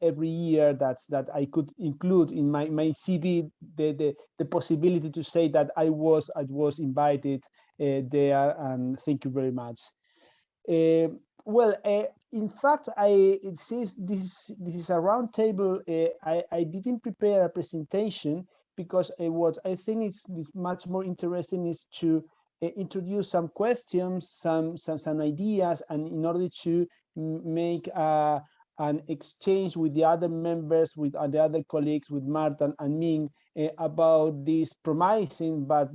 every year that I could include in my CV the possibility to say that I was invited there, and thank you very much. Well, in fact, since this is a round table, I didn't prepare a presentation because what I think is much more interesting is to introduce some questions, some ideas, and in order to make an exchange with the other members, with the other colleagues, with Marta and Ming, about this promising, but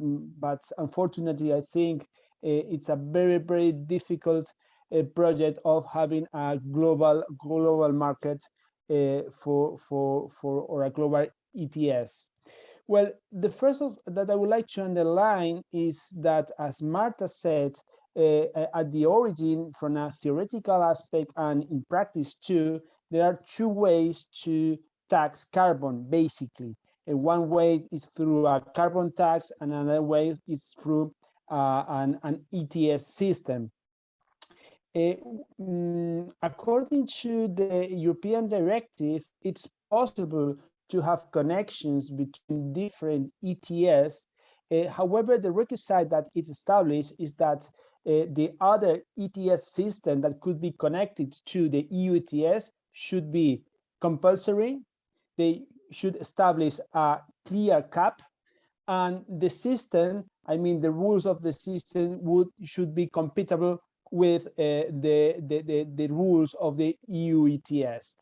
unfortunately, I think it's a very difficult project of having a global market or a global ETS. Well, the first that I would like to underline is that, as Marta said, at the origin, from a theoretical aspect and in practice too, there are two ways to tax carbon, basically. One way is through a carbon tax, and another way is through an ETS system. According to the European directive, it's possible to have connections between different ETS. However, the requisite that it's established is that the other ETS system that could be connected to the EU ETS should be compulsory. They should establish a clear cap, and the system, I mean the rules of the system, should be compatible with the rules of the EU ETS.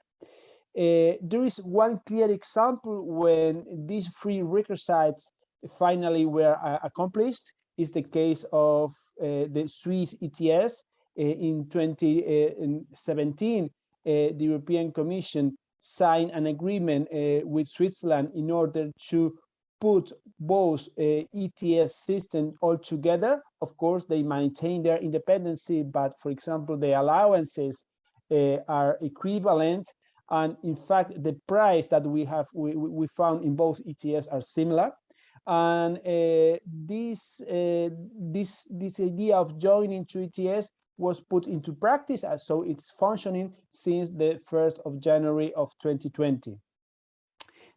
There is one clear example when these three requisites finally were accomplished. Is the case of the Swiss ETS. In 2017, the European Commission signed an agreement with Switzerland in order to put both ETS systems all together. Of course, they maintain their independency, but for example, the allowances are equivalent. And in fact, the price that we found in both ETS are similar. And this idea of joining to ETS was put into practice, so it's functioning since the 1st of January of 2020.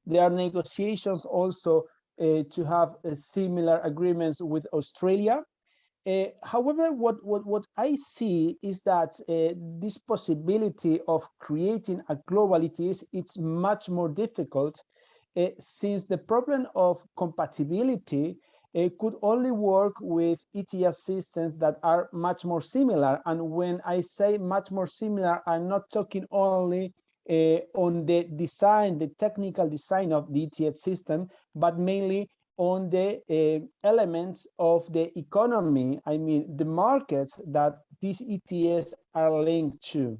There are negotiations also to have similar agreements with Australia. However, what I see is that this possibility of creating a global ETS, it's much more difficult since the problem of compatibility could only work with ETS systems that are much more similar. And when I say much more similar, I'm not talking only on the design, the technical design of the ETS system, but mainly on the elements of the economy, I mean the markets that these ETS are linked to.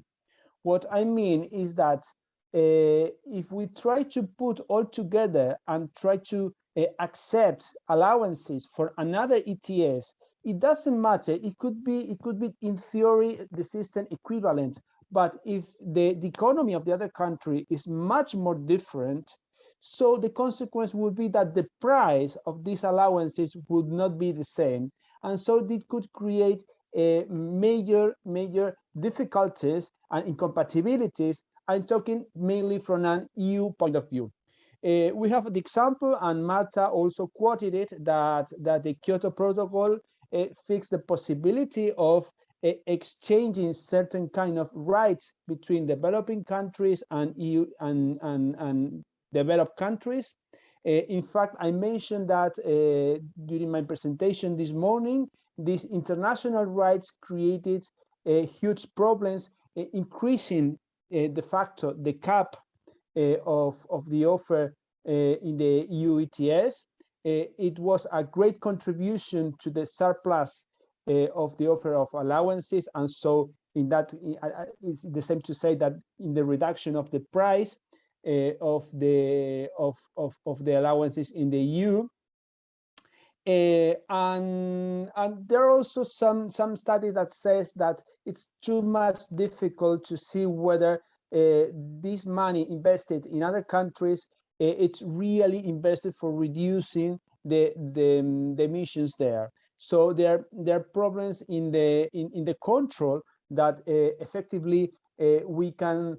What I mean is that if we try to put all together and try to accept allowances for another ETS, it doesn't matter. It could be in theory the system equivalent, but if the economy of the other country is much more different, so the consequence would be that the price of these allowances would not be the same, and so it could create major difficulties and incompatibilities. I'm talking mainly from an EU point of view. We have the example, and Marta also quoted it, that the Kyoto Protocol fixed the possibility of exchanging certain kind of rights between developing countries and EU and developed countries. In fact, I mentioned that during my presentation this morning, these international rights created huge problems, increasing de facto the cap of the offer in the EU ETS. It was a great contribution to the surplus of the offer of allowances, and so in that it's the same to say that in the reduction of the price of the allowances in the EU. And there are also some studies that says that it's too much difficult to see whether this money invested in other countries, it's really invested for reducing the emissions there. So there are problems in the control that effectively we can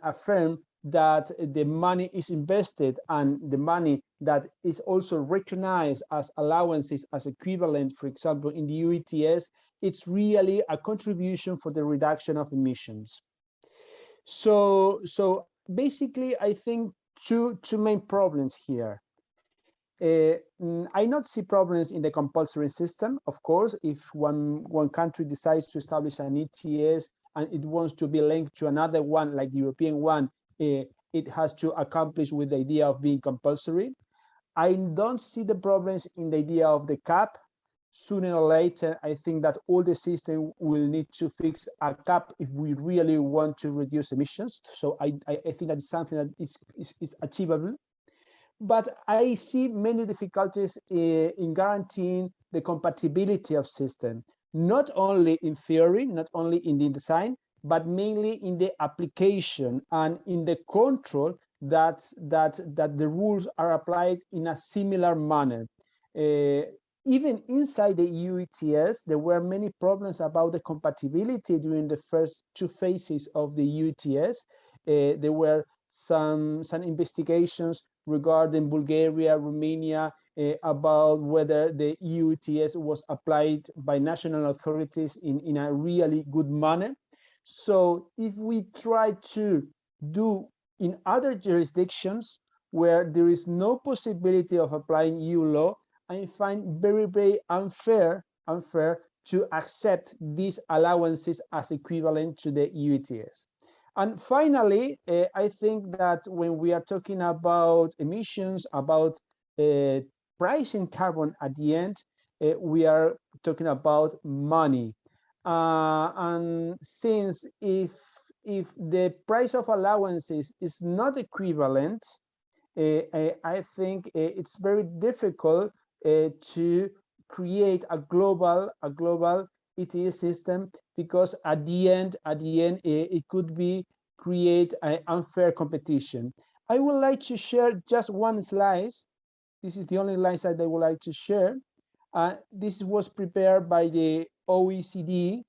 affirm that the money is invested and the money that is also recognized as allowances as equivalent, for example, in the EU ETS, it's really a contribution for the reduction of emissions. So basically, I think two main problems here. I not see problems in the compulsory system. Of course, if one country decides to establish an ETS and it wants to be linked to another one, like the European one, it has to accomplish with the idea of being compulsory. I don't see the problems in the idea of the cap. Sooner or later, I think that all the system will need to fix a cap if we really want to reduce emissions. So I think that is something that is achievable. But I see many difficulties in guaranteeing the compatibility of system, not only in theory, not only in the design, but mainly in the application and in the control that the rules are applied in a similar manner. Even inside the EU ETS, there were many problems about the compatibility during the first two phases of the EU ETS. There were some investigations regarding Bulgaria, Romania, about whether the EU ETS was applied by national authorities in a really good manner. So if we try to do in other jurisdictions where there is no possibility of applying EU law, I find very unfair to accept these allowances as equivalent to the EU ETS. And finally, I think that when we are talking about emissions, about pricing carbon at the end, we are talking about money. And since if the price of allowances is not equivalent, I think it's very difficult to create a global ETS system, because at the end it could be create an unfair competition. I would like to share just one slide. This is the only slide that I would like to share. This was prepared by the OECD,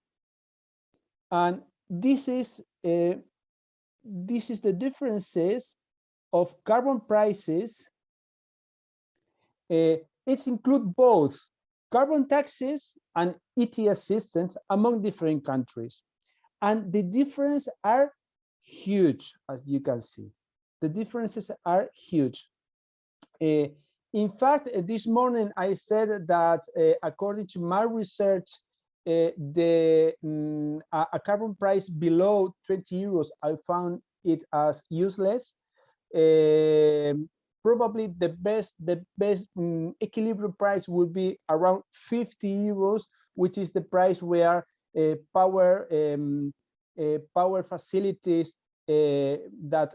and this is the differences of carbon prices. It includes both carbon taxes and ETS systems among different countries, and the differences are huge, as you can see. The differences are huge. In fact, this morning I said that according to my research, a carbon price below 20 euros, I found it as useless. Probably the best equilibrium price would be around 50 euros, which is the price where power facilities that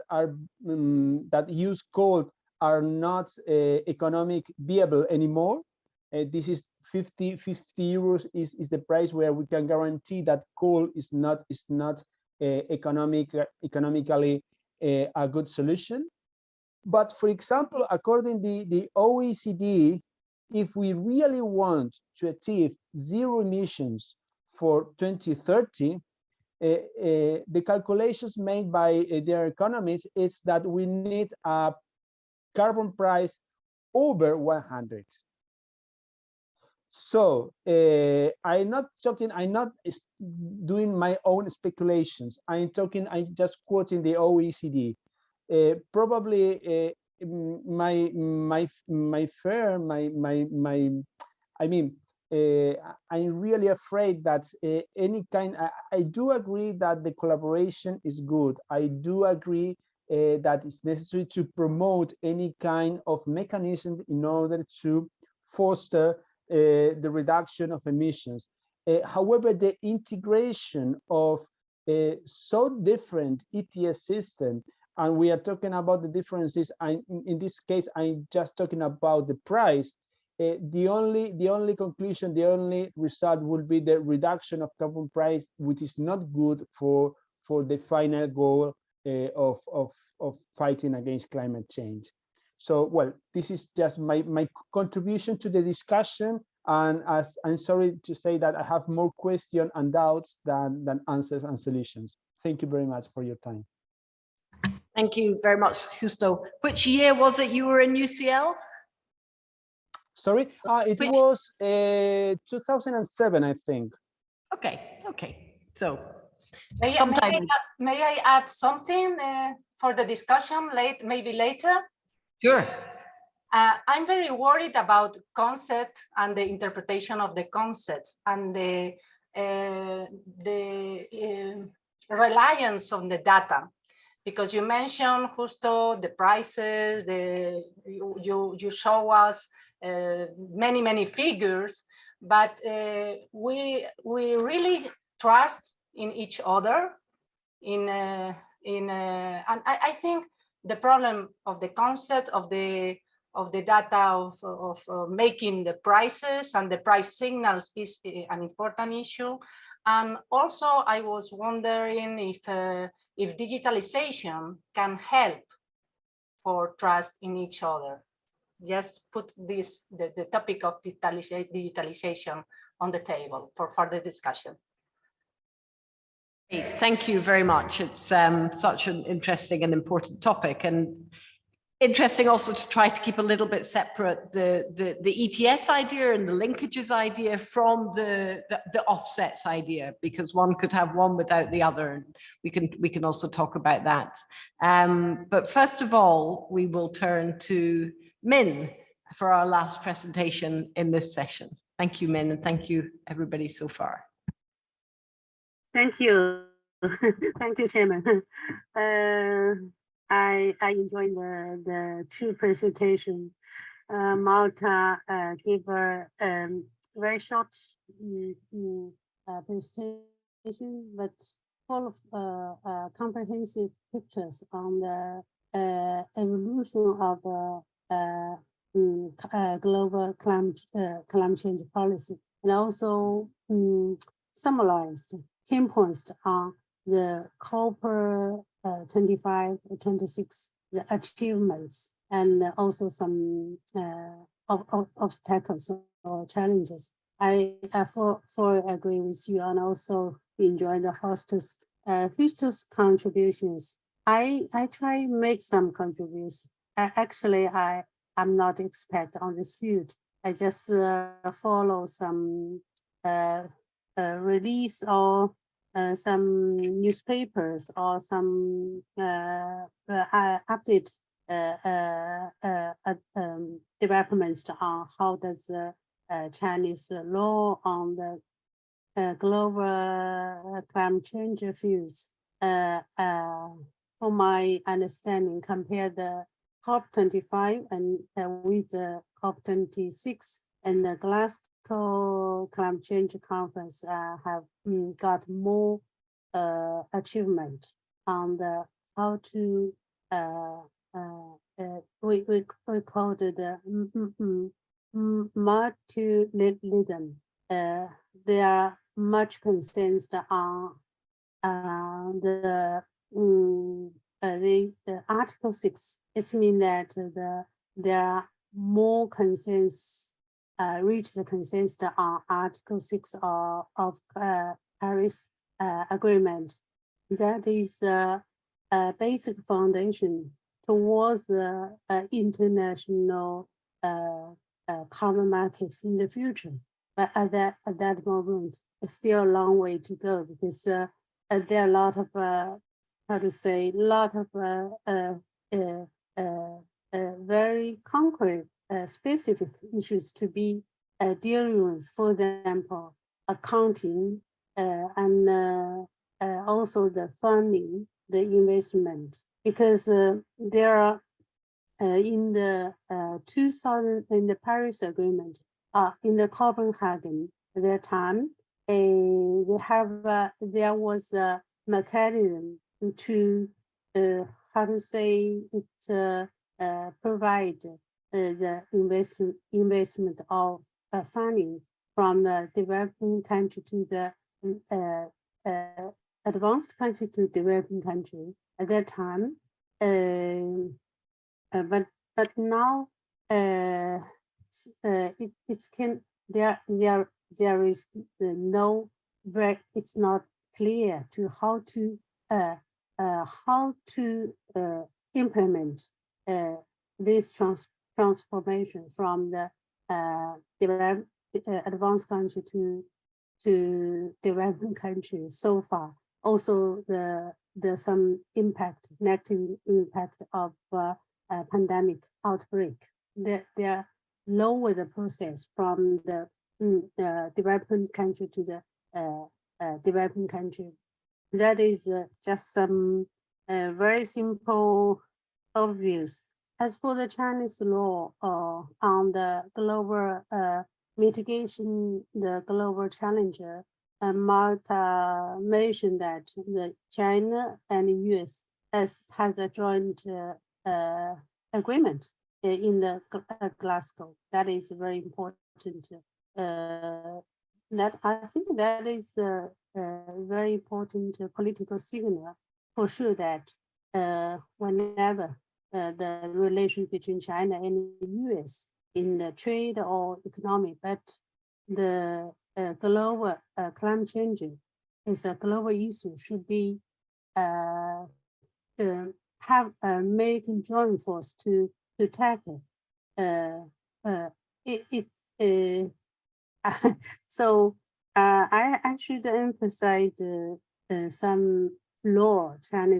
use coal are not economic viable anymore. This is 50 euros is the price where we can guarantee that coal is not economically a good solution. But for example, according to the OECD, if we really want to achieve zero emissions for 2030, the calculations made by their economists is that we need a carbon price over 100. So I'm not doing my own speculations. I'm just quoting the OECD. Probably I'm really afraid that I do agree that the collaboration is good. I do agree that it's necessary to promote any kind of mechanism in order to foster the reduction of emissions. However, the integration of so different ETS system, and we are talking about the differences, in this case, I'm just talking about the price. The only conclusion, the only result will be the reduction of carbon price, which is not good for the final goal of fighting against climate change. So, well, this is just my contribution to the discussion. And as I'm sorry to say that I have more questions and doubts than answers and solutions. Thank you very much for your time. Thank you very much, Justo. Which year was it you were in UCL? Sorry, it was 2007, I think. Okay. So, may I add something for the discussion maybe later? Sure. I'm very worried about concept and the interpretation of the concepts and the reliance on the data, because you mentioned, Justo, the prices, you show us many figures, but we really trust in each other. And I think the problem of the concept of the data of making the prices and the price signals is an important issue. And also, I was wondering if digitalization can help for trust in each other. Just put the topic of digitalization on the table for further discussion. Thank you very much. It's such an interesting and important topic, and interesting also to try to keep a little bit separate the ETS idea and the linkages idea from the offsets idea, because one could have one without the other. We can also talk about that. But first of all, we will turn to Min for our last presentation in this session. Thank you, Min, and thank you everybody so far. Thank you. Thank you, Chairman. I enjoyed the two presentations. Marta gave a very short presentation, but full of comprehensive pictures on the evolution of global climate change policy, and also summarized key points on the COP25, 26, the achievements, and also some obstacles or challenges. I fully agree with you, and also enjoy the hostess contributions. I try to make some contributions. Actually, I'm not expert on this field. I just follow some release or some newspapers or some update developments on how does Chinese law on the global climate change fields. For my understanding, compare the COP25 and with the COP26 and the Glasgow Climate Change Conference have got more achievement on the how to we called it the multilateralism. There are much concerns on the Article 6. It means that there are more concerns, reach the concerns on Article 6 of Paris Agreement. That is a basic foundation towards the international carbon market in the future. But at that moment, it's still a long way to go, because there are a lot of very concrete, specific issues to be dealing with. For example, accounting and also the funding, the investment, because there are in the in the Paris Agreement, in the Copenhagen at that time, there was a mechanism to provide the investment of funding from the developing country to the advanced country to developing country at that time. But now it can there is no very, it's not clear to how to implement this transformation from the advanced country to developing countries so far. Also, the some impact, negative impact of pandemic outbreak. They are lower the process from the developing country to the developing country. That is just some very simple obvious. As for the Chinese law on the global mitigation, the global challenger, Marta mentioned that the China and the US has a joint agreement in the Glasgow. That is very important. That I think that is a very important political signal for sure, that whenever the relation between China and the US in the trade or economy, but the global climate change is a global issue, should be making joint force to tackle it. So I should emphasize some law China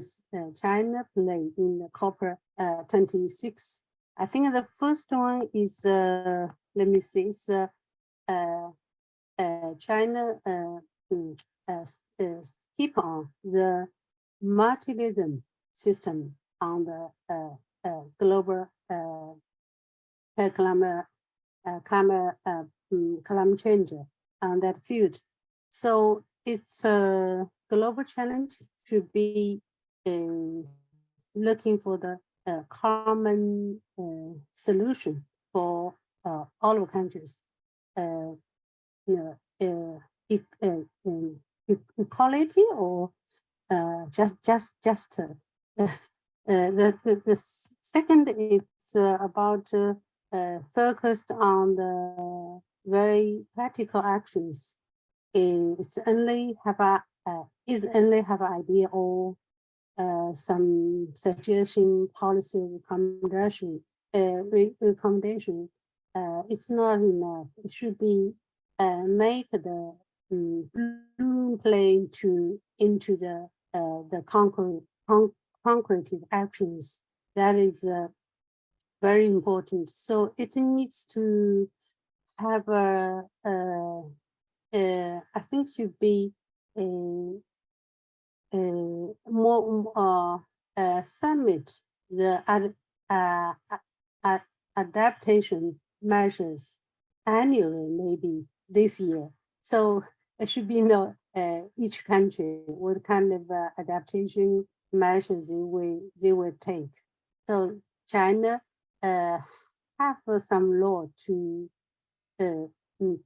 play in the COP26. I think the first one is let me see, it's China keep on the multilateral system on the global climate change on that field. So it's a global challenge, should be looking for the common solution for all of countries. Equality or just the second is about focused on the very practical actions. It's only have an idea or some suggestion, policy recommendation. It's not enough. It should be make the blue plane into the concrete actions. That is very important. So it needs to have I think should be a more summit the adaptation measures annually, maybe this year. So it should be each country what kind of adaptation measures they will take. So China have some law to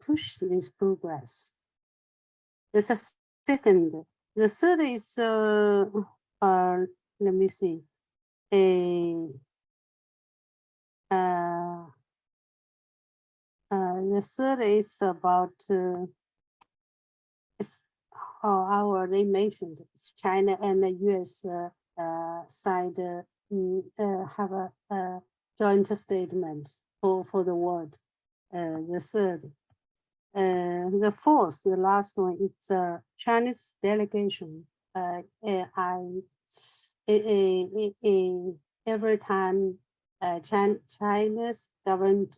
push this progress. That's a second. The third is, let me see, the third is about, I already mentioned, it's China and the US side have a joint statement for the world. The third. The fourth, the last one, it's a Chinese delegation. Every time China's government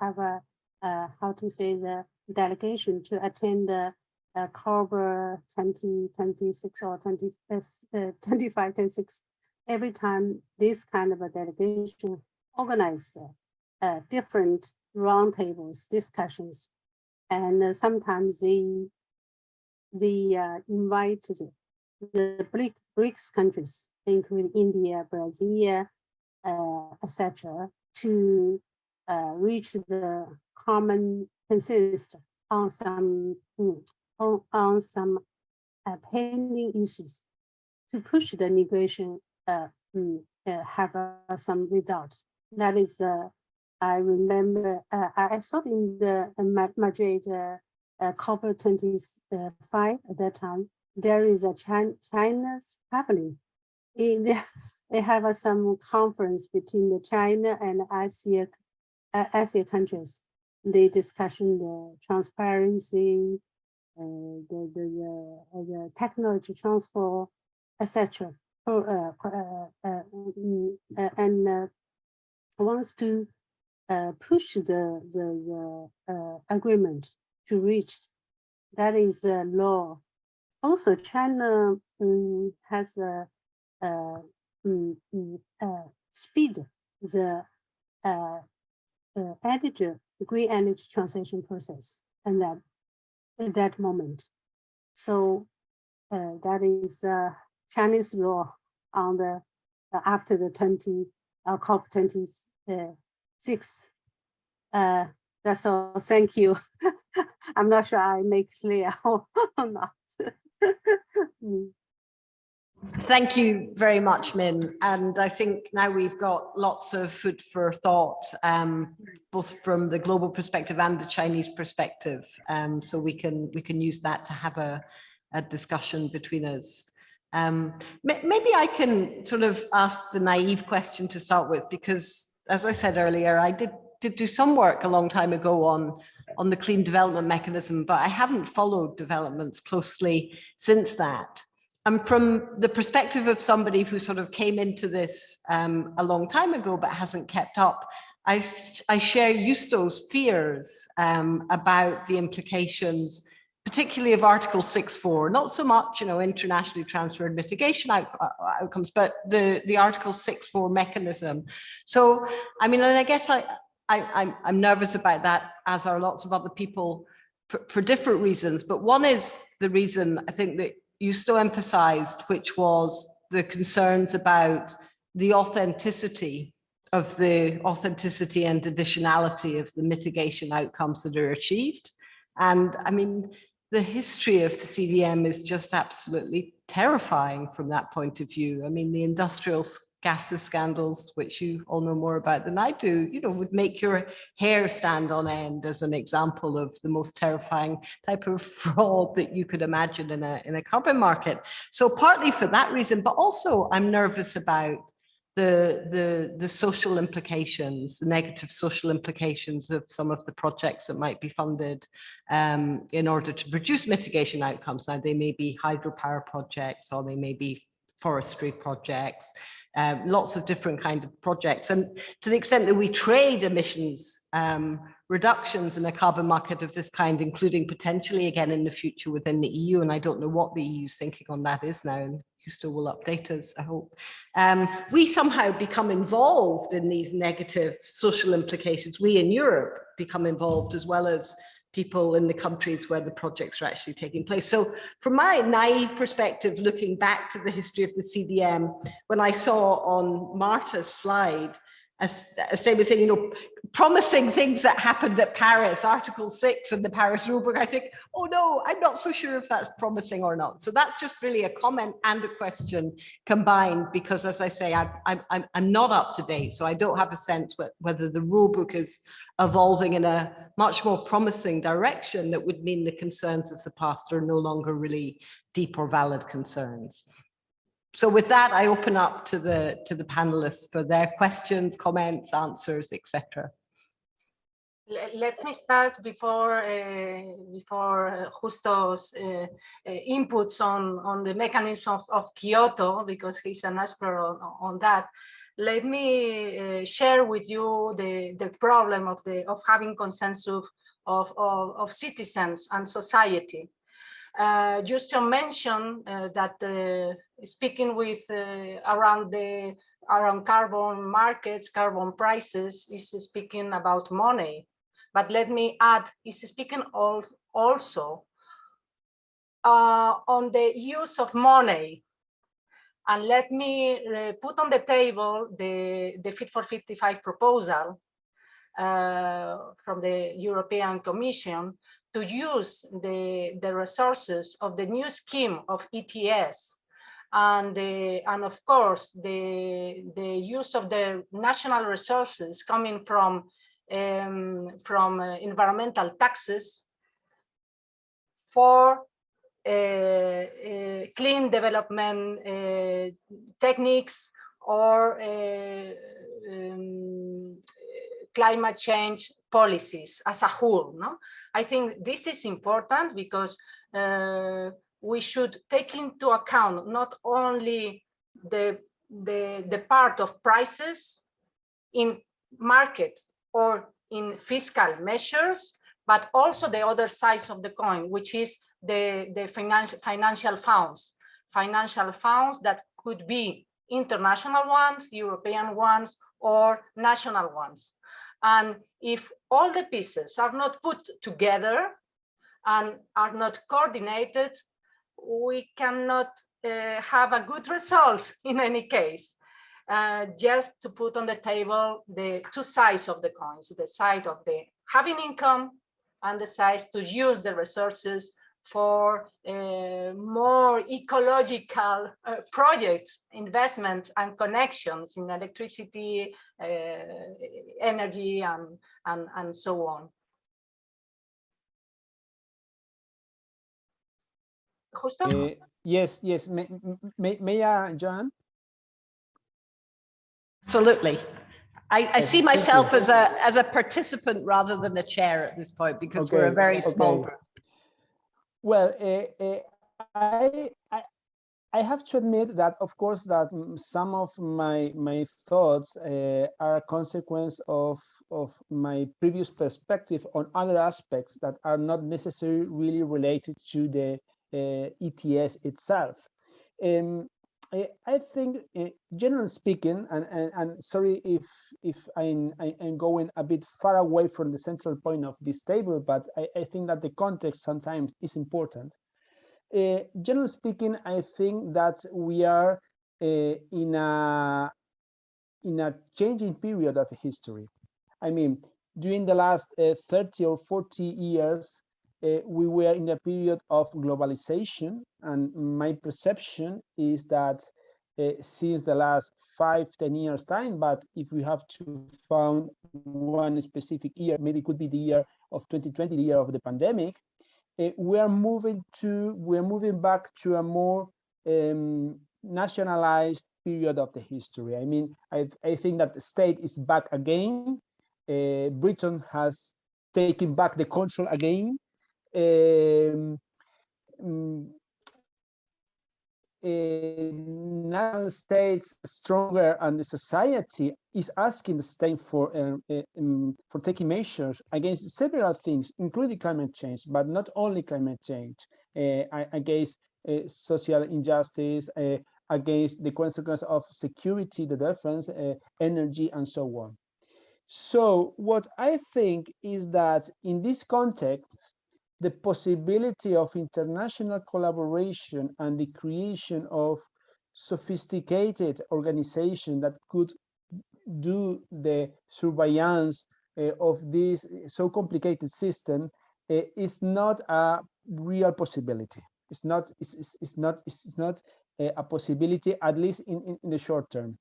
have a how to say, the delegation to attend the COP 2026 or 25-26. Every time this kind of a delegation organize different roundtables, discussions, and sometimes they invite the BRICS countries, including India, Brazil, etc., to reach the common consensus on some pending issues to push the negotiation have some results. That is, I remember, I saw in the Madrid COP 25 at that time, there is a China's public. They have some conference between the China and Asia countries. They discussion the transparency, the technology transfer, etc. And wants to push the agreement to reach. That is law. Also, China has speed the green energy transition process, and that at that moment. So that is Chinese law on the after the COP 26. That's all. Thank you. I'm not sure I make clear or not. Thank you very much, Min. And I think now we've got lots of food for thought, both from the global perspective and the Chinese perspective. So we can use that to have a discussion between us. Maybe I can sort of ask the naive question to start with, because as I said earlier, I did do some work a long time ago on the clean development mechanism, but I haven't followed developments closely since that. And from the perspective of somebody who sort of came into this a long time ago but hasn't kept up, I share Justo's fears about the implications, particularly of Article 6.4, not so much, internationally transferred mitigation outcomes, but the Article 6.4 mechanism. So, I mean, and I guess I'm nervous about that, as are lots of other people, for different reasons. But one is the reason I think that Justo emphasized, which was the concerns about the authenticity and additionality of the mitigation outcomes that are achieved. And I mean, the history of the CDM is just absolutely terrifying from that point of view. I mean, the industrial gases scandals, which you all know more about than I do, would make your hair stand on end as an example of the most terrifying type of fraud that you could imagine in a carbon market. So partly for that reason, but also I'm nervous about the social implications, the negative social implications of some of the projects that might be funded in order to produce mitigation outcomes. Now, they may be hydropower projects, or they may be forestry projects, lots of different kinds of projects. And to the extent that we trade emissions reductions in a carbon market of this kind, including potentially again in the future within the EU, and I don't know what the EU's thinking on that is now, and Justo will update us, I hope. We somehow become involved in these negative social implications. We in Europe become involved, as well as people in the countries where the projects are actually taking place. So from my naive perspective, looking back to the history of the CDM, when I saw on Marta's slide as they were saying, you know, promising things that happened at Paris, Article 6 and the Paris rulebook, I think, oh no, I'm not so sure if that's promising or not. So that's just really a comment and a question combined, because as I say, I'm not up to date, so I don't have a sense whether the rulebook is evolving in a much more promising direction that would mean the concerns of the past are no longer really deep or valid concerns. So with that, I open up to the panelists for their questions, comments, answers, etc. Let me start before Justo's inputs on the mechanism of Kyoto, because he's an expert on that. Let me share with you the problem of having consensus of citizens and society. Just to mention that speaking with around carbon markets, carbon prices, is speaking about money. But let me add, is speaking also on the use of money. And let me put on the table the Fit for 55 proposal from the European Commission to use the resources of the new scheme of ETS and of course the use of the national resources coming from environmental taxes for clean development techniques or climate change policies as a whole. No? I think this is important because we should take into account not only the part of prices in market or in fiscal measures, but also the other side of the coin, which is the financial funds that could be international ones, European ones, or national ones. And if all the pieces are not put together and are not coordinated, we cannot have a good result in any case. Just to put on the table the two sides of the coins, the side of the having income and the side to use the resources for more ecological projects, investment and connections in electricity, energy, and so on. Justo? Yes. May I, Joanne? Absolutely. I see myself as a participant rather than a chair at this point, because we're a very small group. Well, I have to admit that, of course, that some of my thoughts are a consequence of my previous perspective on other aspects that are not necessarily really related to the ETS itself. I think, generally speaking, and sorry if I'm going a bit far away from the central point of this table, but I think that the context sometimes is important. Generally speaking, I think that we are in a changing period of history. I mean, during the last 30 or 40 years, we were in a period of globalization, and my perception is that since the last 5-10 years time, but if we have to found one specific year, maybe it could be the year of 2020, the year of the pandemic, we are moving back to a more nationalized period of the history. I mean, I think that the state is back again. Britain has taken back the control again. National states stronger, and the society is asking the state for taking measures against several things, including climate change, but not only climate change, against social injustice, against the consequence of security, the defense, energy, and so on. So what I think is that in this context, the possibility of international collaboration and the creation of sophisticated organization that could do the surveillance of this so complicated system is not a real possibility. It's not a possibility, at least in the short term.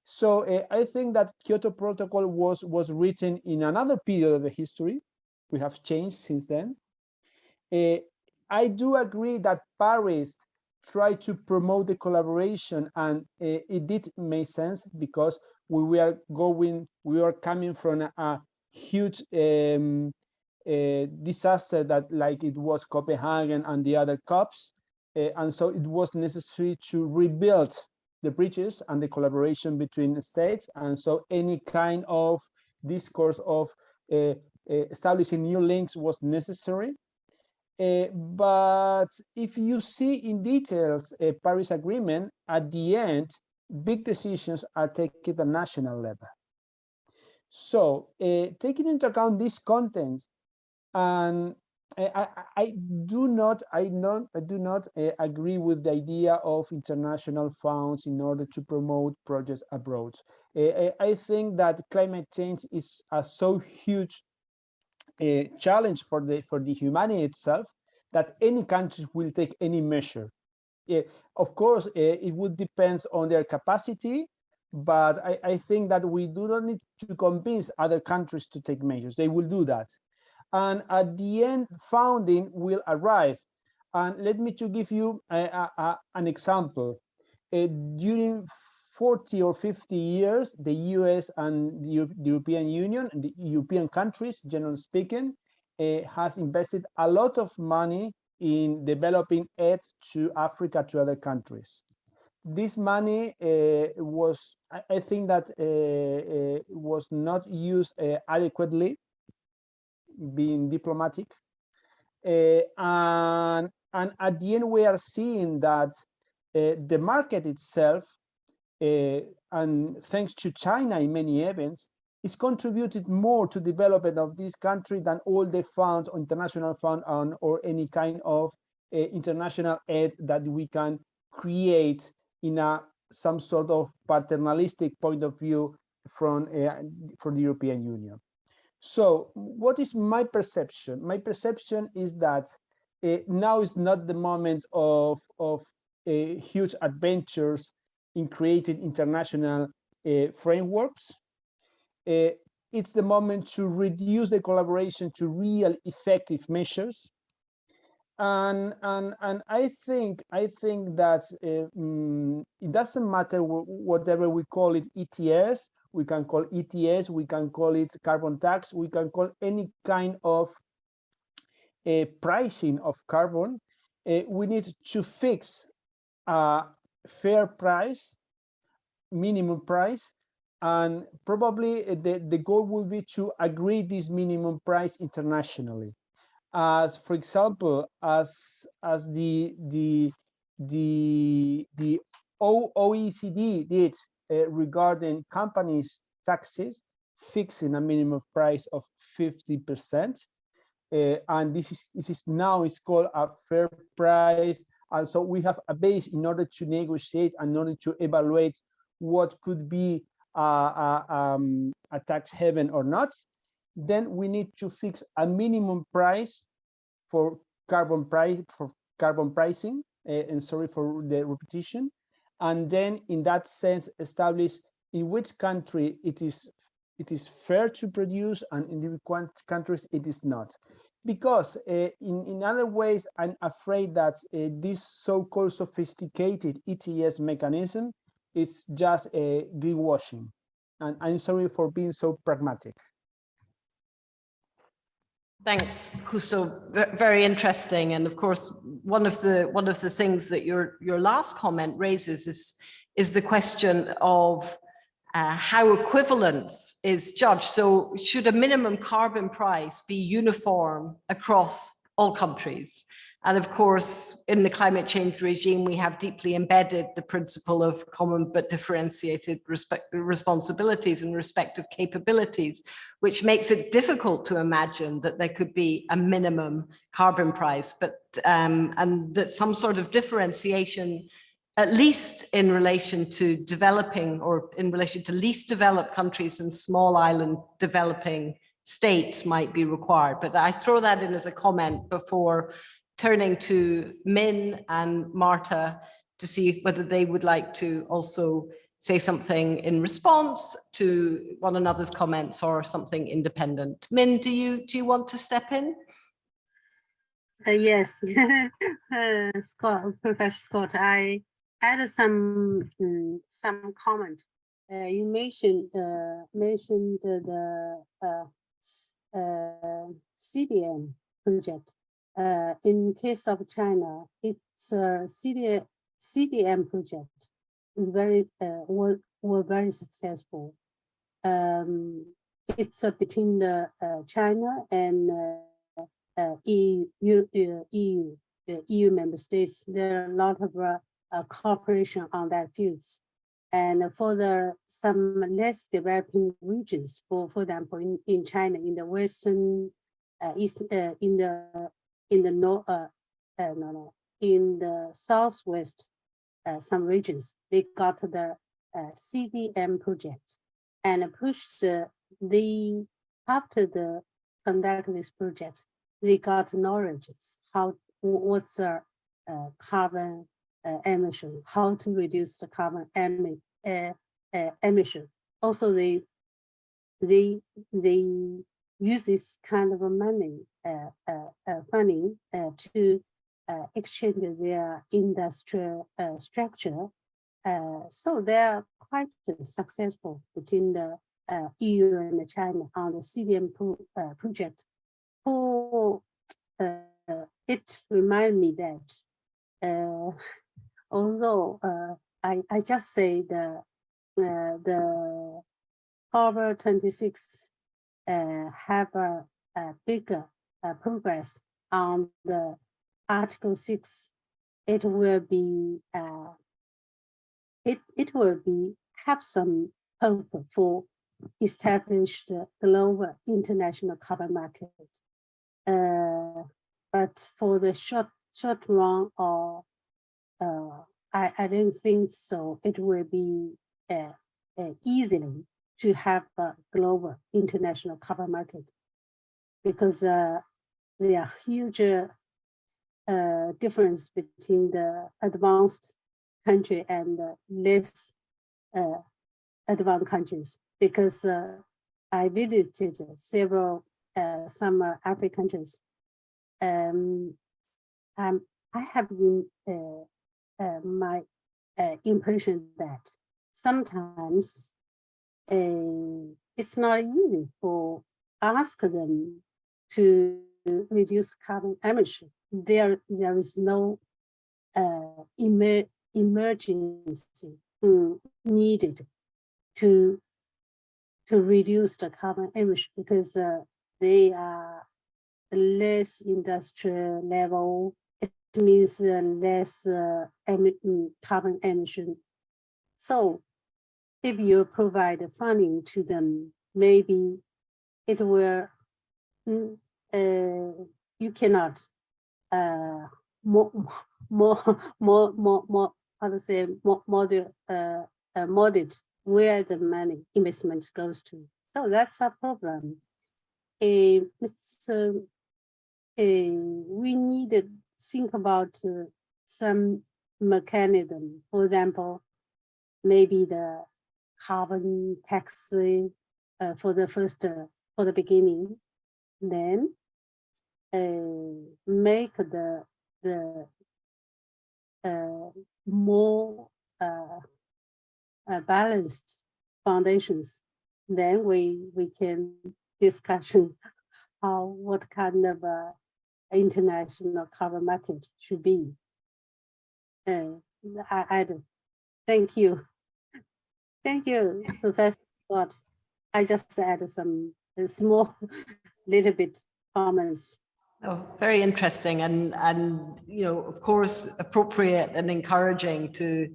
So I think that Kyoto Protocol was written in another period of the history. We have changed since then. I do agree that Paris tried to promote the collaboration, and it did make sense because we were coming from a huge disaster that, like it was Copenhagen and the other COPs, and so it was necessary to rebuild the bridges and the collaboration between the states, and so any kind of discourse of establishing new links was necessary. But if you see in details a Paris Agreement, at the end, big decisions are taken at the national level. So taking into account these contents, and I do not agree with the idea of international funds in order to promote projects abroad. I think that climate change is a so huge challenge for the humanity itself that any country will take any measure. Of course, it would depend on their capacity, but I think that we do not need to convince other countries to take measures. They will do that. And at the end, funding will arrive. And let me to give you an example. During 40 or 50 years, the US and the European Union and the European countries, generally speaking, has invested a lot of money in developing aid to Africa, to other countries. This money was, I think that was not used adequately, being diplomatic. And at the end, we are seeing that the market itself, and thanks to China in many events, is contributed more to development of this country than all the funds or international fund or any kind of international aid that we can create in some sort of paternalistic point of view from the European Union. So what is my perception? My perception is that now is not the moment of huge adventures in creating international frameworks. It's the moment to reduce the collaboration to real effective measures. And I think that it doesn't matter whatever we call it, ETS. We can call ETS, we can call it carbon tax, we can call any kind of pricing of carbon. We need to fix a fair price, minimum price, and probably the goal will be to agree this minimum price internationally. As, for example, as the OECD did regarding companies' taxes, fixing a minimum price of 50%, and this is now it's called a fair price. And so we have a base in order to negotiate and in order to evaluate what could be a tax haven or not. Then we need to fix a minimum price for carbon pricing, and sorry for the repetition, and then in that sense establish in which country it is fair to produce and in which countries it is not. Because in other ways, I'm afraid that this so-called sophisticated ETS mechanism is just a greenwashing, and I'm sorry for being so pragmatic. Thanks, Justo. Very interesting. And of course, one of the things that your last comment raises is the question of how equivalence is judged. So should a minimum carbon price be uniform across all countries? And of course, in the climate change regime, we have deeply embedded the principle of common but differentiated responsibilities and respective capabilities, which makes it difficult to imagine that there could be a minimum carbon price, but and that some sort of differentiation at least in relation to developing or in relation to least developed countries and small island developing states might be required. But I throw that in as a comment before turning to Min and Marta to see whether they would like to also say something in response to one another's comments or something independent. Min, do you want to step in? Yes, Scott, Professor Scott, I added some comments. You mentioned the CDM project. In case of China, it's a CDM project. Is very were very successful. It's between the China and EU member states. There are a lot of cooperation on that fields. And for some less developing regions, for example, in China, in the western, in the southwest, some regions, they got the CDM project and pushed after the conduct this project, they got knowledge what's the carbon emission, how to reduce the carbon emission. Also, they use this kind of money funding to exchange their industrial structure. So they are quite successful between the EU and China on the CDM project. It reminds me that although I just say the COP26 have a bigger progress on the Article 6, it will be have some hope for established global international carbon market. But for the short run, or I don't think so. It will be easily to have a global international carbon market, because there are huge difference between the advanced country and the less advanced countries. Because I visited several some African countries. I have been my impression that sometimes it's not easy for ask them to reduce carbon emission. There is no emergency needed to reduce the carbon emission, because they are less industrial level. It means less carbon emission. So if you provide funding to them, maybe it will, you cannot how to say, moderate where the money investment goes to. So that's a problem. We need to think about some mechanism. For example, maybe the carbon tax for the beginning, then make the more balanced foundations. Then we can discussion what kind of international carbon market should be. I do. Thank you. Thank you, Professor Scott. I just added some small little bit comments. Oh, very interesting, and you know, of course, appropriate and encouraging to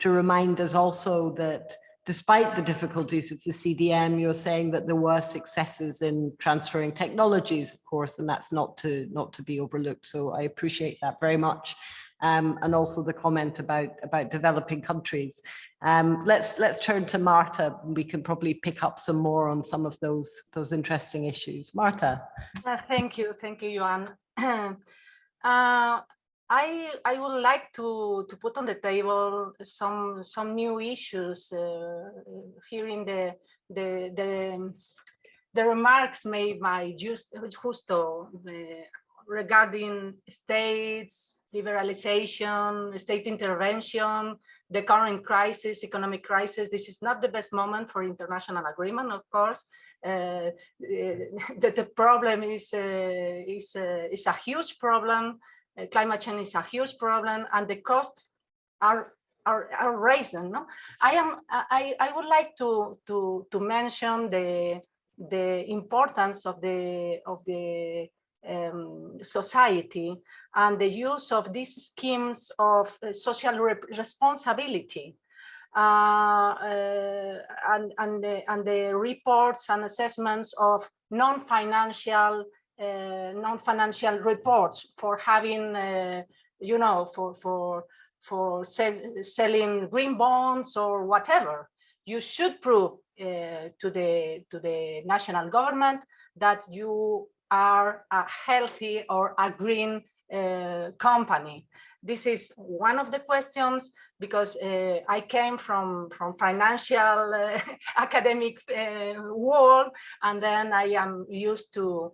remind us also that despite the difficulties of the CDM, you're saying that there were successes in transferring technologies, of course, and that's not to be overlooked. So I appreciate that very much. and also the comment about developing countries. Let's turn to Marta. We can probably pick up some more on some of those interesting issues. Marta. Thank you, Joanne. I would like to put on the table some new issues hearing the remarks made by Justo regarding states, liberalization, state intervention, the current crisis, economic crisis. This is not the best moment for international agreement, of course. The problem is a huge problem. Climate change is a huge problem, and the costs are rising. No? I would like to mention the importance of the society and the use of these schemes of social responsibility and the reports and assessments of non-financial reports for having you know, for selling green bonds or whatever. You should prove to the national government that you are a healthy or a green company. This is one of the questions, because I came from financial academic world, and then I am used to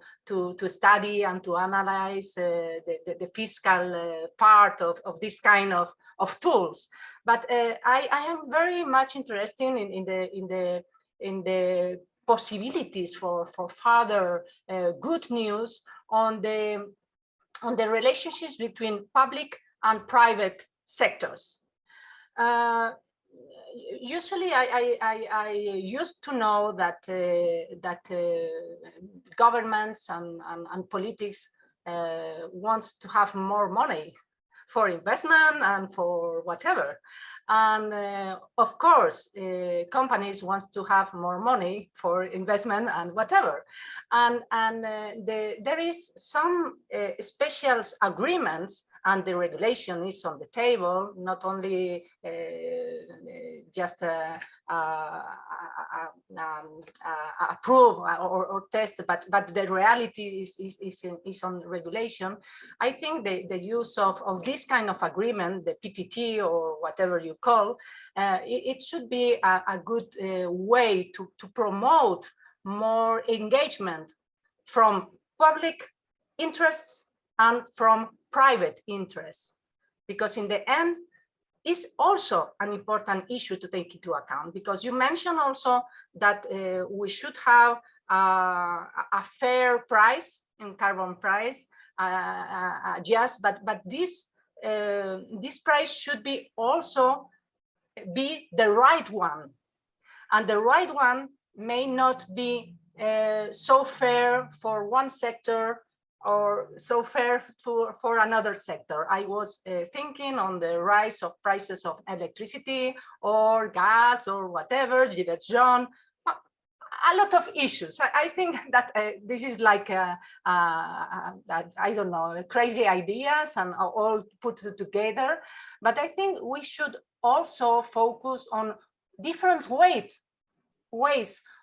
study and to analyze the fiscal part of this kind of tools. But I am very much interested in the possibilities for further good news on the relationships between public and private sectors. Usually, I used to know that governments and politics wants to have more money for investment and for whatever. And of course, companies want to have more money for investment and whatever. And there is some special agreements, and the regulation is on the table, not only just approve or test, but the reality is on regulation. I think the use of this kind of agreement, the PTT or whatever you call, it should be a good way to promote more engagement from public interests and from private interests, because in the end, is also an important issue to take into account, because you mentioned also that we should have a fair price in carbon price, yes, but this price should be also be the right one, and the right one may not be so fair for one sector or so fair for another sector. I was thinking on the rise of prices of electricity or gas or whatever, Jean, a lot of issues. I think that this is like, I don't know, crazy ideas and all put together. But I think we should also focus on different ways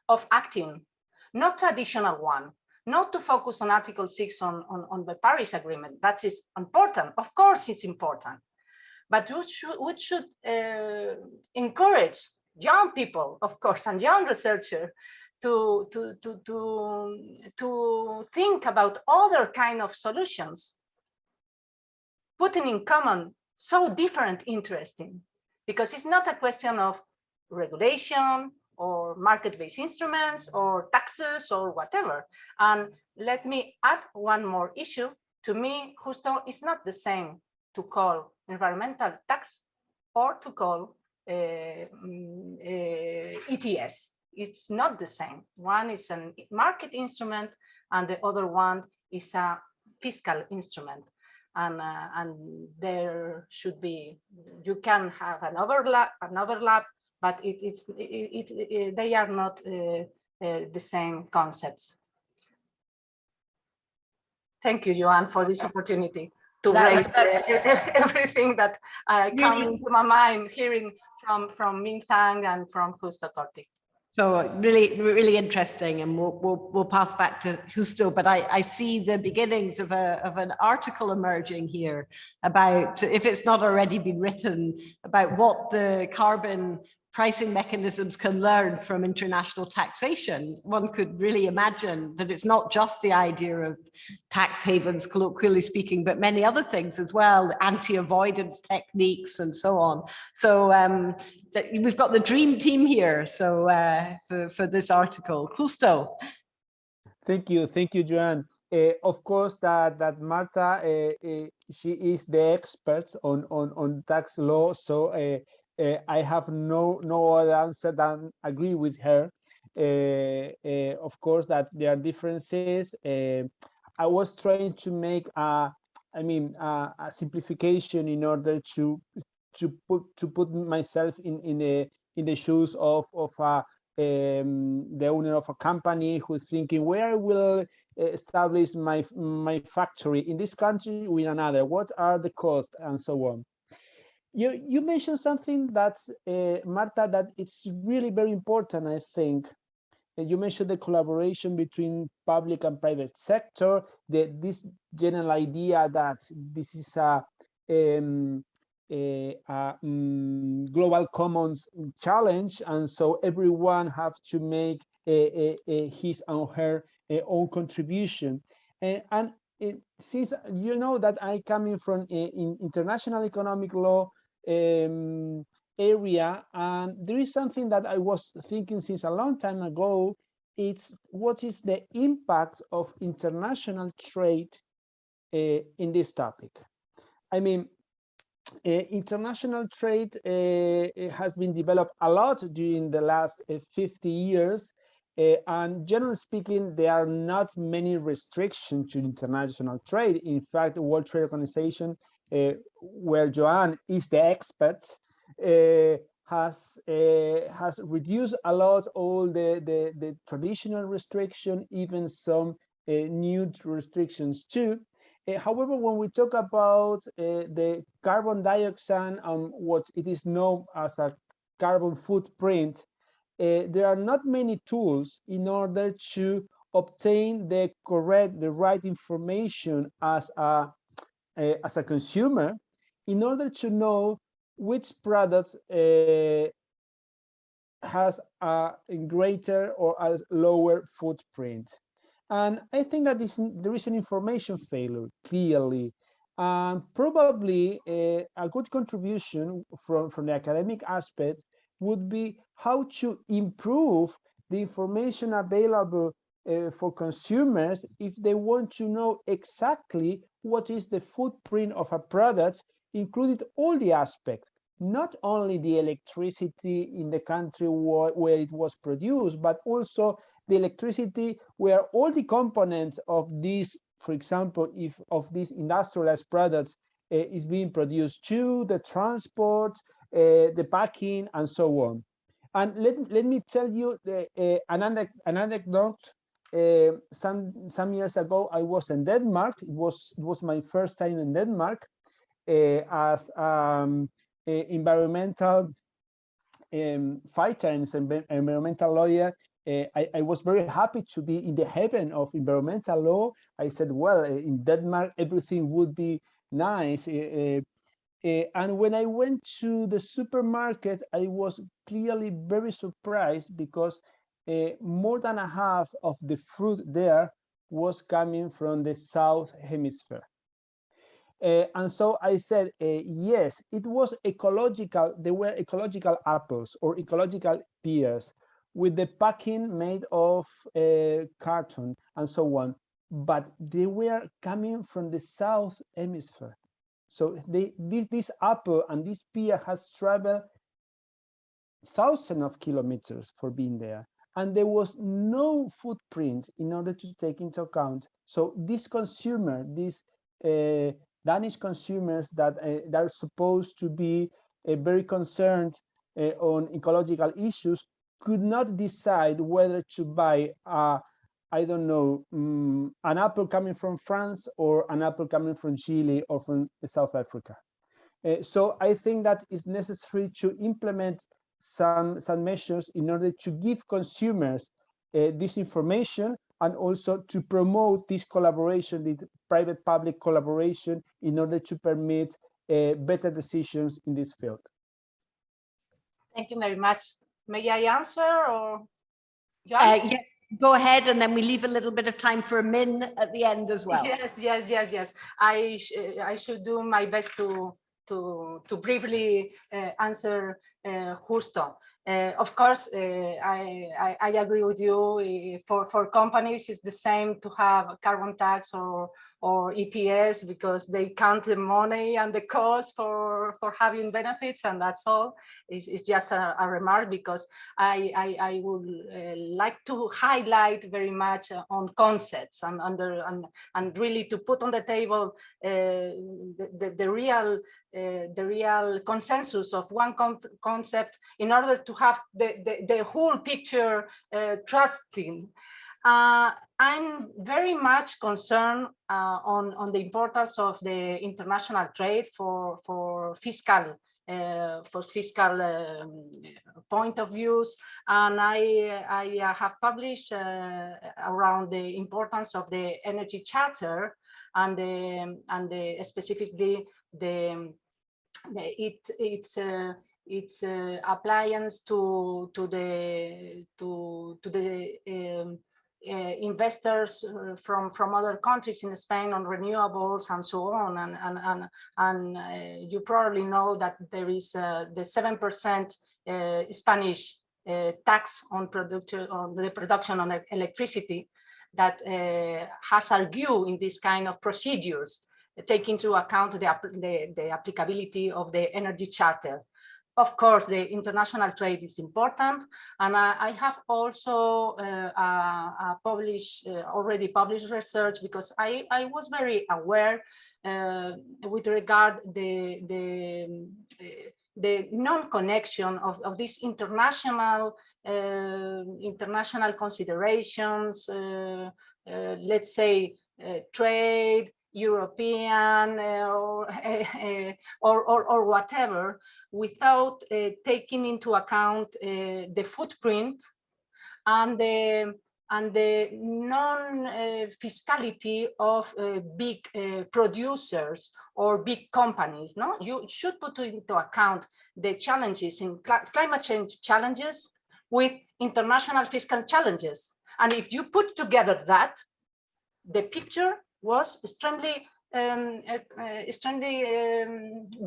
of acting, not traditional one. Not to focus on Article 6 on the Paris Agreement. That is important. Of course, it's important. But we should encourage young people, of course, and young researchers to think about other kind of solutions, putting in common so different interesting, because it's not a question of regulation or market-based instruments or taxes or whatever. And let me add one more issue. To me, justo, it's not the same to call environmental tax or to call ETS. It's not the same. One is a market instrument and the other one is a fiscal instrument. And there should be, you can have an overlap, but they are not the same concepts. Thank you, Joanne, for this opportunity. to That's- raise everything that come into my mind hearing from Min Zhang and from Justo Corti. So really interesting, and we'll pass back to Justo. But I see the beginnings of an article emerging here about, if it's not already been written, about what the carbon pricing mechanisms can learn from international taxation. One could really imagine that it's not just the idea of tax havens, colloquially speaking, but many other things as well, anti-avoidance techniques and so on. So we've got the dream team here. So for this article, Justo. Thank you, Joanne. Of course, that Marta, she is the expert on tax law, so I have no other answer than agree with her. Of course, that there are differences. I was trying to make a simplification in order to put myself in the shoes of the owner of a company who's thinking, where will establish my factory, in this country or in another, what are the costs, and so on. You mentioned something that's Marta, that it's really very important, I think. You mentioned the collaboration between public and private sector, this general idea that this is a global commons challenge, and so everyone have to make his or her own contribution. And since you know that I coming from in international economic law area, and there is something that I was thinking since a long time ago. It's what is the impact of international trade in this topic. I mean, international trade has been developed a lot during the last 50 years. And generally speaking, there are not many restrictions to international trade. In fact, the World Trade Organization, where Joanne is the expert, has reduced a lot all the traditional restriction, even some new restrictions too. However, when we talk about the carbon dioxide and what it is known as a carbon footprint, there are not many tools in order to obtain the right information as a consumer, in order to know which product has a greater or a lower footprint. And I think that there is an information failure, clearly. And probably a good contribution from the academic aspect would be how to improve the information available for consumers if they want to know exactly what is the footprint of a product, including all the aspects, not only the electricity in the country where it was produced, but also the electricity where all the components of this, for example, if of this industrialized product is being produced too, the transport, the packing, and so on. And let me tell you an anecdote. Some years ago, I was in Denmark. It was my first time in Denmark as environmental fighter and environmental lawyer. I was very happy to be in the heaven of environmental law. I said, well, in Denmark, everything would be nice. And when I went to the supermarket, I was clearly very surprised because more than a half of the fruit there was coming from the South Hemisphere. And so I said, yes, it was ecological. They were ecological apples or ecological pears with the packing made of carton and so on. But they were coming from the South Hemisphere. So this apple and this pear has traveled thousands of kilometers for being there. And there was no footprint in order to take into account. So this consumer, these Danish consumers that are supposed to be very concerned on ecological issues, could not decide whether to buy a I don't know, an apple coming from France or an apple coming from Chile or from South Africa. So I think that it's necessary to implement some measures in order to give consumers this information, and also to promote this collaboration, the private-public collaboration, in order to permit better decisions in this field. Thank you very much. May I answer, or Joanne? Yes, go ahead, and then we leave a little bit of time for Min at the end as well. Yes. I should do my best to briefly answer Justo. Of course, I agree with you. For companies, it's the same to have carbon tax or ETS, because they count the money and the cost for having benefits, and that's all. It's just a remark, because I would like to highlight very much on concepts and really to put on the table the real consensus of one concept, in order to have the whole picture trusting. I'm very much concerned on the importance of the international trade for fiscal point of views, and I have published around the importance of the energy charter and specifically its appliance to the investors from other countries in Spain on renewables and so on, and you probably know that there is the 7% Spanish tax on the production of electricity that has argued in this kind of procedures, take into account the applicability of the energy charter. Of course, the international trade is important, and I have also already published research, because I was very aware with regard the non-connection of these international considerations, let's say trade, European or whatever, without taking into account the footprint and the non-fiscality of big producers or big companies. No, you should put into account the challenges in climate change challenges with international fiscal challenges, and if you put together that, the picture was extremely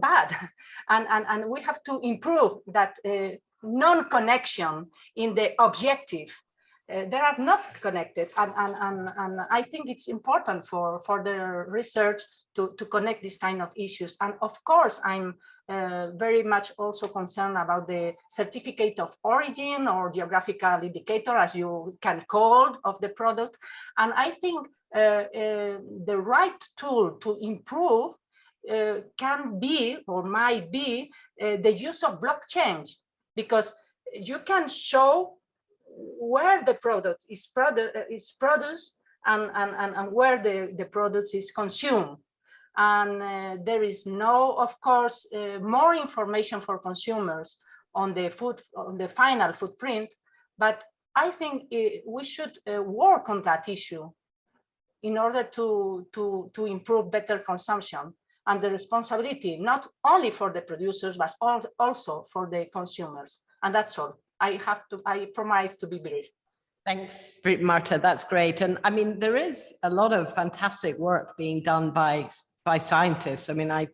bad, and we have to improve that non-connection in the objective. They are not connected, and I think it's important for the research to connect these kind of issues. And of course, I'm very much also concerned about the certificate of origin or geographical indicator, as you can call, of the product. And I think the right tool to improve can be, or might be, the use of blockchain, because you can show where the product is produced and where the product is consumed. And there is no, of course, more information for consumers on the final footprint, but I think we should work on that issue in order to improve better consumption, and the responsibility not only for the producers but also for the consumers. And that's all. I promise to be brief. Thanks, Marta. That's great. And I mean, there is a lot of fantastic work being done by scientists. I mean, I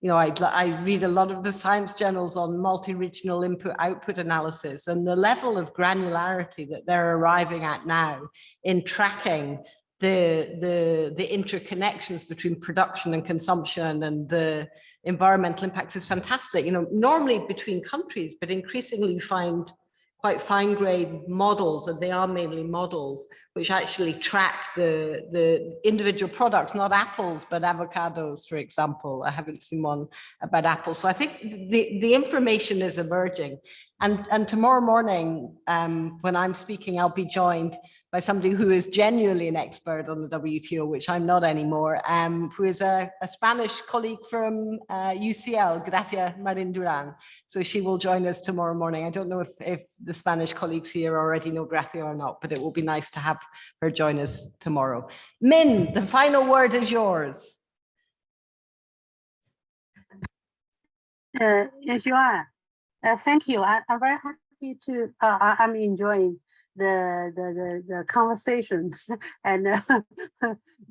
read a lot of the science journals on multi-regional input-output analysis, and the level of granularity that they're arriving at now in tracking the interconnections between production and consumption and the environmental impacts is fantastic. You know, normally between countries, but increasingly you find quite fine-grained models, and they are mainly models which actually track the individual products, not apples, but avocados, for example. I haven't seen one about apples. So I think the information is emerging. And tomorrow morning, when I'm speaking, I'll be joined by by somebody who is genuinely an expert on the WTO, which I'm not anymore, who is a Spanish colleague from UCL, Gracia Marin Duran. So she will join us tomorrow morning. I don't know if the Spanish colleagues here already know Gracia or not, but it will be nice to have her join us tomorrow. Min, the final word is yours. Yes, you are. Thank you. I'm very happy to. I'm enjoying the conversations and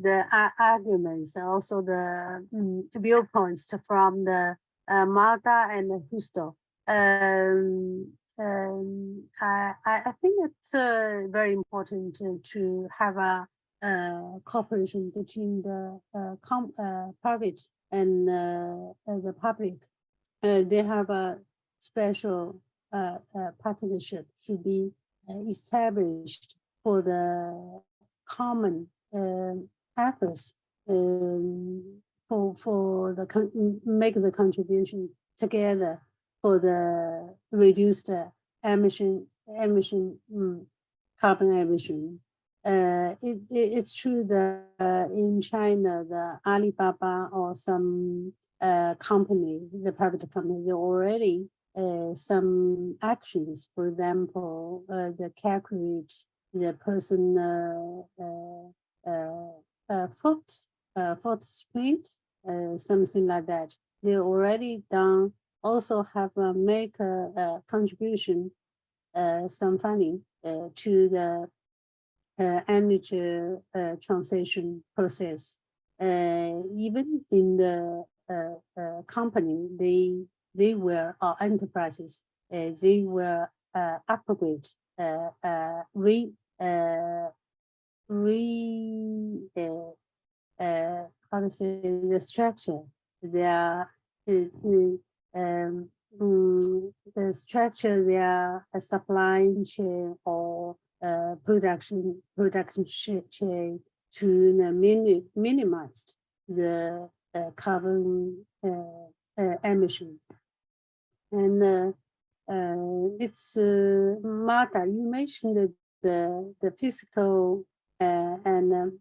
the arguments, also the viewpoints from the Marta and Justo. I think it's very important to have a cooperation between the private and the public. They have a special partnership to be established for the common efforts for the make the contribution together for the reduced carbon emission. It's true that in China, the Alibaba or some company, the private company, they already some actions, for example, the calculate the person footprint, something like that. They already done. Also have make a contribution, some funding to the energy transition process. Even in the company, they were enterprises. They were upgrade, how to say, the structure. Their the structure, their supply chain or production chain to minimize the carbon emission. And it's Marta, you mentioned the physical and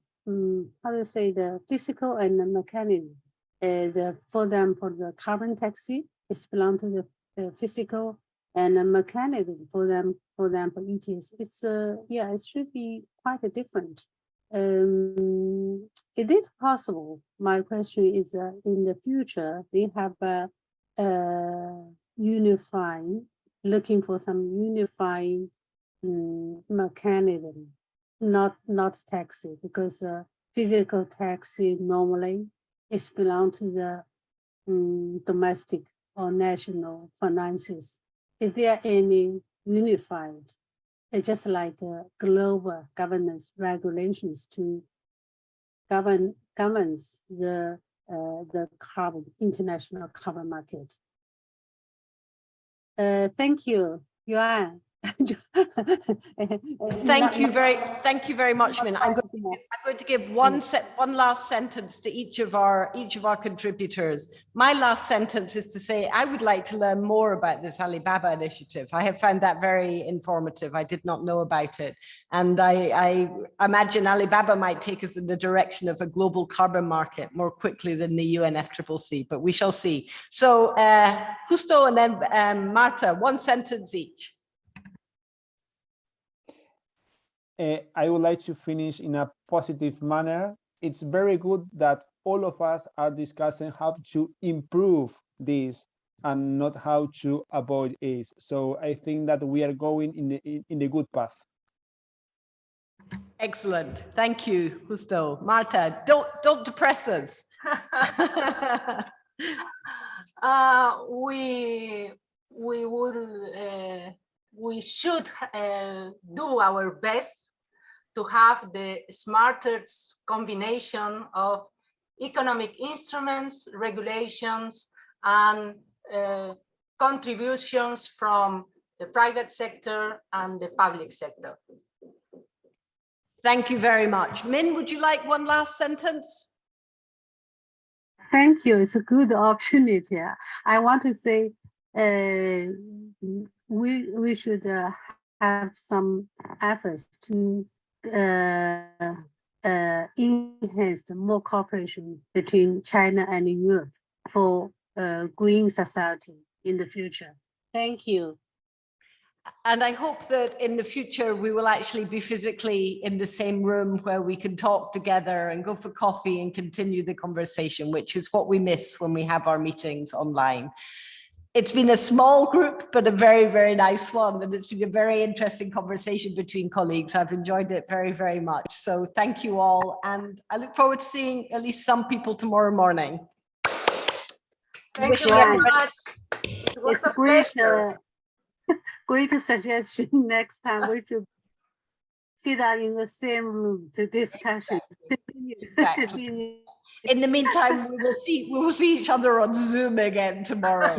how to say, the physical and the mechanism. For the carbon taxi, it's belong to the physical and the mechanism for them for ETS. It's yeah, it should be quite different. Is it possible? My question is, in the future, they have unifying, looking for some unifying mechanism, not taxi, because physical taxi normally is belong to the domestic or national finances. Is there any unified, just like global governance regulations to governs the carbon international carbon market? Thank you, Joanne. Thank you very much, Min. I'm going to give one last sentence to each of our contributors. My last sentence is to say I would like to learn more about this Alibaba initiative. I have found that very informative. I did not know about it, and I imagine Alibaba might take us in the direction of a global carbon market more quickly than the UNFCCC, but we shall see. So Justo and then Marta, one sentence each. I would like to finish in a positive manner. It's very good that all of us are discussing how to improve this and not how to avoid it. So I think that we are going in the good path. Excellent. Thank you, Justo. Marta, don't depress us. We should do our best to have the smartest combination of economic instruments, regulations, and contributions from the private sector and the public sector. Thank you very much. Min, would you like one last sentence? Thank you. It's a good opportunity. I want to say we should have some efforts to enhance more cooperation between China and Europe for green society in the future. Thank you. And I hope that in the future, we will actually be physically in the same room where we can talk together and go for coffee and continue the conversation, which is what we miss when we have our meetings online. It's been a small group, but a very, very nice one. And it's been a very interesting conversation between colleagues. I've enjoyed it very, very much. So thank you all. And I look forward to seeing at least some people tomorrow morning. Thank you very much. It's a great, great suggestion. Next time we should sit down in the same room to discussion. Exactly. In the meantime, we will see each other on Zoom again tomorrow.